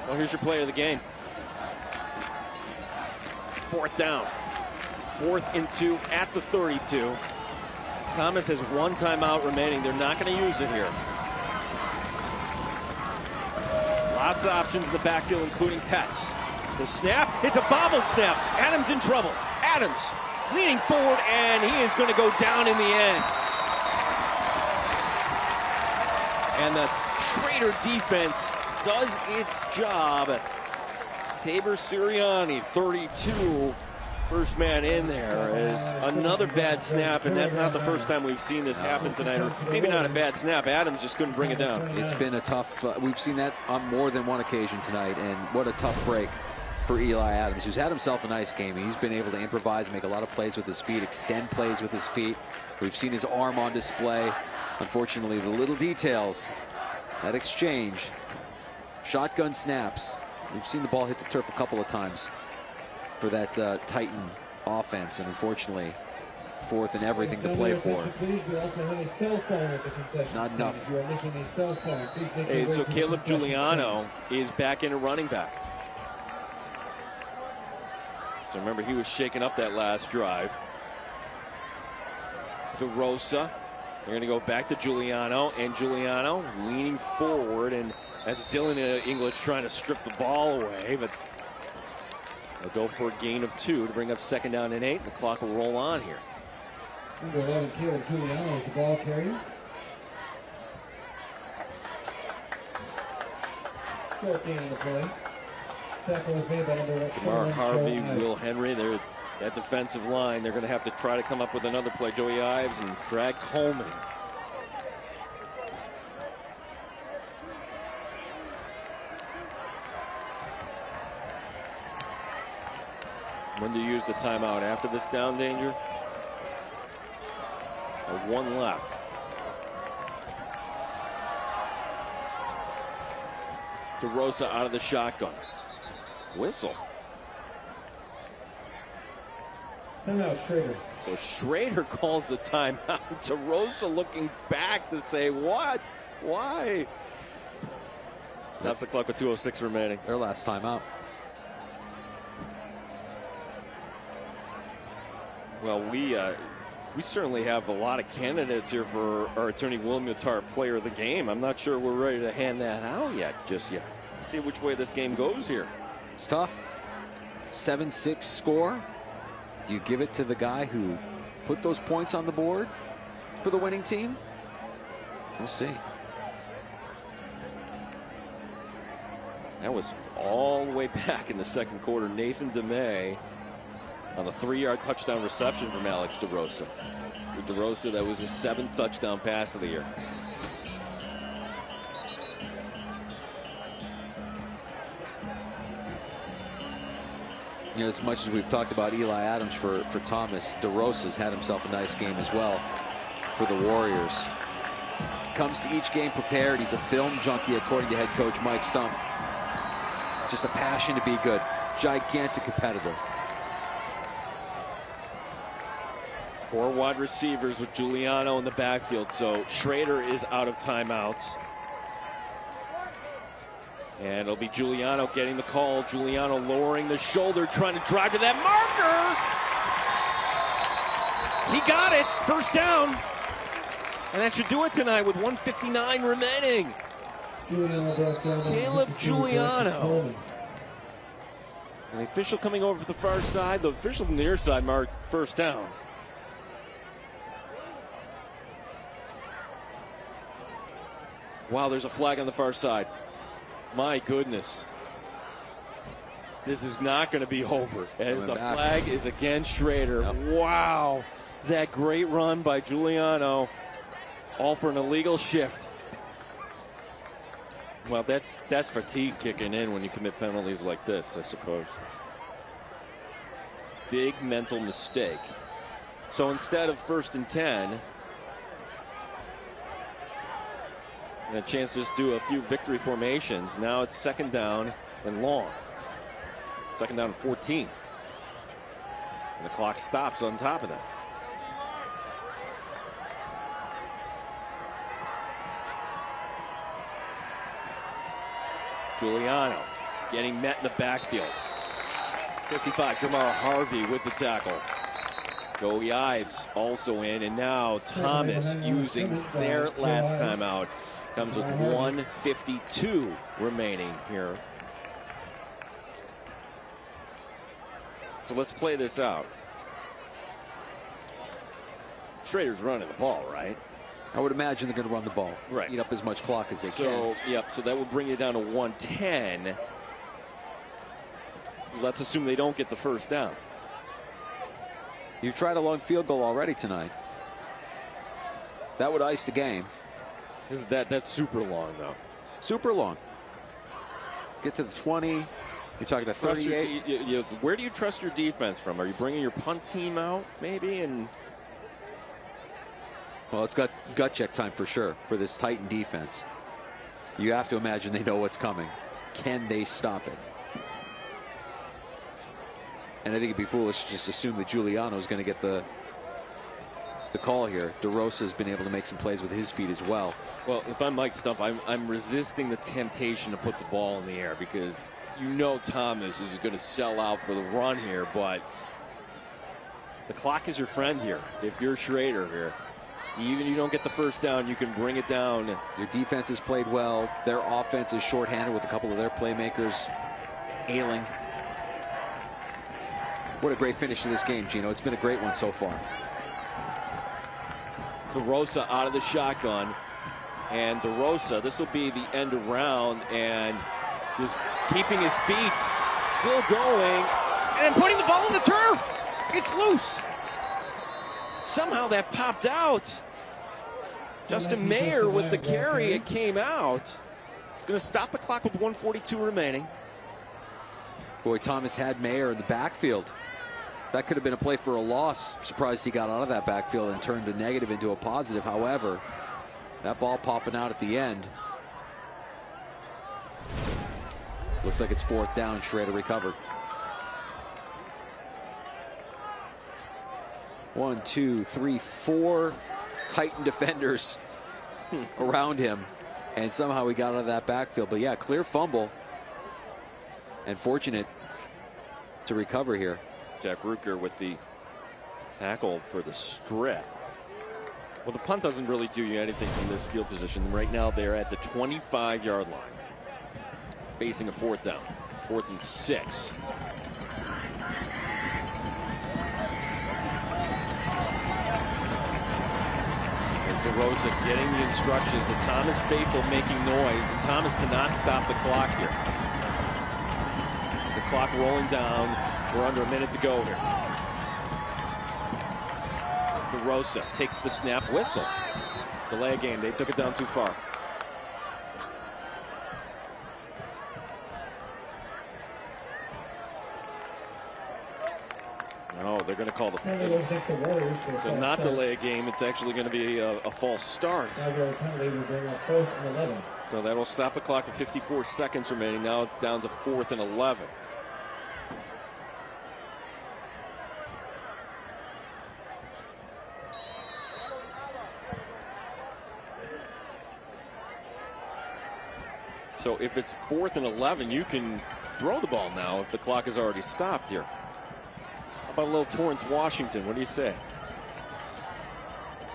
Speaker 1: Well, here's your play of the game. 4th down. 4th and 2 at the 32. Thomas has 1 timeout remaining. They're not going to use it here. Lots of options in the backfield, including Petz. The snap, it's a bobble snap. Adams in trouble. Adams leaning forward, and he is going to go down in the end. And the Schroeder defense does its job. Tabor Sirianni, 32. First man in there is another bad snap, and that's not the first time we've seen this happen tonight. Or maybe not a bad snap. Adams just couldn't bring it down.
Speaker 3: It's been a tough, we've seen that on more than one occasion tonight, and what a tough break for Eli Adams, who's had himself a nice game. He's been able to improvise, make a lot of plays with his feet, extend plays with his feet. We've seen his arm on display. Unfortunately, the little details, that exchange, shotgun snaps. We've seen the ball hit the turf a couple of times for that Titan offense, and unfortunately 4th and everything to play for. Not enough.
Speaker 1: Hey, so Caleb Giuliano is back in a running back. So remember, he was shaking up that last drive. To Rosa. They're going to go back to Giuliano, and Giuliano leaning forward, and that's Dylan English trying to strip the ball away, but they'll go for a gain of 2 to bring up 2nd down and 8. The clock will roll on here.
Speaker 4: Number 11, Caleb Giuliano is the ball carrier. Short gain on the play. Tackle was made by number
Speaker 1: Jamar Harvey, Will Henry, they're that defensive line. They're going to have to try to come up with another play. Joey Ives and Brad Coleman. When do you use the timeout? After this down danger? Or one left. DeRosa out of the shotgun. Whistle.
Speaker 4: Timeout, Schroeder.
Speaker 1: So Schroeder calls the timeout. DeRosa looking back to say, what? Why? Stop the clock with 2:06 remaining.
Speaker 3: Their last timeout.
Speaker 1: Well, we certainly have a lot of candidates here for our attorney William Matar Player of the Game. I'm not sure we're ready to hand that out just yet. See which way this game goes here.
Speaker 3: It's tough. 7-6 score. Do you give it to the guy who put those points on the board for the winning team? We'll see.
Speaker 1: That was all the way back in the second quarter. Nathan DeMay on a 3-yard touchdown reception from Alex DeRosa. For DeRosa, that was his 7th touchdown pass of the year.
Speaker 3: You know, as much as we've talked about Eli Adams for Thomas, DeRosa's had himself a nice game as well for the Warriors. Comes to each game prepared. He's a film junkie, according to head coach Mike Stump. Just a passion to be good. Gigantic competitor.
Speaker 1: 4 wide receivers with Giuliano in the backfield. So Schroeder is out of timeouts. And it'll be Giuliano getting the call. Giuliano lowering the shoulder, trying to drive to that marker. He got it. First down. And that should do it tonight with 1:59 remaining. Caleb Giuliano. And the official coming over for the far side. The official from the near side marked first down. Wow, there's a flag on the far side. My goodness. This is not going to be over as the flag is against Schroeder. Yep. Wow. That great run by Giuliano. All for an illegal shift. Well, that's fatigue kicking in when you commit penalties like this, I suppose. Big mental mistake. So instead of 1st and 10, and a chance to just do a few victory formations. Now it's 2nd down and long. 2nd down and 14. And the clock stops on top of that. Giuliano getting met in the backfield. 55, Jamar Harvey with the tackle. Joey Ives also in, and now Thomas using their last timeout. Comes with 1:52 remaining here. So let's play this out. Schroeder's running the ball, right?
Speaker 3: I would imagine they're going to run the ball.
Speaker 1: Right.
Speaker 3: Eat up as much clock as they can.
Speaker 1: Yep, so that will bring you down to 110. Let's assume they don't get the first down.
Speaker 3: You've tried a long field goal already tonight. That would ice the game.
Speaker 1: That's super long, though.
Speaker 3: Super long. Get to the 20. You're talking to 38.
Speaker 1: Where do you trust your defense from? Are you bringing your punt team out, maybe? And
Speaker 3: well, it's got gut check time for sure for this Titan defense. You have to imagine they know what's coming. Can they stop it? And I think it'd be foolish to just assume that Giuliano is going to get the call here. DeRosa has been able to make some plays with his feet as well.
Speaker 1: Well, if I'm Mike Stump, I'm resisting the temptation to put the ball in the air because you know Thomas is going to sell out for the run here, but the clock is your friend here. If you're Schroeder here, even if you don't get the first down, you can bring it down.
Speaker 3: Your defense has played well. Their offense is shorthanded with a couple of their playmakers ailing. What a great finish to this game, Gino. It's been a great one so far.
Speaker 1: DeRosa out of the shotgun. And DeRosa, this will be the end around, and just keeping his feet still going and putting the ball on the turf. It's loose. Somehow that popped out. Justin Mayer with the carry, it came out. It's going to stop the clock with 1:42 remaining.
Speaker 3: Boy, Thomas had Mayer in the backfield. That could have been a play for a loss. Surprised he got out of that backfield and turned a negative into a positive. However, that ball popping out at the end. Looks like it's 4th down. Schroeder recovered. 1, 2, 3, 4 Titan defenders around him, and somehow he got out of that backfield. But yeah, clear fumble, and fortunate to recover here.
Speaker 1: Jack Rucker with the tackle for the strip. Well, the punt doesn't really do you anything from this field position. Right now they're at the 25-yard line, facing a 4th down, 4th and 6. DeRosa getting the instructions. The Thomas faithful making noise, and Thomas cannot stop the clock here. As the clock rolling down, we're under a minute to go here. DeRosa takes the snap, whistle. Delay a game. They took it down too far. Oh, they're going to call the so not delay a game. It's actually going to be a false start. So that'll stop the clock at 54 seconds remaining. Now down to 4th and 11. So if it's 4th and 11, you can throw the ball now if the clock is already stopped here. How about a little Torrance Washington? What do you say?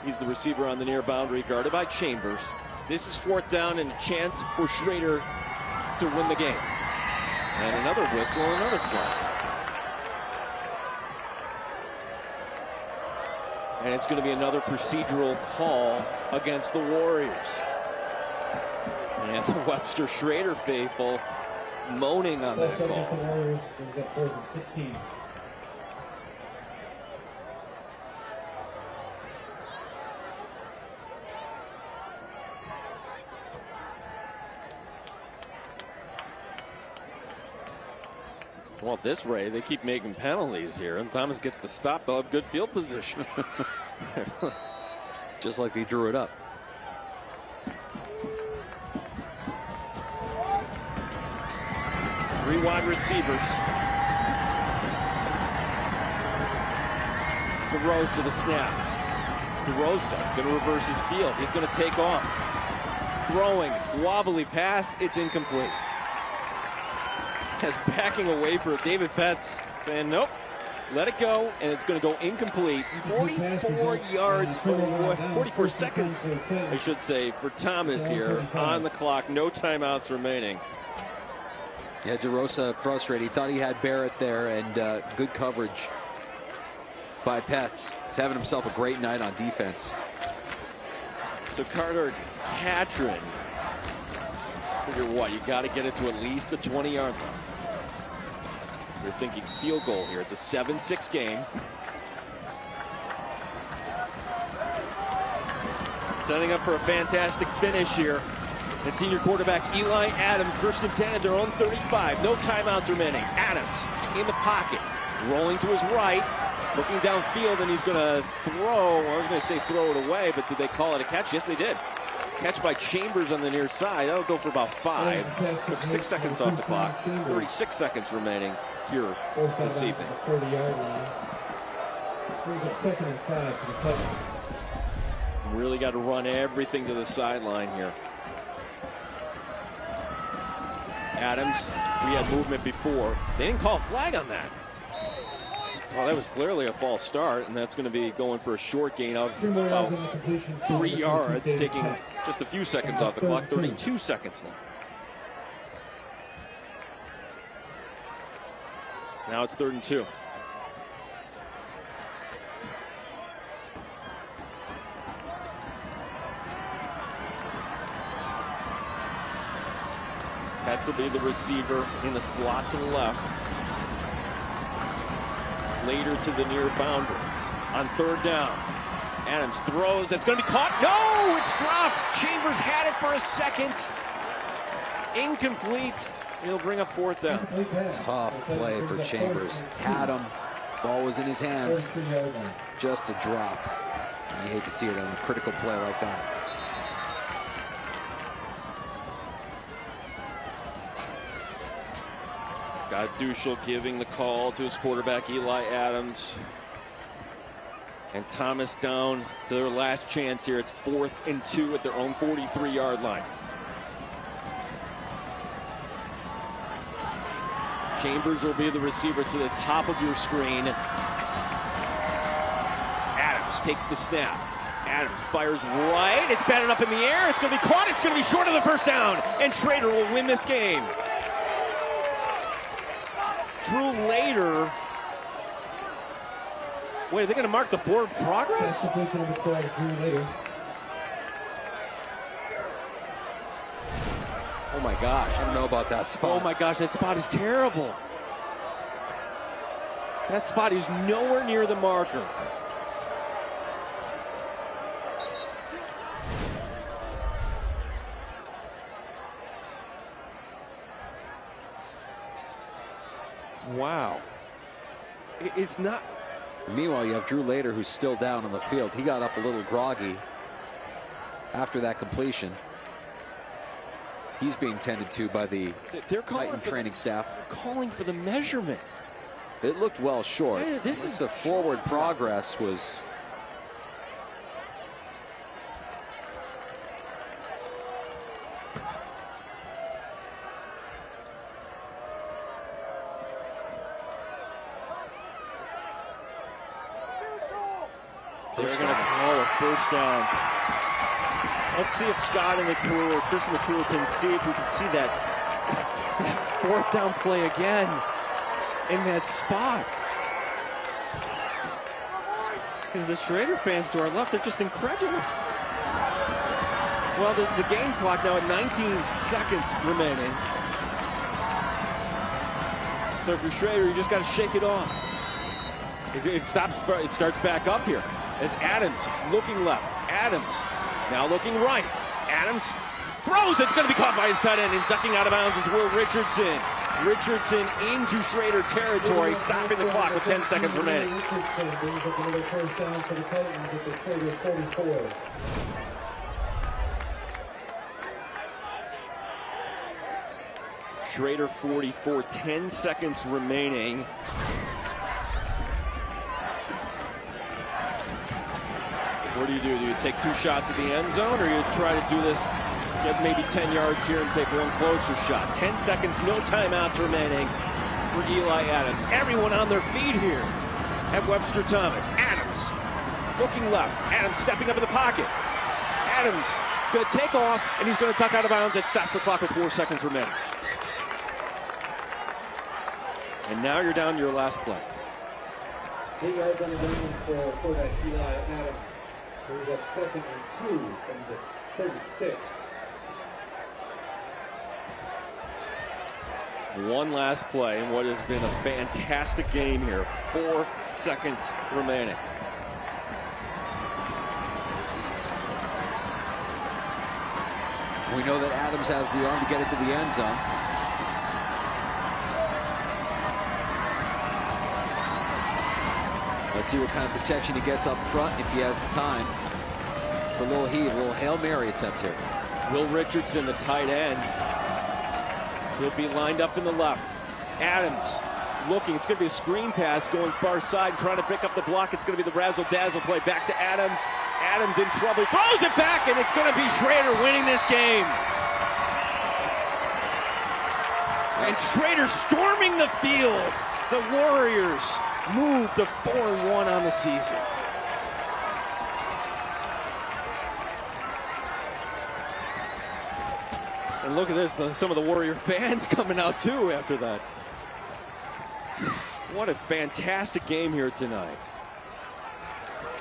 Speaker 1: He's the receiver on the near boundary, guarded by Chambers. This is 4th down and a chance for Schroeder to win the game. And another whistle, another flag. And it's going to be another procedural call against the Warriors. And the Webster Schroeder faithful moaning on that call. Well, at this rate, they keep making penalties here, and Thomas gets the stop. They'll have good field position.
Speaker 3: Just like they drew it up.
Speaker 1: Three wide receivers. DeRosa the snap. DeRosa going to reverse his field. He's going to take off. Throwing, wobbly pass. It's incomplete. As backing away for David Petz, saying nope, let it go, and it's going to go incomplete. 44 yards, 44 seconds, I should say, for Thomas here on the clock. No timeouts remaining.
Speaker 3: Yeah, DeRosa frustrated. He thought he had Barrett there, and good coverage by Petz. He's having himself a great night on defense.
Speaker 1: So Carter Catron, figure what, you got to get it to at least the 20-yard line. You're thinking field goal here. It's a 7-6 game. Setting up for a fantastic finish here. And senior quarterback Eli Adams, 1st and 10 at their own 35. No timeouts remaining. Adams in the pocket, rolling to his right, looking downfield, and he's going to throw. I was going to say throw it away, but did they call it a catch? Yes, they did. Catch by Chambers on the near side. That'll go for about 5. Took 6 seconds off the clock. 36 seconds remaining here this evening. Really got to run everything to the sideline here. Adams, we had movement before. They didn't call a flag on that. Well, that was clearly a false start, and that's going to be going for a short gain of about 3 yards, taking just a few seconds off the clock. 32 seconds now. Now it's 3rd and 2. Petz will be the receiver in the slot to the left. Later to the near boundary. On third down, Adams throws. It's going to be caught. No, it's dropped. Chambers had it for a second. Incomplete. He'll bring up fourth down.
Speaker 3: Tough play for Chambers. Had him. Ball was in his hands. Just a drop. And you hate to see it on a critical play like that.
Speaker 1: Scott Duschel giving the call to his quarterback, Eli Adams. And Thomas down to their last chance here. It's 4th and 2 at their own 43-yard line. Chambers will be the receiver to the top of your screen. Adams takes the snap. Adams fires right. It's batted up in the air. It's going to be caught. It's going to be short of the first down. And Schroeder will win this game. Drew later. Wait, are they going to mark the forward progress? Oh my gosh.
Speaker 3: I don't know about that spot.
Speaker 1: Oh my gosh, that spot is terrible. That spot is nowhere near the marker. Wow. It's not.
Speaker 3: Meanwhile, you have Drew Lader, who's still down on the field. He got up a little groggy after that completion. He's being tended to by the Titan training staff.
Speaker 1: They're calling for the measurement.
Speaker 3: It looked well short.
Speaker 1: Yeah, this is
Speaker 3: the forward progress was.
Speaker 1: They're going to call a first down. Let's see if Scott and the crew, or Chris and the crew, can see if we can see that fourth down play again in that spot. Because the Schroeder fans to our left, they're just incredulous. Well, the game clock now at 19 seconds remaining. So if you're Schroeder, you just got to shake it off. It starts back up here. As Adams looking left. Adams now looking right. Adams throws. It's going to be caught by his tight end, and ducking out of bounds is Will Richardson. Richardson into Schroeder territory, stopping the clock with 10 seconds remaining. Schroeder 44, 10 seconds remaining. What do? Do you take 2 shots at the end zone, or you try to do this, get maybe 10 yards here and take one closer shot? 10 seconds, no timeouts remaining for Eli Adams. Everyone on their feet here at Webster Thomas. Adams looking left. Adams stepping up in the pocket. Adams is going to take off, and he's going to duck out of bounds. It stops the clock with 4 seconds remaining. And now you're down to your last play.
Speaker 4: 8 yards on the ground for that Eli Adams. Brings up 2nd and 2 from the 36.
Speaker 1: One last play in what has been a fantastic game here. 4 seconds remaining.
Speaker 3: We know that Adams has the arm to get it to the end zone. Let's see what kind of protection he gets up front if he has time for a little heave, a little Hail Mary attempt here.
Speaker 1: Will Richardson, the tight end. He'll be lined up in the left. Adams looking. It's going to be a screen pass going far side, trying to pick up the block. It's going to be the razzle-dazzle play. Back to Adams. Adams in trouble. Throws it back, and it's going to be Schroeder winning this game. And Schroeder storming the field. The Warriors move to 4-1 on the season. And look at this, some of the Warrior fans coming out too after that. What a fantastic game here tonight.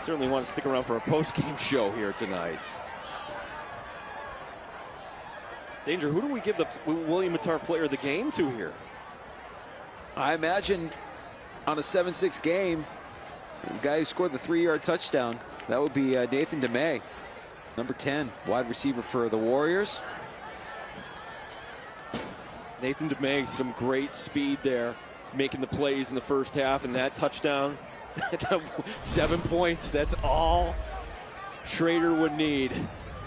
Speaker 1: Certainly want to stick around for a post-game show here tonight. Danger, who do we give the William Mattar Player of the Game to here?
Speaker 3: I imagine on a 7-6 game, the guy who scored the 3-yard touchdown, that would be Nathan DeMay, number 10, wide receiver for the Warriors.
Speaker 1: Nathan DeMay, some great speed there, making the plays in the first half, and that touchdown, 7 points, that's all Schroeder would need.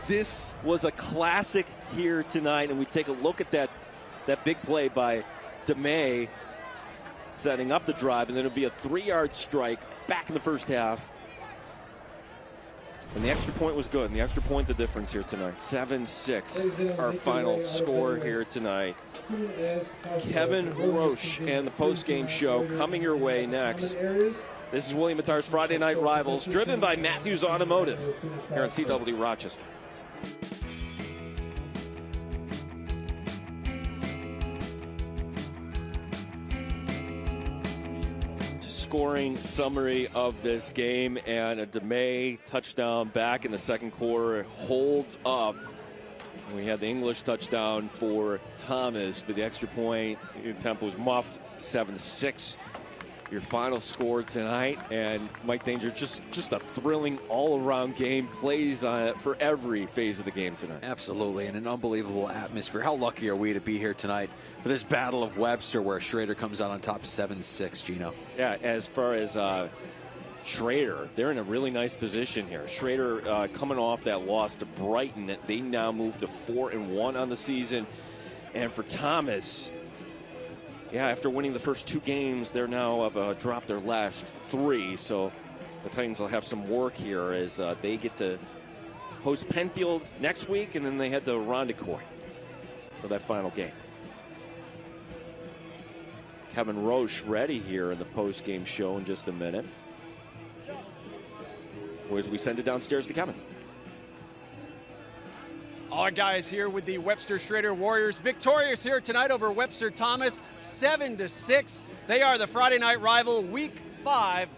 Speaker 1: This was a classic here tonight, and we take a look at that big play by DeMay setting up the drive, and then it'll be a 3-yard strike back in the first half. And the extra point was good, and the extra point the difference here tonight. 7-6, our final score here tonight. Kevin Roche and the post-game show coming your way next. This is William Mattar's Friday Night Rivals, driven by Matthews Automotive here on CW Rochester. Scoring summary of this game, and a DeMay touchdown back in the second quarter. It holds up. We had the English touchdown for Thomas, but the extra point attempt was muffed. 7-6. Your final score tonight, and Mike Danger, just a thrilling all-around game. Plays on it for every phase of the game tonight.
Speaker 3: Absolutely, and an unbelievable atmosphere. How lucky are we to be here tonight for this Battle of Webster, where Schroeder comes out on top 7-6, Gino?
Speaker 1: Yeah, as far as Schroeder, they're in a really nice position here. Schroeder coming off that loss to Brighton, they now move to 4-1 on the season. And for Thomas, yeah, after winning the first 2 games, they're now have dropped their last 3. So the Titans will have some work here as they get to host Penfield next week, and then they head to Rondecoy for that final game. Kevin Roche ready here in the post-game show in just a minute, as we send it downstairs to Kevin.
Speaker 5: Our guys here with the Webster Schroeder Warriors, victorious here tonight over Webster Thomas, 7-6. They are the Friday Night Rival Week 5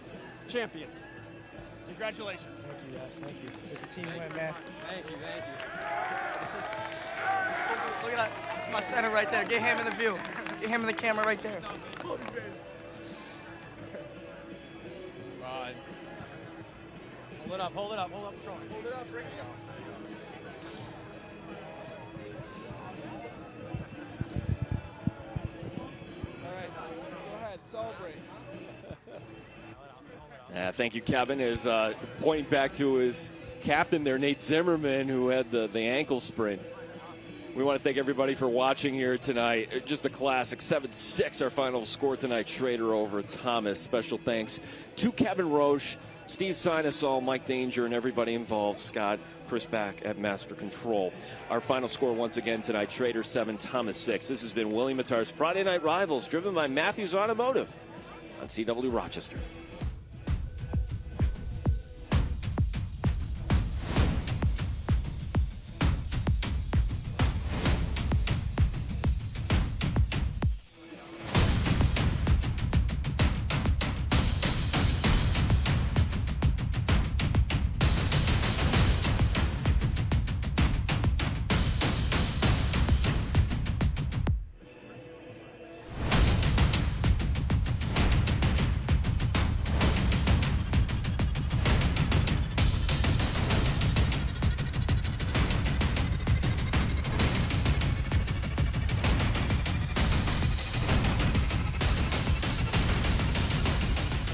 Speaker 5: champions. Congratulations.
Speaker 7: Thank you, guys. Thank you. It's a team win, man.
Speaker 17: Thank you. Look at that. It's my center right there. Get him in the view. Get him in the camera right there.
Speaker 5: Rod. Hold it up, hold it up, hold up, Troy. Hold it up, bring it up.
Speaker 18: Celebrate.
Speaker 1: Thank you, Kevin. Is pointing back to his captain there, Nate Zimmerman, who had the ankle sprain. We want to thank everybody for watching here tonight. Just a classic, 7-6, our final score tonight. Schroeder over Thomas. Special thanks to Kevin Roche, Steve Sinusall, Mike Danger, and everybody involved. Scott, Chris back at Master Control. Our final score once again tonight, Schroeder 7, Thomas 6. This has been William Mattar's Friday Night Rivals, driven by Matthews Automotive on CW Rochester.